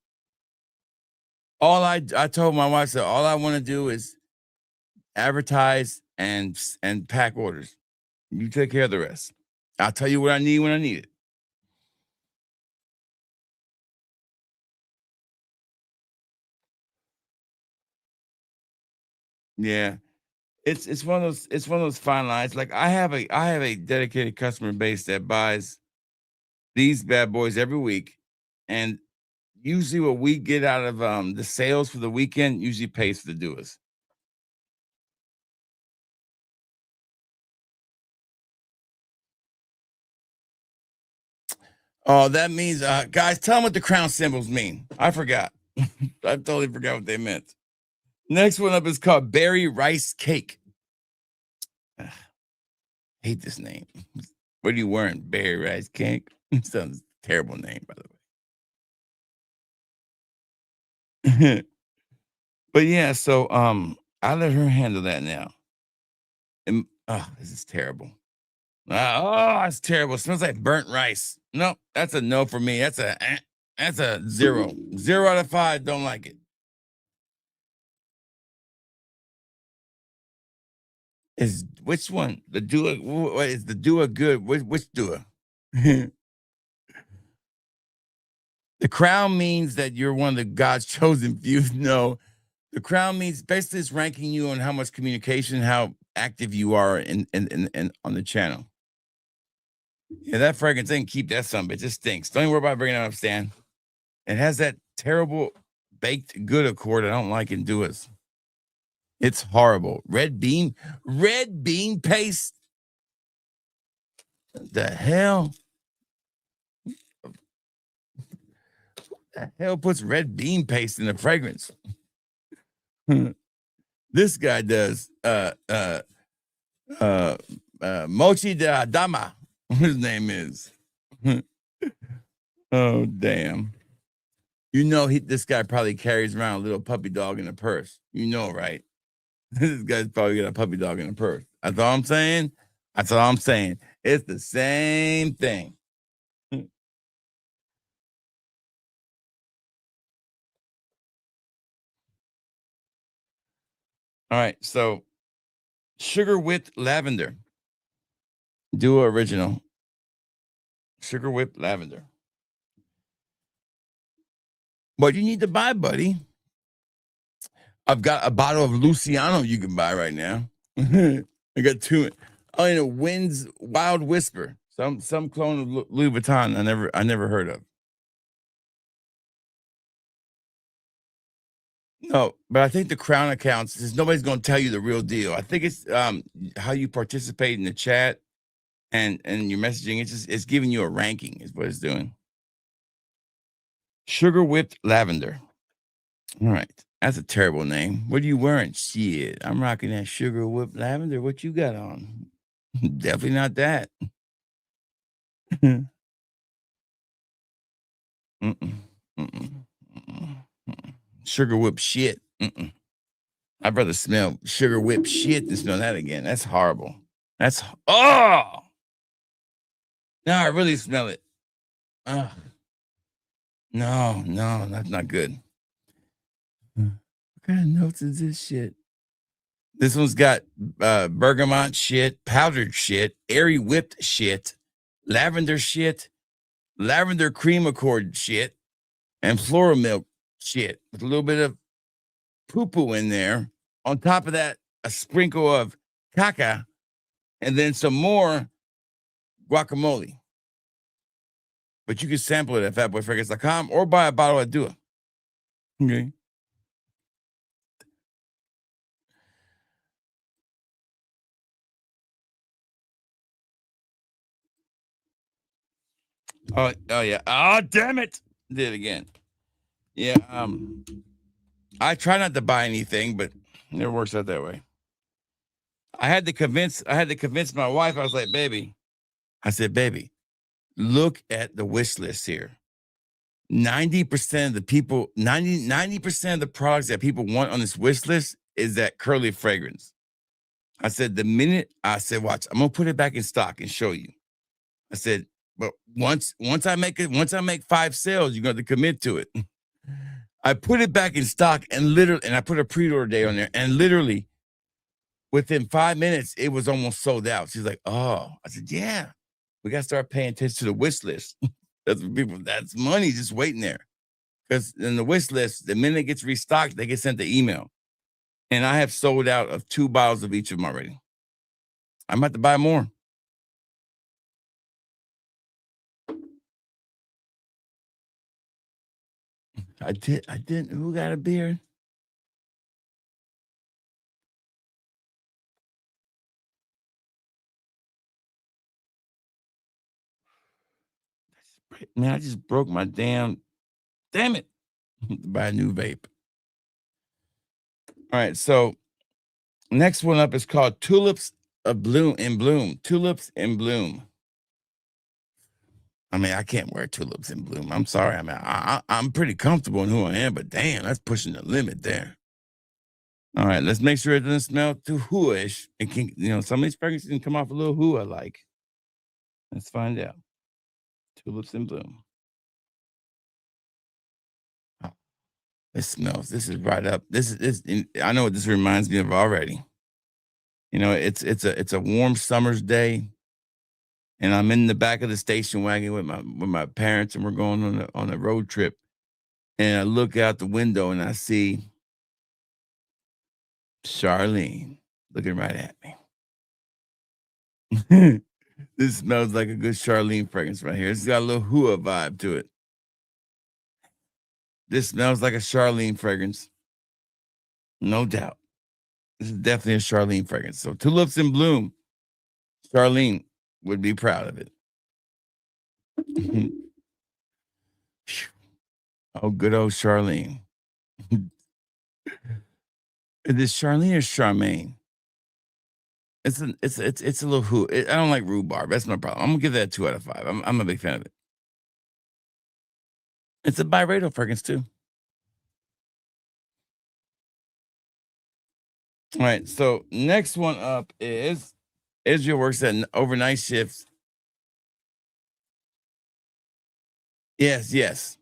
I told my wife, so all I want to do is advertise and pack orders. You take care of the rest. I'll tell you what I need when I need it. Yeah. It's one of those fine lines. Like I have a dedicated customer base that buys these bad boys every week, and usually what we get out of the sales for the weekend usually pays for the doers. Oh, that means guys, tell them what the crown symbols mean. I forgot. I totally forgot what they meant. Next one up is called Berry Rice Cake. Ugh, hate this name. What are you wearing? Berry Rice Cake? Sounds terrible name, by the way. But yeah, so I let her handle that now. And this is terrible. It's terrible. It smells like burnt rice. No, that's a no for me. That's a 0. 0 out of 5. Don't like it. Is which one? The Dua? What is the Dua good? Which Dua? The crown means that you're one of the God's chosen few. No, the crown means basically it's ranking you on how much communication, how active you are in on the channel. Yeah, that fragrance ain't keep that son, but it just stinks. Don't even worry about bringing it up, Stan. It has that terrible baked good accord I don't like in Duas. It's horrible. Red bean paste. The hell? The hell puts red bean paste in the fragrance? This guy does. Mochi de Adama. His name is. Oh damn! You know this guy probably carries around a little puppy dog in a purse. You know, right? This guy's probably got a puppy dog in a purse. That's all I'm saying. That's all I'm saying. It's the same thing. All right, so sugar whipped lavender. Duo original. Sugar whipped lavender. What you need to buy, buddy? I've got a bottle of Luciano you can buy right now. I got 2. Oh, and a Wind's Wild Whisper. Some clone of Louis Vuitton I never heard of. No, but I think the crown accounts is nobody's going to tell you the real deal. I think it's how you participate in the chat and your messaging. It's giving you a ranking is what it's doing. Sugar whipped lavender. All right. That's a terrible name. What are you wearing? Shit. I'm rocking that sugar whipped lavender. What you got on? Definitely not that. Sugar whipped shit. I'd rather smell sugar whipped shit than smell that again. That's horrible. Now I really smell it. No, that's not good. What kind of notes is this shit? This one's got bergamot shit, powdered shit, airy whipped shit, lavender cream accord shit, and floral milk shit with a little bit of poo-poo in there. On top of that, a sprinkle of caca, and then some more guacamole. But you can sample it at fatboyfragrance.com or buy a bottle at Dua. Okay. Oh yeah. Oh, damn it. Did it again. Yeah. I try not to buy anything, but it never works out that way. I had to convince my wife. I was like, baby, look at the wish list here. 90% of the people, 90% of the products that people want on this wish list is that curly fragrance. I said, watch, I'm gonna put it back in stock and show you. I said, but once I make 5 sales, you're going to commit to it. I put it back in stock and I put a pre-order date on there, and literally within 5 minutes, it was almost sold out. She's like, oh. I said, yeah, we got to start paying attention to the wish list. That's money just waiting there. Because in the wish list, the minute it gets restocked, they get sent the email. And I have sold out of 2 bottles of each of them already. I'm about to buy more. I didn't. Who got a beer? Man, I just broke my damn it. Buy a new vape. All right, so next one up is called Tulips of Bloom in Bloom. Tulips in Bloom. I mean, I can't wear tulips in bloom. I'm sorry. I mean, I'm pretty comfortable in who I am, but damn, that's pushing the limit there. All right, let's make sure it doesn't smell too hooish. It can, some of these fragrances can come off a little hoo like. Let's find out. Tulips in bloom. Oh, this smells. This is right up. This is. I know what this reminds me of already. It's a warm summer's day, and I'm in the back of the station wagon with my parents, and we're going on a road trip. And I look out the window and I see Charlene looking right at me. This smells like a good Charlene fragrance right here. It's got a little hua vibe to it. This smells like a Charlene fragrance. No doubt. This is definitely a Charlene fragrance. So Tulips in Bloom. Charlene would be proud of it. Oh, good old Charlene. Is this Charlene or Charmaine? It's a little who. I don't like rhubarb. That's my problem. I'm gonna give that a 2 out of 5. I'm a big fan of it. It's a Byredo fragrance too. All right. So next one up is Israel works at overnight shifts. Yes.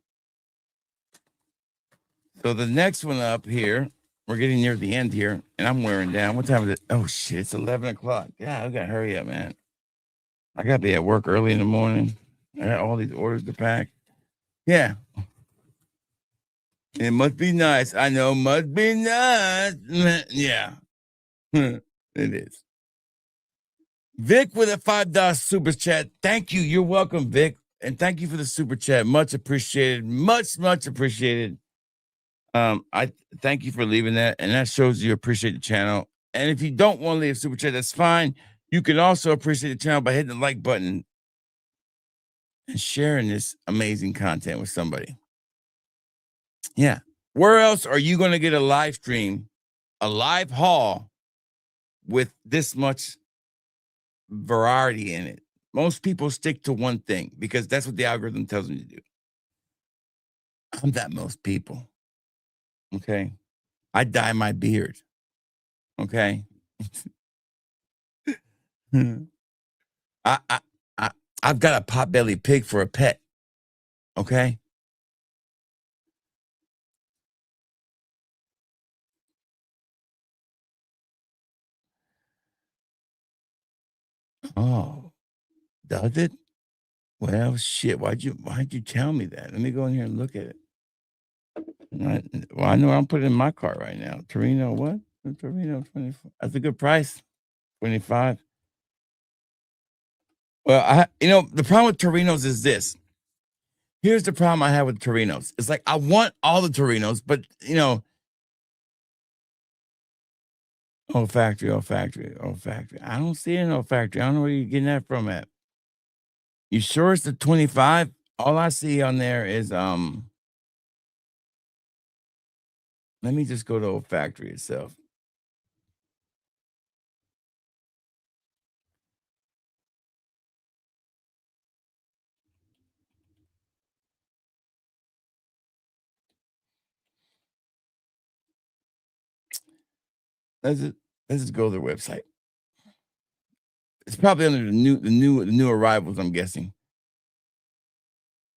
So the next one up here, we're getting near the end here, and I'm wearing down. What time is it? Oh shit, it's 11 o'clock. Yeah, I gotta hurry up, man. I gotta be at work early in the morning. I got all these orders to pack. Yeah. It must be nice. I know, must be nice. Yeah. It is. Vic with a $5 super chat. Thank you. You're welcome, Vic. And thank you for the super chat. Much appreciated. Much appreciated. I thank you for leaving that, and that shows you appreciate the channel. And if you don't want to leave a super chat, that's fine. You can also appreciate the channel by hitting the like button and sharing this amazing content with somebody. Yeah. Where else are you going to get a live stream, a live haul with this much variety in it? Most people stick to one thing because that's what the algorithm tells them to do. I'm that most people. Okay. I dye my beard. Okay. I've got a potbelly pig for a pet. Okay. Oh, does it? Well, shit. Why'd you tell me that? Let me go in here and look at it. Well, I know I'm putting in my cart right now. Torino, what? Torino 24. That's a good price. 25. Well, the problem with Torinos is this. Here's the problem I have with Torinos. It's like I want all the Torinos, but factory. I don't see it in factory. I don't know where you're getting that from at. You sure it's the 25? All I see on there is let me just go to Old Factory itself. Let's just go to their website. It's probably under the new arrivals, I'm guessing.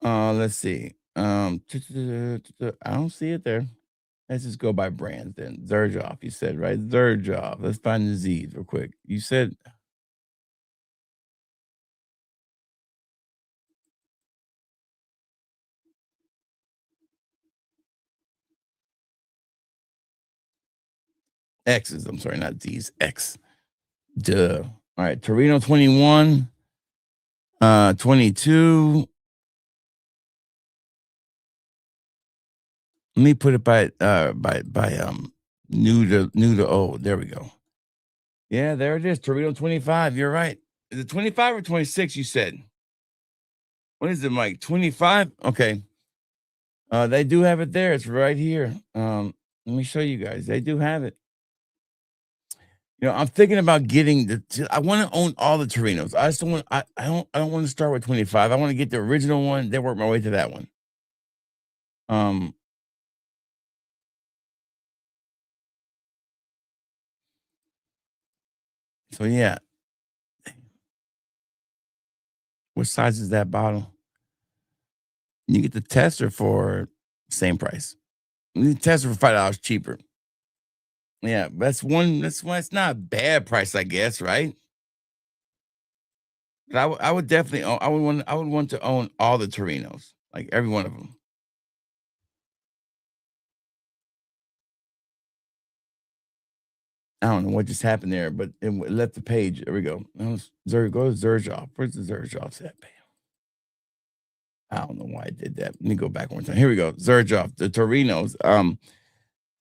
Let's see. I don't see it there. Let's just go by brands then. Zerjoff, you said, right? Zerjoff. Let's find the Z's real quick. You said X's. I'm sorry, not Z's. X. Duh. All right. Torino 21. 22. Let me put it by new to old. There we go. Yeah, there it is. Torino 25. You're right. Is it 25 or 26? You said. What is it, Mike? 25? Okay. They do have it there. It's right here. Let me show you guys. They do have it. You know, I'm thinking about getting I want to own all the Torinos. I just don't want. I don't want to start with 25. I want to get the original one, then work my way to that one. Um. So yeah, what size is that bottle? You get the tester for same price. The tester for $5 cheaper. Yeah, that's one. That's why it's not a bad price, I guess, right? But I would definitely own. I would want to own all the Torinos, like every one of them. I don't know what just happened there, but it left the page. There we go. Go to Zerjoff. Where's the Zerjoffs at? Bam. I don't know why I did that. Let me go back one time. Here we go. Zerjoff, the Torinos.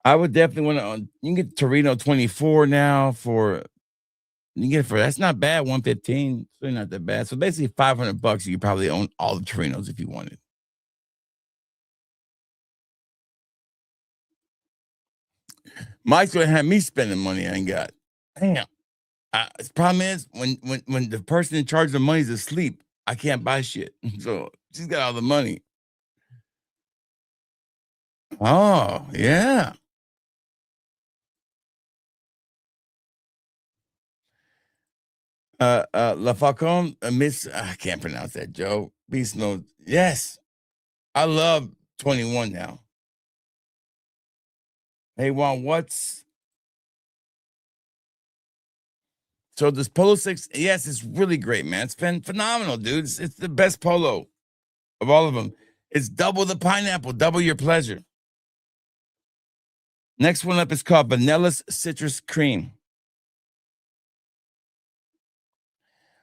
I would definitely want to own. You can get Torino 24 now for. You can get it for that's not bad. 115. It's really not that bad. So basically, $500. You could probably own all the Torinos if you wanted. Mike's gonna have me spending money I ain't got. Damn. The problem is when the person in charge of the money is asleep, I can't buy shit. So she's got all the money. Oh yeah. La Falcon, Miss. I can't pronounce that. Joe Beast Mode. Yes, I love 21 now. Hey Juan, what's so this Polo 6? Yes, it's really great, man. It's been phenomenal, dude. It's the best polo of all of them. It's double the pineapple, double your pleasure. Next one up is called Vanilla Citrus Cream.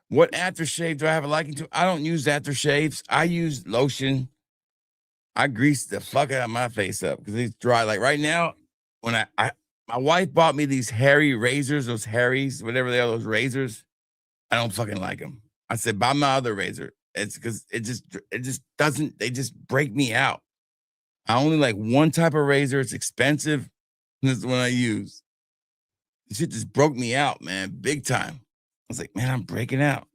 What aftershave do I have a liking to? I don't use aftershaves. I use lotion. I grease the fuck out of my face up because it's dry. Like right now, when I my wife bought me these hairy razors, those Harrys, whatever they are, those razors. I don't fucking like them. I said, buy my other razor. It's because it just doesn't, they just break me out. I only like one type of razor. It's expensive. This is the one I use. This shit just broke me out, man, big time. I was like, man, I'm breaking out.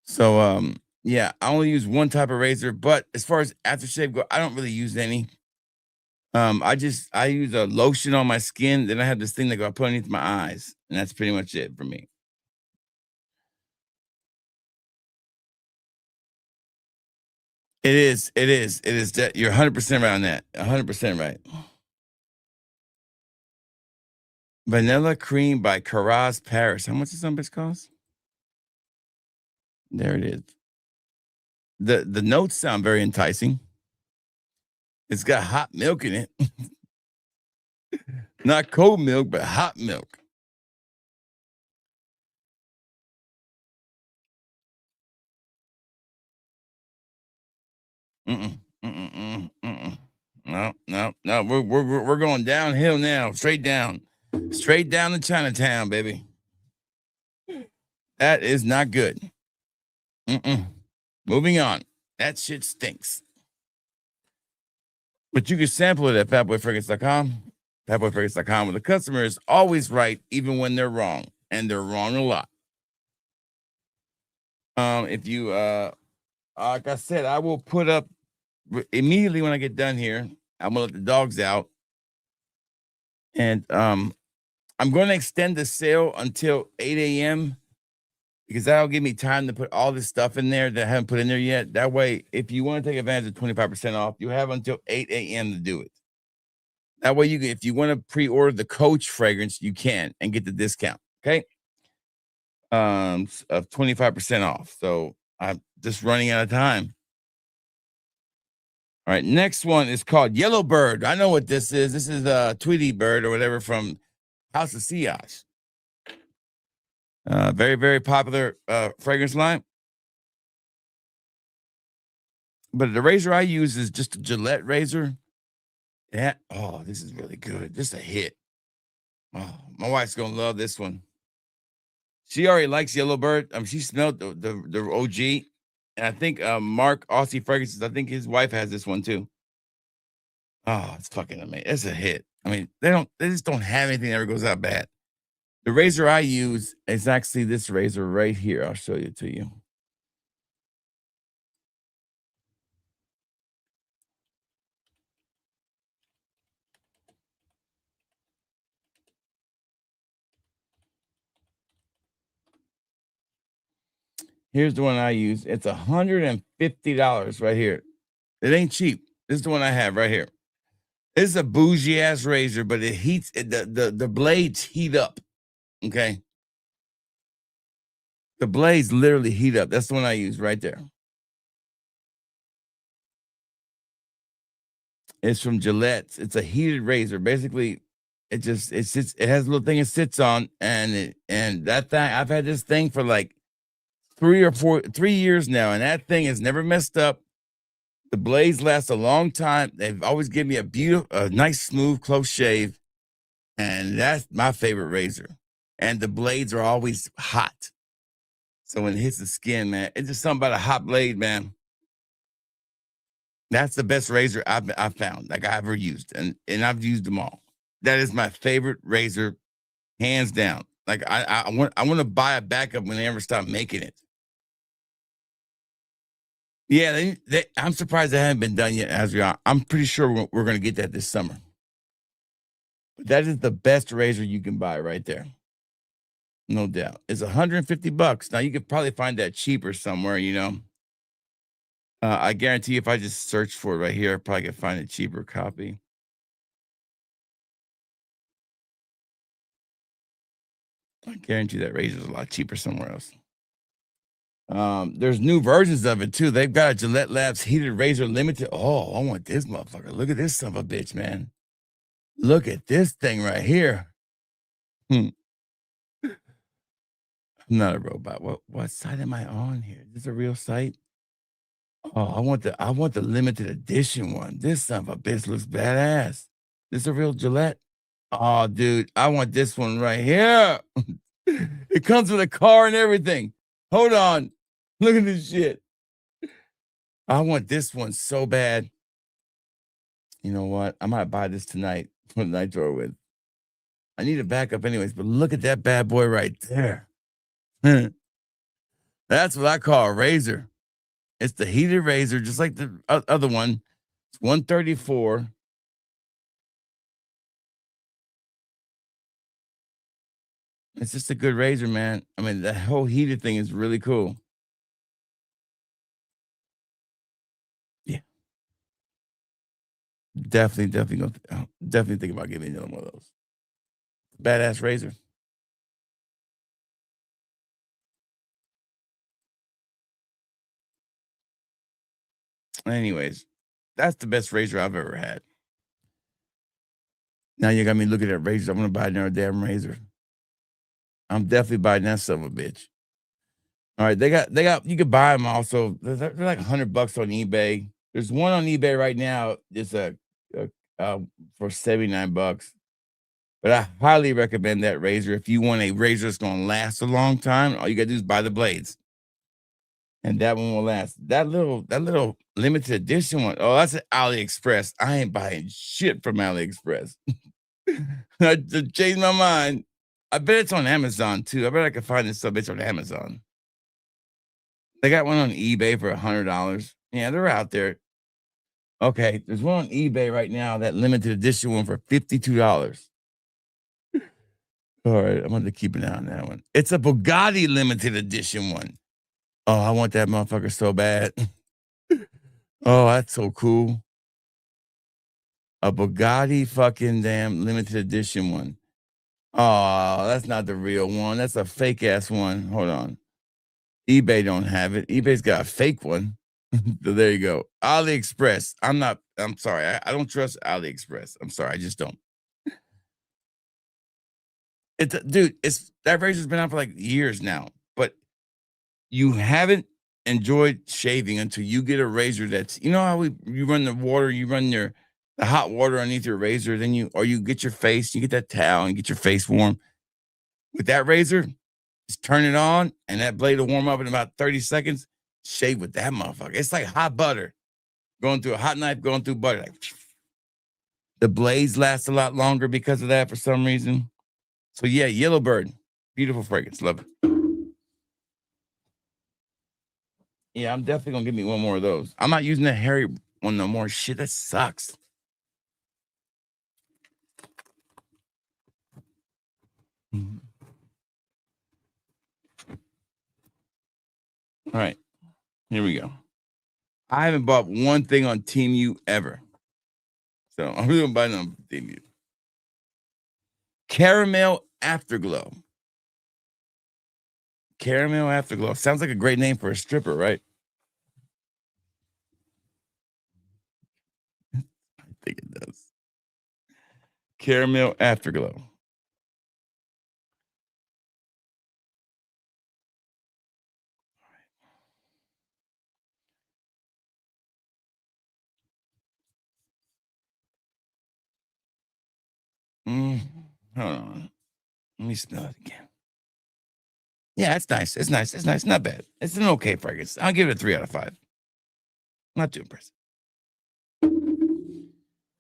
So yeah, I only use one type of razor, but as far as aftershave go, I don't really use any. I use a lotion on my skin, then I have this thing that I put underneath my eyes, and that's pretty much it for me. It is that you're 100% right on that. 100% right. Vanilla cream by Carras Paris. How much does some bitch cost? There it is. The notes sound very enticing. It's got hot milk in it. Not cold milk, but hot milk. Mm-mm, mm-mm, mm-mm. No. We're going downhill now. Straight down to Chinatown, baby. That is not good. Mm-mm. Moving on. That shit stinks. But you can sample it at fatboyfragrance.com. Fatboyfragrance.com, where the customer is always right, even when they're wrong, and they're wrong a lot. If you like I said, I will put up immediately when I get done here. I'm gonna let the dogs out, and I'm going to extend the sale until 8 a.m. because that'll give me time to put all this stuff in there that I haven't put in there yet. That way, if you want to take advantage of 25% off, you have until 8 a.m. to do it. That way, if you want to pre-order the Coach fragrance, you can and get the discount. Okay, of 25% off. So I'm just running out of time. All right, next one is called Yellow Bird. I know what this is. This is a Tweety Bird or whatever from House of Sillage. Very, very popular fragrance line. But the razor I use is just a Gillette razor. Yeah. Oh, this is really good. Just a hit. Oh, my wife's gonna love this one. She already likes Yellowbird. She smelled the OG. And I think Mark Aussie Fragrances, I think his wife has this one too. Oh, it's fucking amazing. It's a hit. I mean, they just don't have anything that ever goes out bad. The razor I use is actually this razor right here. I'll show it to you. Here's the one I use. It's $150 right here. It ain't cheap. This is the one I have right here. It's a bougie ass razor, but it heats the blades heat up. Okay. The blades literally heat up. That's the one I use right there. It's from Gillette. It's a heated razor. Basically, it has a little thing it sits on, and that thing, I've had this thing for like 3 years now, and that thing has never messed up. The blades last a long time. They've always given me a nice, smooth, close shave. And that's my favorite razor. And the blades are always hot. So when it hits the skin, man, it's just something about a hot blade, man. That's the best razor I've found, like I've ever used. And I've used them all. That is my favorite razor, hands down. Like I want to buy a backup when they ever stop making it. Yeah, I'm surprised they haven't been done yet, Azriel. I'm pretty sure we're going to get that this summer. But that is the best razor you can buy right there. No doubt. It's $150. Now, you could probably find that cheaper somewhere, you know. I guarantee if I just search for it right here, I probably could find a cheaper copy. I guarantee that razor is a lot cheaper somewhere else. There's new versions of it too. They've got a Gillette Labs Heated Razor Limited. Oh, I want this motherfucker. Look at this son of a bitch, man. Look at this thing right here. I'm not a robot. What site am I on here? Is this a real site? Oh, I want the limited edition one. This son of a bitch looks badass. This a real Gillette? Oh, dude, I want this one right here. It comes with a car and everything. Hold on. Look at this shit. I want this one so bad. You know what? I might buy this tonight for the night drawer with. I need a backup anyways, but look at that bad boy right there. That's what I call a razor. It's the heated razor, just like the other one. It's $134. It's just a good razor, man. I mean, the whole heated thing is really cool. Yeah. Definitely think about getting another one of those. Badass razor. Anyways, that's the best razor I've ever had. Now you got me looking at razors. I'm gonna buy another damn razor. I'm definitely buying that son of a bitch. All right, they got. You could buy them also. They're like $100 on eBay. There's one on eBay right now. It's for $79. But I highly recommend that razor if you want a razor that's gonna last a long time. All you gotta do is buy the blades, and that one will last. That little limited edition one. Oh, that's an AliExpress. I ain't buying shit from AliExpress. I changed my mind. I bet it's on Amazon too. I bet I can find this bitch on Amazon. They got one on eBay for $100. Yeah, they're out there. Okay, there's one on eBay right now, that limited edition one for $52. All right, I'm going to keep an eye on that one. It's a Bugatti limited edition one. Oh, I want that motherfucker so bad. Oh, that's so cool. A Bugatti fucking damn limited edition one. Oh, that's not the real one. That's a fake ass one. Hold on. eBay don't have it. eBay's got a fake one. So there you go. AliExpress. I'm sorry. I don't trust AliExpress. I'm sorry. I just don't. Dude, that razor's been out for like years now, but you haven't enjoyed shaving until you get a razor that's, you know how you run the water, you run the hot water underneath your razor, then you get your face, you get that towel and get your face warm. With that razor, just turn it on and that blade will warm up in about 30 seconds. Shave with that motherfucker. It's like hot butter. Going through a hot knife, going through butter. Like, the blades last a lot longer because of that for some reason. So yeah, Yellowbird, beautiful fragrance, love it. Yeah, I'm definitely gonna give me one more of those. I'm not using the hairy one no more. Shit, that sucks. Mhm. All right, here we go. I haven't bought one thing on Team U ever, so I'm really gonna buy it on Team U. Caramel Afterglow. Caramel Afterglow sounds like a great name for a stripper, right? I think it does. Caramel Afterglow. Hold on. Let me smell it again. Yeah, it's nice. It's nice. It's nice. Not bad. It's an okay fragrance. I'll give it a 3 out of 5. Not too impressive.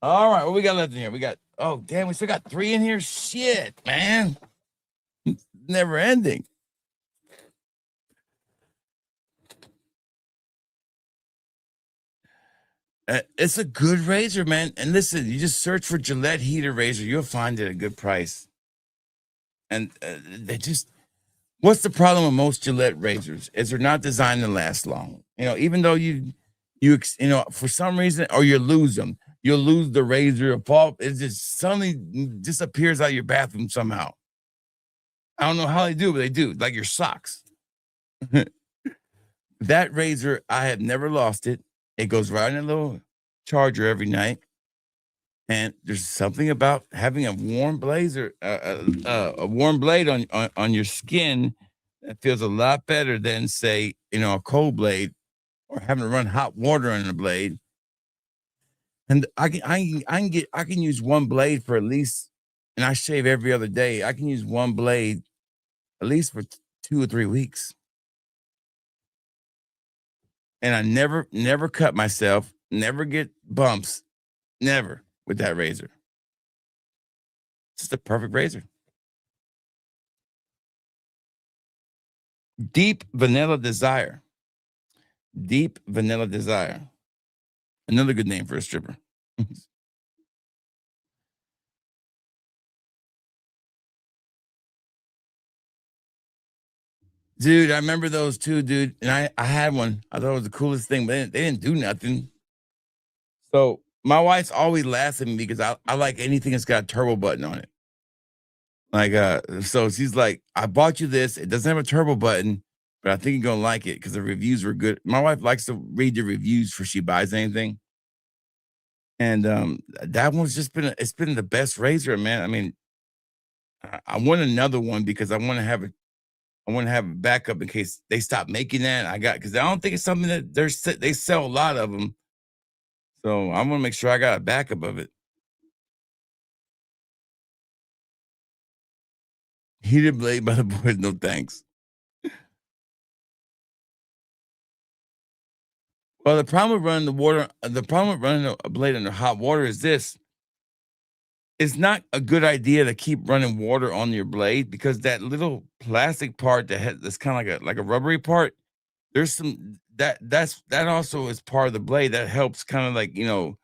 All right, what we got left in here? We got, oh, damn, we still got 3 in here? Shit, man. It's never ending. It's a good razor, man. And listen, you just search for Gillette heater razor. You'll find it at a good price. And they just, what's the problem with most Gillette razors? Is they're not designed to last long. You know, even though you know, for some reason, or you lose them. You'll lose the razor, fall. It just suddenly disappears out of your bathroom somehow. I don't know how they do it, but they do, like your socks. That razor, I have never lost it. It goes right in a little charger every night. And there's something about having a warm blazer, a warm blade on your skin that feels a lot better than, say, you know, a cold blade or having to run hot water on the blade. And I can use one blade for at least, and I shave every other day. I can use one blade at least for 2 or 3 weeks. And I never cut myself, never get bumps, never with that razor. It's just a perfect razor. Deep Vanilla Desire. Deep Vanilla Desire. Another good name for a stripper. Dude, I remember those too, dude. And I had one. I thought it was the coolest thing, but they didn't do nothing. So my wife's always laughing at me because I like anything that's got a turbo button on it. Like, so she's like, I bought you this. It doesn't have a turbo button, but I think you're gonna like it because the reviews were good. My wife likes to read the reviews before she buys anything. And that one's just been it's been the best razor, man. I mean, I want another one because I want to have a backup in case they stop making that. I got because I don't think it's something that they sell a lot of them. So I want to make sure I got a backup of it. Heated blade by the boys, no thanks. Well, the problem with running a blade under hot water is this. It's not a good idea to keep running water on your blade because that little plastic part that's kind of like a rubbery part. There's some that also is part of the blade that helps kind of like, you know,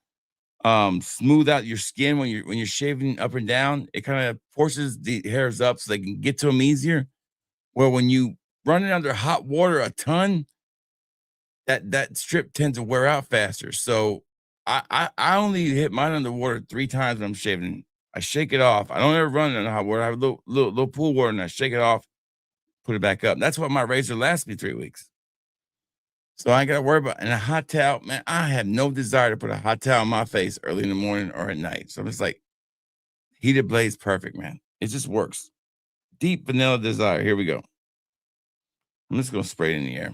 smooth out your skin when you're shaving up and down. It kind of forces the hairs up so they can get to them easier. Well, when you run it under hot water a ton, that strip tends to wear out faster. So I only hit mine underwater 3 times when I'm shaving. I shake it off. I don't ever run it in hot water. I have a little pool water and I shake it off, put it back up. That's what my razor lasts me 3 weeks. So I ain't gotta worry about. And a hot towel, man, I have no desire to put a hot towel on my face early in the morning or at night. So I'm just like, heated blade's perfect, man. It just works. Deep Vanilla Desire. Here we go. I'm just gonna spray it in the air.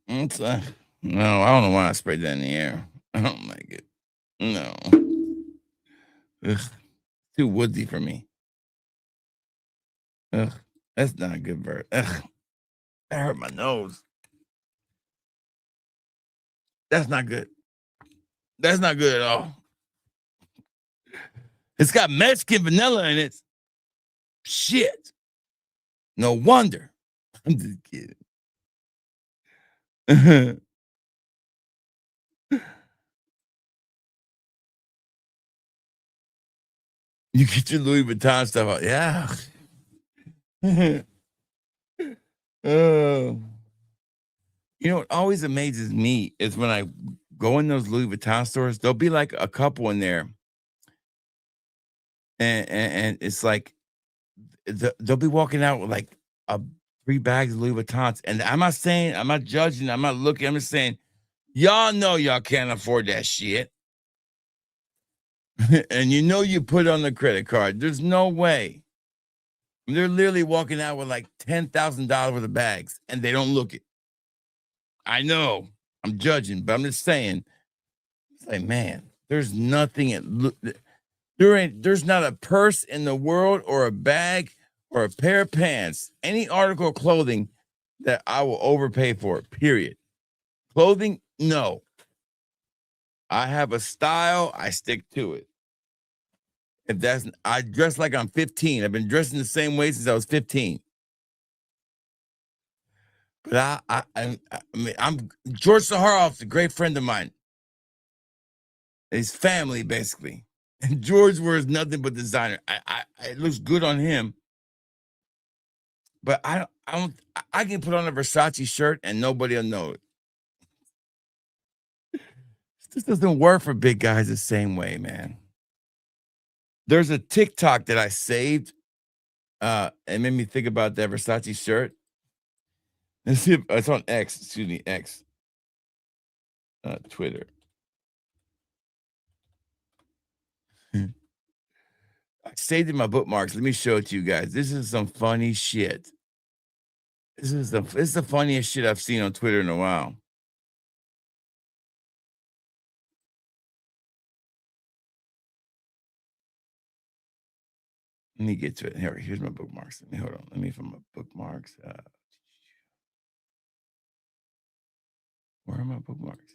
It's, no, I don't know why I sprayed that in the air. I don't like it. No. Ugh, too woodsy for me. Ugh, that's not a good bird. Ugh, that hurt my nose. That's not good. That's not good at all. It's got Mexican vanilla in it. Shit. No wonder. I'm just kidding. You get your Louis Vuitton stuff out. Yeah. Oh. You know what always amazes me is when I go in those Louis Vuitton stores, there'll be like a couple in there. And it's like they'll be walking out with like 3 bags of Louis Vuittons. And I'm not saying, I'm not judging, I'm not looking, I'm just saying, y'all know y'all can't afford that shit. And you know you put it on the credit card. There's no way. They're literally walking out with like $10,000 worth of bags and they don't look it. I know I'm judging, but I'm just saying, it's like, man, there's nothing. There's not a purse in the world or a bag or a pair of pants, any article of clothing that I will overpay for, period. Clothing, no. I have a style, I stick to it. I dress like I'm 15. I've been dressing the same way since I was 15. But I mean, I'm George Saharov's a great friend of mine. His family, basically. And George wears nothing but designer. It looks good on him. But I can put on a Versace shirt and nobody will know it. This doesn't work for big guys the same way, man. There's a TikTok that I saved. It made me think about that Versace shirt. Let's see if it's on X. Excuse me, X. Twitter. I saved it in my bookmarks. Let me show it to you guys. This is some funny shit. This is the funniest shit I've seen on Twitter in a while. Let me get to it. Here's my bookmarks. Hold on. Let me find my bookmarks. Where are my bookmarks?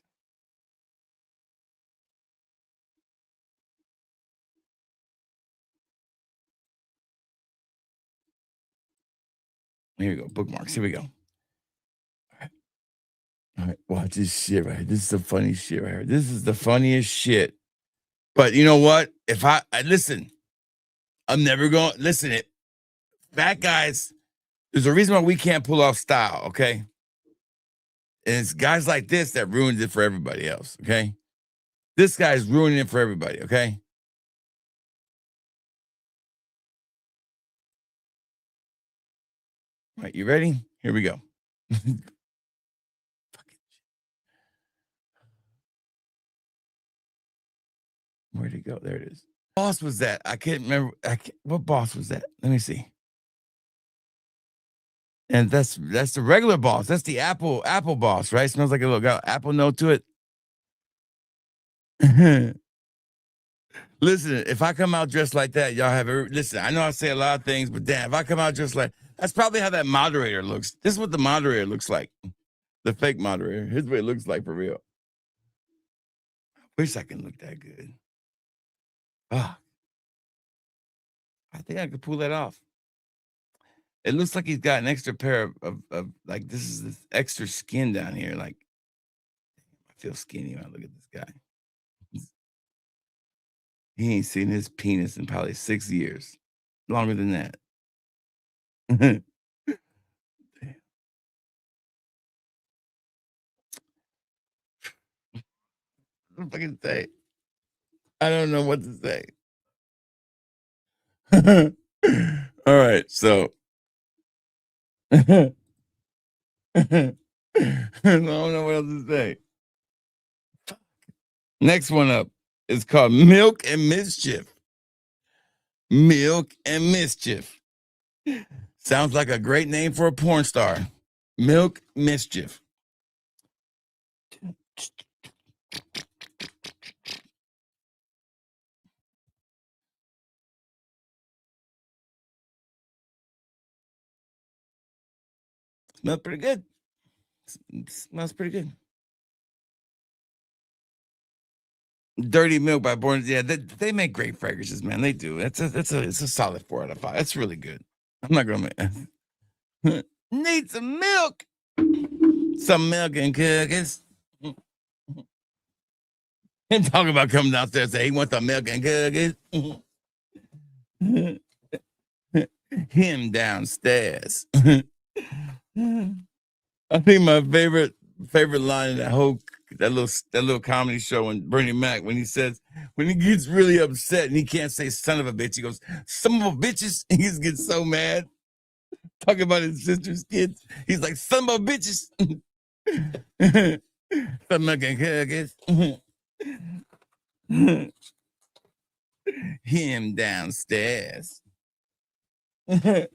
Here we go. Bookmarks. Here we go. All right. Watch this shit right here. This is the funniest shit right here. This is the funniest shit. But you know what? If I listen, I'm never going to listen. Fat guys, there's a reason why we can't pull off style, okay? And it's guys like this that ruins it for everybody else, okay? This guy's ruining it for everybody, okay? All right, you ready? Here we go. Where'd it go? There it is. Boss was that? I can't remember. What boss was that? Let me see. And that's the regular boss. That's the Apple boss, right? Smells like a little got apple note to it. Listen, if I come out dressed like that, y'all listen. I know I say a lot of things, but damn, if I come out dressed like that's probably how that moderator looks. This is what the moderator looks like. The fake moderator. Here's what it looks like for real. I wish I can look that good. Ah, I think I could pull that off. It looks like he's got an extra pair of like this is this extra skin down here. Like I feel skinny when I look at this guy. He ain't seen his penis in probably 6 years. Longer than that. Damn. What the fucking say? I don't know what to say. All right, so I don't know what else to say. Next one up is called Milk and Mischief. Milk and Mischief. Sounds like a great name for a porn star. Milk Mischief. Smells pretty good. Smells pretty good. Dirty Milk by Born. Yeah, they make great fragrances, man. They do. It's a solid 4 out of 5. That's really good. I'm not gonna make need some milk. Some milk and cookies. And talking about coming downstairs, say he wants some milk and cookies. Him downstairs. I think my favorite line in that little comedy show when Bernie Mac, when he gets really upset and he can't say son of a bitch, he goes, son of a bitches. He just gets so mad. Talking about his sister's kids. He's like, son of a bitches. Some milk and cookies. Him downstairs. Oh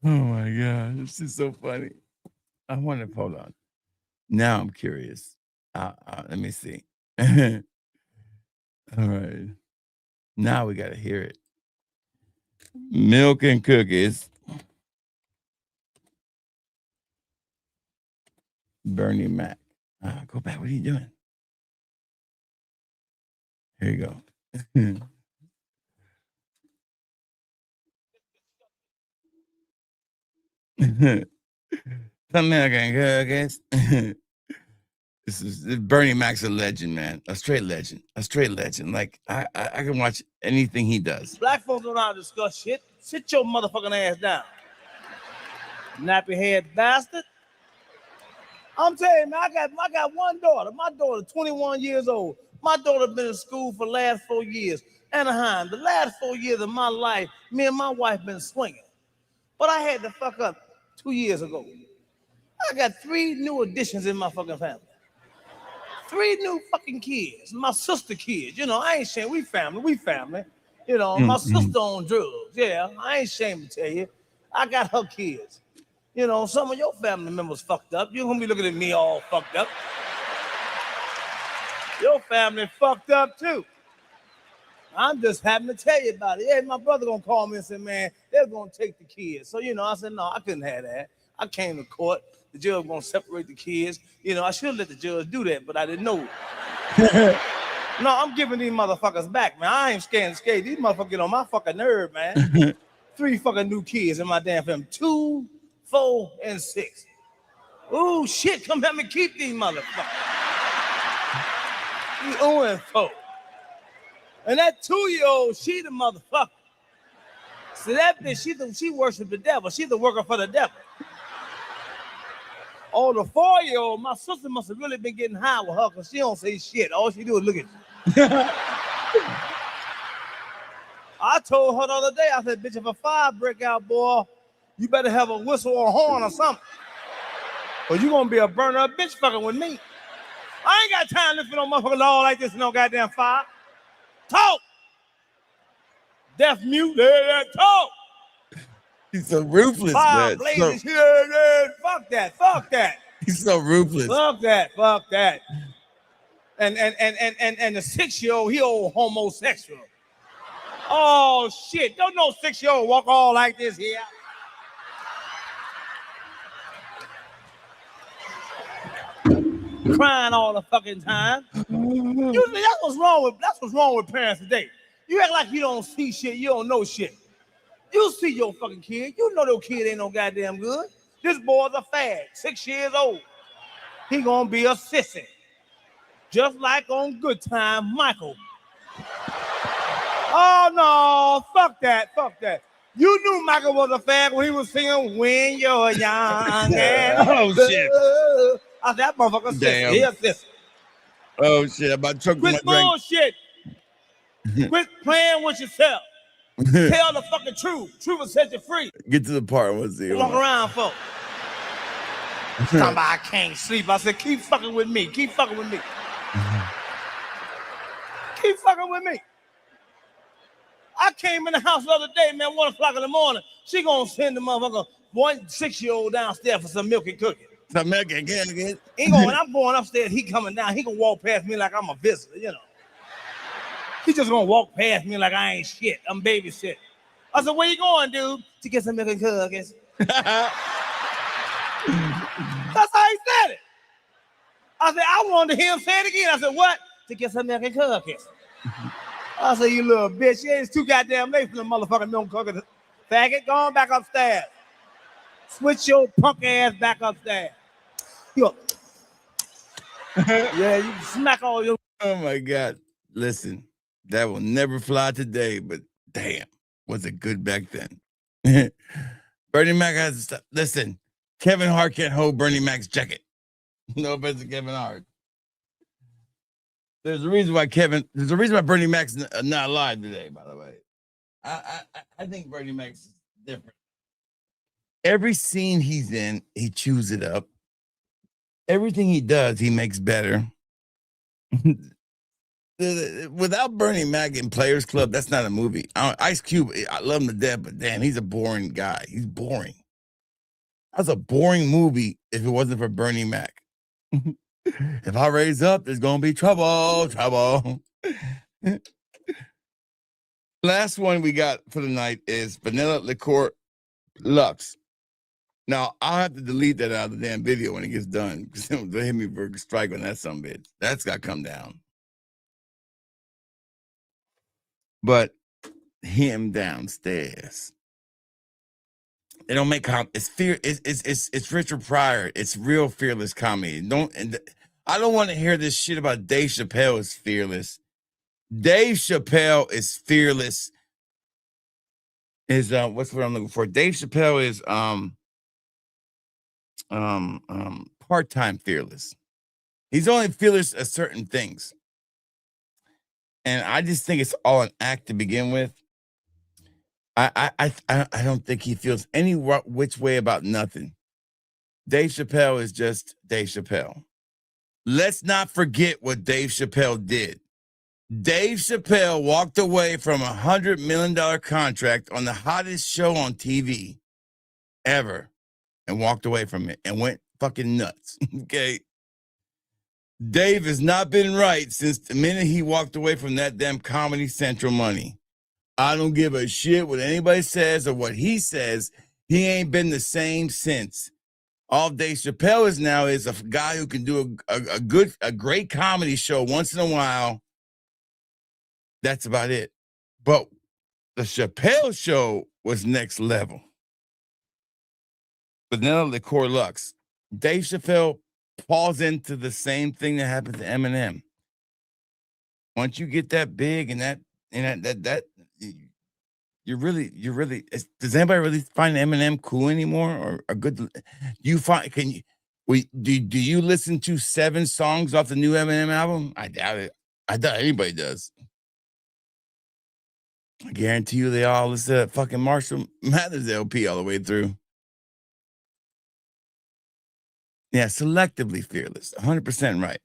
my God, this is so funny. I wonder, hold on. Now I'm curious. Let me see. All right. Now we got to hear it. Milk and cookies. Bernie Mac. Go back. What are you doing? Here you go. Some milk and cookies. Bernie Mac's a legend, man. A straight legend. Like I can watch anything he does. Black folks don't know how to discuss shit. Sit your motherfucking ass down. Nappy head bastard. I'm telling you, man, I got one daughter. My daughter, 21 years old. My daughter been in school for the last 4 years. Anaheim, the last 4 years of my life, me and my wife been swinging. But I had to fuck up 2 years ago. I got 3 new additions in my fucking family. 3 new fucking kids. My sister kids. You know, I ain't ashamed. We family. You know, my sister on drugs. Yeah, I ain't ashamed to tell you. I got her kids. You know, some of your family members fucked up. You're gonna be looking at me all fucked up. Your family fucked up too. I'm just happy to tell you about it. Yeah, my brother gonna call me and say, man, they're gonna take the kids. So, you know, I said, no, I couldn't have that. I came to court. The judge gonna separate the kids. You know, I should let the judge do that, but I didn't know. No, I'm giving these motherfuckers back, man. I ain't scared. These motherfuckers get on my fucking nerve, man. 3 fucking new kids in my damn family. 2, 4, and 6. Ooh, shit, come help me keep these motherfuckers. 2 and 4. And that 2-year-old, she the motherfucker. So that bitch, she worship the devil. She's the worker for the devil. Oh, the 4-year-old, my sister must have really been getting high with her because she don't say shit. All she do is look at you. I told her the other day, I said, bitch, if a fire break out, boy, you better have a whistle or a horn or something. Or you gonna be a burner up bitch fucking with me. I ain't got time to live for no motherfucking law like this in no goddamn fire. Talk! Deaf mute, talk! He's so ruthless, fire man. blazing, fuck that. He's so ruthless. Fuck that. And the 6-year-old, he old homosexual. Oh shit, don't no 6-year-old walk all like this here. Crying all the fucking time. Usually that's what's wrong with parents today. You act like you don't see shit, you don't know shit. You see your fucking kid. You know your kid ain't no goddamn good. This boy's a fag, 6 years old. He gonna be a sissy. Just like on Good Time, Michael. Oh no, fuck that. You knew Michael was a fag when he was singing When You're Young. Oh shit. I said, that motherfucker sissy. He a sissy. Oh shit, I'm about to choke my Quit drink. bullshit. Quit playing with yourself. Tell the fucking truth. Truth will set you free. Get to the part. Let's see. Walk around, folks. Somebody, I can't sleep. I said, keep fucking with me. Keep fucking with me. I came in the house the other day, man, 1 o'clock in the morning. She gonna send the motherfucker 1 6-year-old downstairs for some milk and cookies. Some milk and cookies. When I'm going upstairs, he coming down. He gonna walk past me like I'm a visitor, you know. He just gonna walk past me like I ain't shit. I'm babysitting. I said, where you going, dude? To get some milk and cookies. That's how he said it. I said, I wanted to hear him say it again. I said, what? to get some American cookies. I say, you little bitch, you ain't too goddamn late for the motherfucking milk cookies. Faggot, go on back upstairs. Switch your punk ass back upstairs. Yo. Yeah, you can smack all your. Oh my God. Listen, that will never fly today, but damn, was it good back then? Bernie Mac has to stop. Listen, Kevin Hart can't hold Bernie Mac's jacket. No offense to Kevin Hart. There's a reason why Bernie Mac's not alive today, by the way. I think Bernie Mac's different. Every scene he's in, he chews it up. Everything he does, he makes better. Without Bernie Mac in Players Club, that's not a movie. Ice Cube, I love him to death, but damn, he's a boring guy. He's boring. That's a boring movie if it wasn't for Bernie Mac. If I raise up, there's gonna be trouble. Last one we got for the night is Vanilla Liqueur Lux. Now, I'll have to delete that out of the damn video when it gets done, because they'll hit me for a strike on that sumbitch. That's got to come down. But him downstairs. They don't make it's Richard Pryor. It's real fearless comedy. I don't want to hear this shit about Dave Chappelle is fearless. Dave Chappelle is fearless. What's what I'm looking for? Dave Chappelle is part-time fearless. He's only fearless at certain things. And I just think it's all an act to begin with. I don't think he feels any which way about nothing. Dave Chappelle is just Dave Chappelle. Let's not forget what Dave Chappelle did. Dave Chappelle walked away from $100 million contract on the hottest show on TV ever and walked away from it and went fucking nuts. Okay. Dave has not been right since the minute he walked away from that damn Comedy Central money. I don't give a shit what anybody says or what he says. He ain't been the same since. All Dave Chappelle is now is a guy who can do a great comedy show once in a while. That's about it. But the Chappelle show was next level. Vanilla Liqueur Lux. Dave Chappelle falls into the same thing that happened to Eminem. Once you get that big and that you're really does anybody really find Eminem cool anymore or a good? Do you listen to 7 songs off the new Eminem album? I doubt it. I doubt anybody does. I guarantee you they all listen to that fucking Marshall Mathers LP all the way through. Yeah, selectively fearless. 100% right.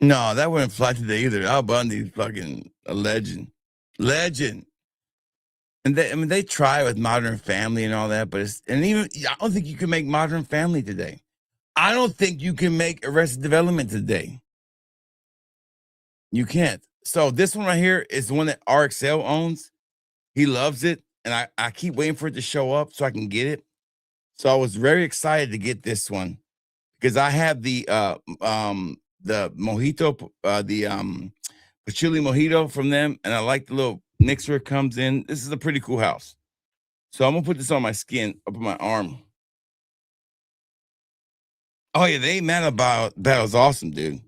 No, that wouldn't fly today either. Al Bundy's fucking a legend. Legend. And they try with Modern Family and all that, but I don't think you can make Modern Family today. I don't think you can make Arrested Development today. You can't. So this one right here is the one that RXL owns. He loves it. And I keep waiting for it to show up so I can get it. So I was very excited to get this one because I have the mojito, the patchouli mojito from them, and I like the little mixer it comes in. This is a pretty cool house. So I'm gonna put this on my skin, up on my arm. Oh yeah, the 8 Mana battle is awesome, dude.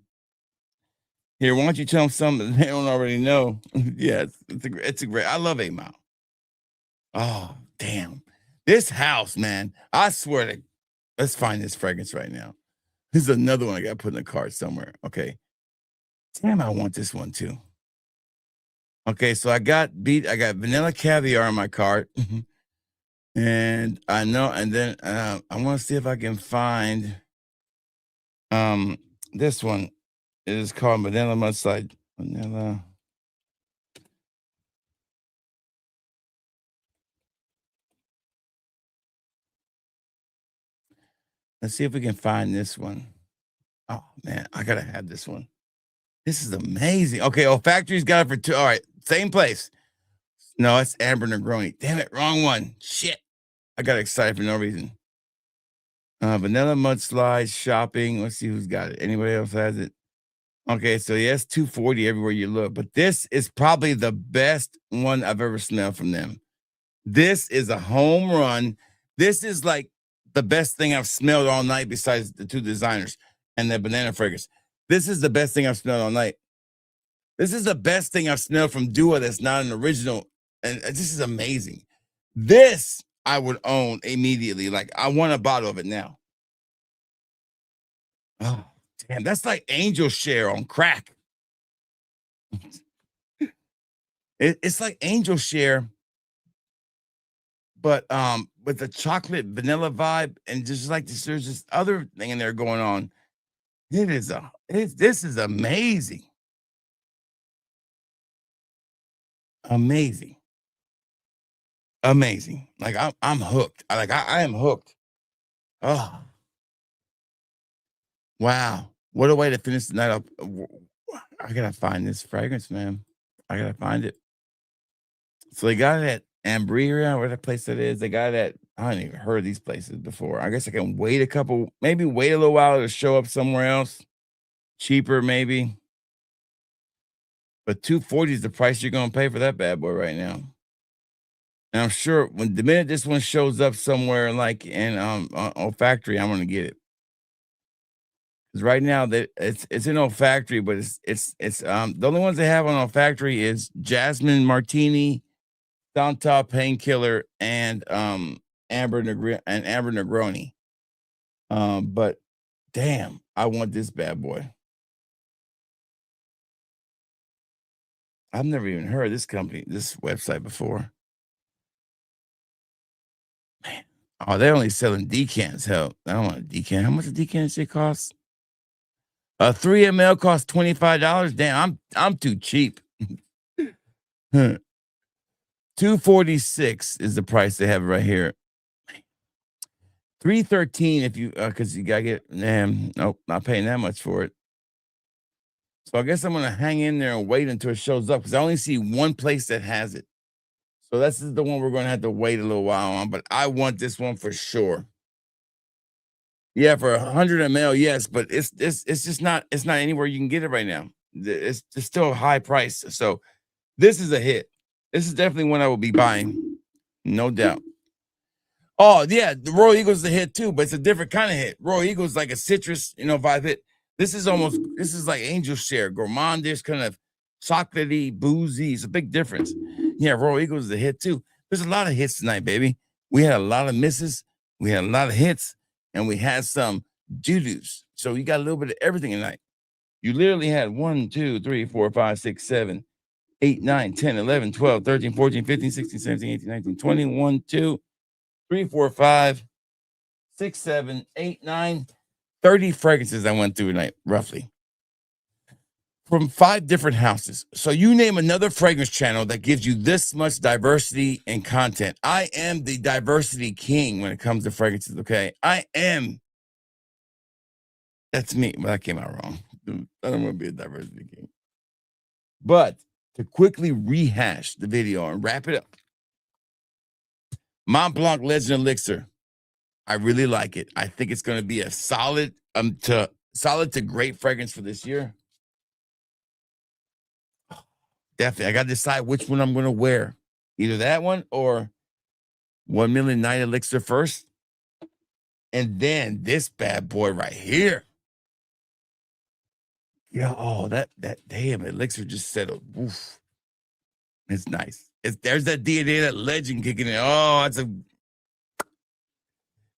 Here, why don't you tell them something they don't already know? Yeah, it's a great. I love 8 Mile. Oh, damn. This house, man. I swear to let's find this fragrance right now. This is another one I got put in the cart somewhere. Okay. Damn, I want this one too. Okay, so I got vanilla caviar in my cart. And I know, and then I want to see if I can find this one. It is called Vanilla Mudslide. Vanilla. Let's see if we can find this one. Oh man, I gotta have this one. This is amazing. Okay, Factory's got it for 2. All right, same place. No, it's Amber Negroni. Damn it, wrong one. Shit. I got excited for no reason. Vanilla mudslide shopping. Let's see who's got it. Anybody else has it? Okay, so yes, 240 everywhere you look, but this is probably the best one I've ever smelled from them. This is a home run. This is like the best thing I've smelled all night besides the two designers and the banana fragrance. This is the best thing I've smelled all night. This is the best thing I've smelled from Dua that's not an original. And this is amazing. This I would own immediately. Like, I want a bottle of it now. Oh, damn. That's like Angel Share on crack. It's like Angel Share, but with the chocolate vanilla vibe, and just like this, there's this other thing in there going on. This is amazing. Amazing. Amazing. Like, I'm hooked. I am hooked. Oh, wow. What a way to finish the night up. I gotta find this fragrance, man. I gotta find it. So they got it at Ambria, where the place that is. They got it at, I haven't even heard of these places before. I guess I can wait maybe wait a little while to show up somewhere else. Cheaper, maybe. But 240 is the price you're gonna pay for that bad boy right now. And I'm sure the minute this one shows up somewhere like in olfactory, I'm gonna get it. Because right now that it's in olfactory, but it's the only ones they have on olfactory is Jasmine Martini, Santa Painkiller, and Amber Negroni. But damn, I want this bad boy. I've never even heard of this website before. Man. Oh, they're only selling decants. Hell, I don't want a decant. How much a decant shit costs? A 3 ml costs $25. Damn, I'm too cheap. 246 is the price they have right here. 313 if you because you gotta get nope, not paying that much for it. So I guess I'm gonna hang in there and wait until it shows up because I only see one place that has it. So this is the one we're gonna have to wait a little while on, but I want this one for sure. Yeah, for 100 ml, yes, but it's just not anywhere you can get it right now. It's still a high price. So this is a hit. This is definitely one I will be buying, no doubt. Oh yeah, the Royal Eagle's a hit too, but it's a different kind of hit. Royal Eagle's like a citrus, vibe hit. This is like Angel Share, gourmandish, kind of chocolatey, boozy. It's a big difference. Yeah, Royal Eagle's a hit too. There's a lot of hits tonight, baby. We had a lot of misses, we had a lot of hits, and we had some doo-doos. So you got a little bit of everything tonight. You literally had 1, 2, 3, 4, 5, 6, 7, 8, 9, 10, 11, 12, 13, 14, 15, 16, 17, 18, 19, 20, 1, 2, 3, 4, 5, 6, 7, 8, 9, 30 fragrances I went through tonight, roughly. From 5 different houses. So you name another fragrance channel that gives you this much diversity and content. I am the diversity king when it comes to fragrances, okay? I am. That's me. Well, that came out wrong. I don't want to be a diversity king. But to quickly rehash the video and wrap it up, Mont Blanc Legend Elixir. I really like it. I think it's going to be a solid to great fragrance for this year. Definitely. I got to decide which one I'm going to wear. Either that one or 1 Million Night Elixir first. And then this bad boy right here. Yeah, oh, that damn Elixir just settled. Oof. It's nice. There's that DNA, that legend kicking in. Oh, that's a.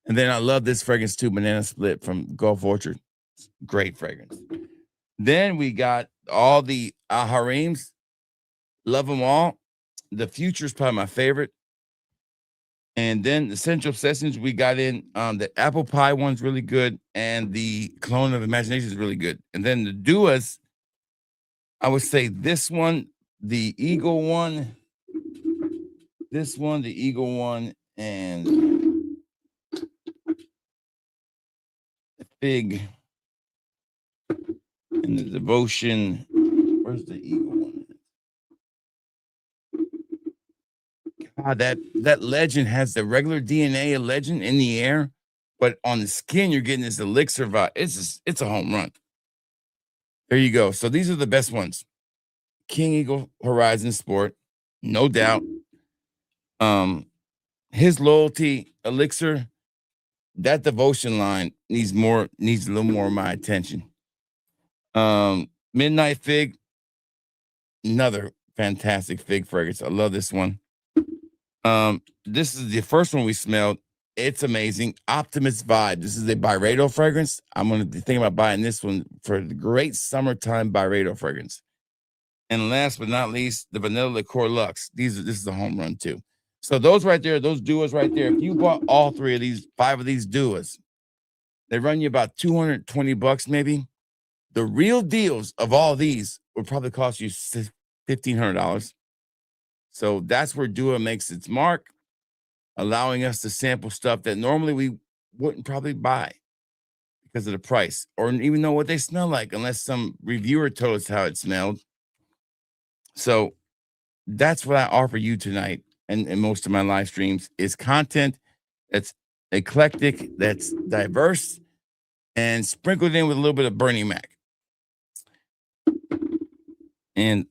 And then I love this fragrance too, Banana Split from Gulf Orchard. Great fragrance. Then we got all the Harems. Love them all. The Future is probably my favorite. And then the Central Sessions, we got in the Apple Pie one's really good, and the Clone of Imagination is really good. And then the Duas, I would say this one, the Eagle one, this one, the Eagle one, and the Fig, and the Devotion. Where's the Eagle one? God, that legend has the regular DNA of legend in the air, but on the skin, you're getting this elixir vibe. It's a home run. There you go. So these are the best ones. King Eagle Horizon Sport, no doubt. His loyalty elixir, that devotion line needs a little more of my attention. Midnight Fig, another fantastic fig fragrance. I love this one. This is the first one we smelled. It's amazing. Optimist Vibe. This is a Byredo fragrance. I'm going to be thinking about buying this one for the great summertime Byredo fragrance. And last but not least, the Vanilla Liqueur Luxe. This is a home run too. So those right there, those duos right there, if you bought all 5 of these duos, they run you about $220 maybe. The real deals of all these would probably cost you $1,500. So that's where Duo makes its mark, allowing us to sample stuff that normally we wouldn't probably buy because of the price or even know what they smell like unless some reviewer told us how it smelled. So that's what I offer you tonight and most of my live streams is content that's eclectic, that's diverse, and sprinkled in with a little bit of Bernie Mac. And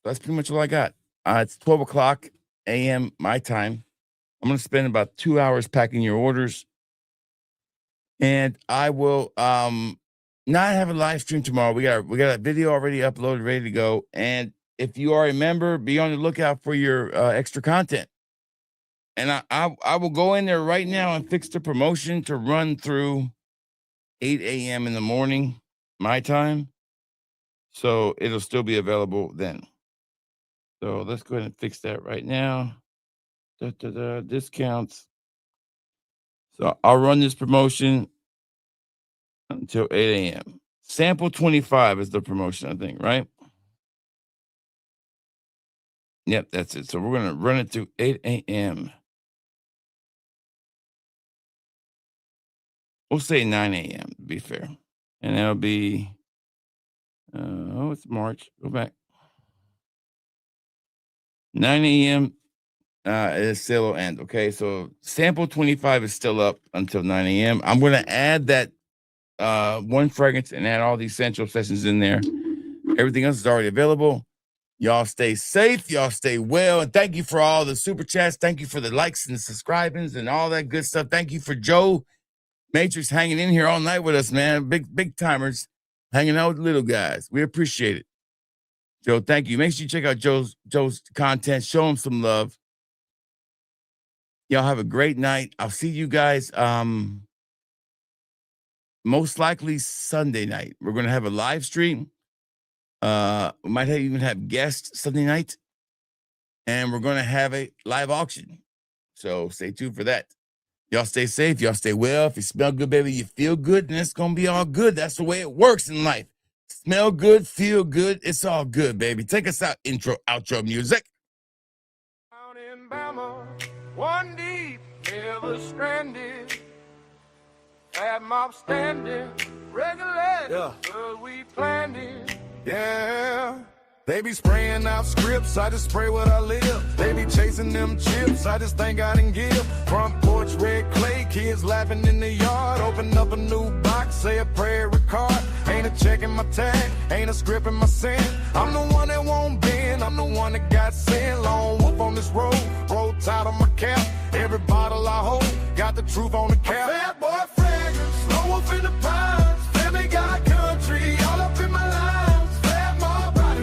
that's pretty much all I got. It's 12 o'clock a.m. my time. I'm going to spend about 2 hours packing your orders. And I will not have a live stream tomorrow. We got a video already uploaded, ready to go. And if you are a member, be on the lookout for your extra content. And I will go in there right now and fix the promotion to run through 8 a.m. in the morning, my time. So it'll still be available then. So let's go ahead and fix that right now. Discounts. So I'll run this promotion until 8 a.m. Sample 25 is the promotion, I think, right? Yep, that's it. So we're going to run it to 8 a.m. We'll say 9 a.m. to be fair. And that'll be, it's March. Go back. 9 a.m. Sale will end. Okay, so sample 25 is still up until 9 a.m. I'm going to add that one fragrance and add all the essential sessions in there. Everything else is already available. Y'all stay safe. Y'all stay well. And thank you for all the super chats. Thank you for the likes and subscribings and all that good stuff. Thank you for Joe Matrix hanging in here all night with us, man. Big timers hanging out with little guys. We appreciate it. Joe, thank you. Make sure you check out Joe's content. Show him some love. Y'all have a great night. I'll see you guys most likely Sunday night. We're going to have a live stream. We might even have guests Sunday night. And we're going to have a live auction. So stay tuned for that. Y'all stay safe. Y'all stay well. If you smell good, baby, you feel good, and it's going to be all good. That's the way it works in life. Smell good, feel good. It's all good, baby. Take us out. Intro, outro music. Down in Bama, one deep, never stranded. Fat mob standing, regular, we planned it. Yeah. They be spraying out scripts, I just spray what I live. They be chasing them chips, I just thank God and give. Front porch, red clay, kids laughing in the yard. Open up a new box, say a prayer record. Ain't a check in my tag, ain't a script in my sand. I'm the one that won't bend, I'm the one that got sand. Lone wolf on this road, roll tight on my cap. Every bottle I hold, got the truth on the cap. Bad boy fragrance, lone wolf in the pines. Family got country, all up in my lines.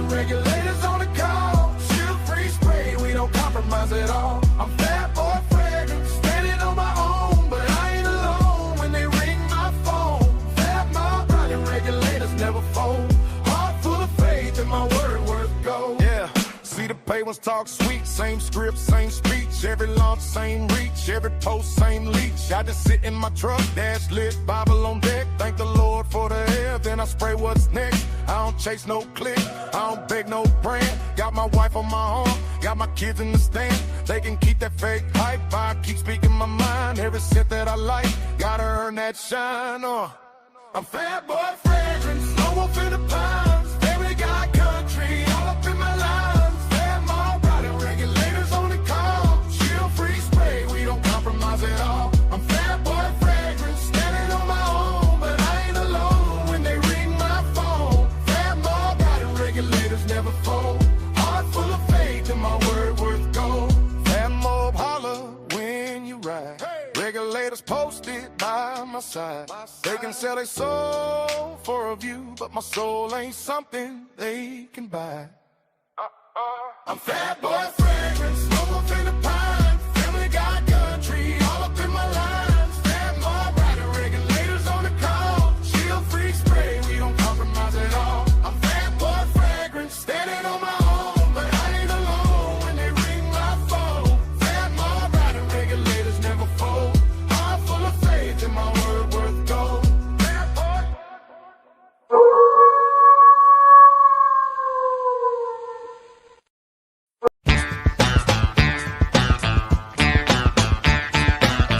Regulators on the call, shield free spray, we don't compromise at all. I'm fat boy fragrance, standing on my own, but I ain't alone when they ring my phone. Fat mob, riding regulators never fold. Heart full of faith and my word worth gold. Yeah, see the pay ones talk sweet, same script, same speech. Every launch, same reach, every post, same leech. I just sit in my truck, dash lit, Bible on deck. Thank the Lord for the air, then I spray what's next. I don't chase no click, I don't beg no brand. Got my wife on my arm, got my kids in the stand. They can keep that fake hype, I keep speaking my mind. Every scent that I like, gotta earn that shine. I'm fat boy fragrance, no wolf in the pines. Family got country, all up in my lines. Fat mob, riding regulators on the call. Shield free spray, we don't compromise at all. I'm fat boy fragrance. side. They can sell a soul for a view, but my soul ain't something they can buy. I'm Fat Boy Fred.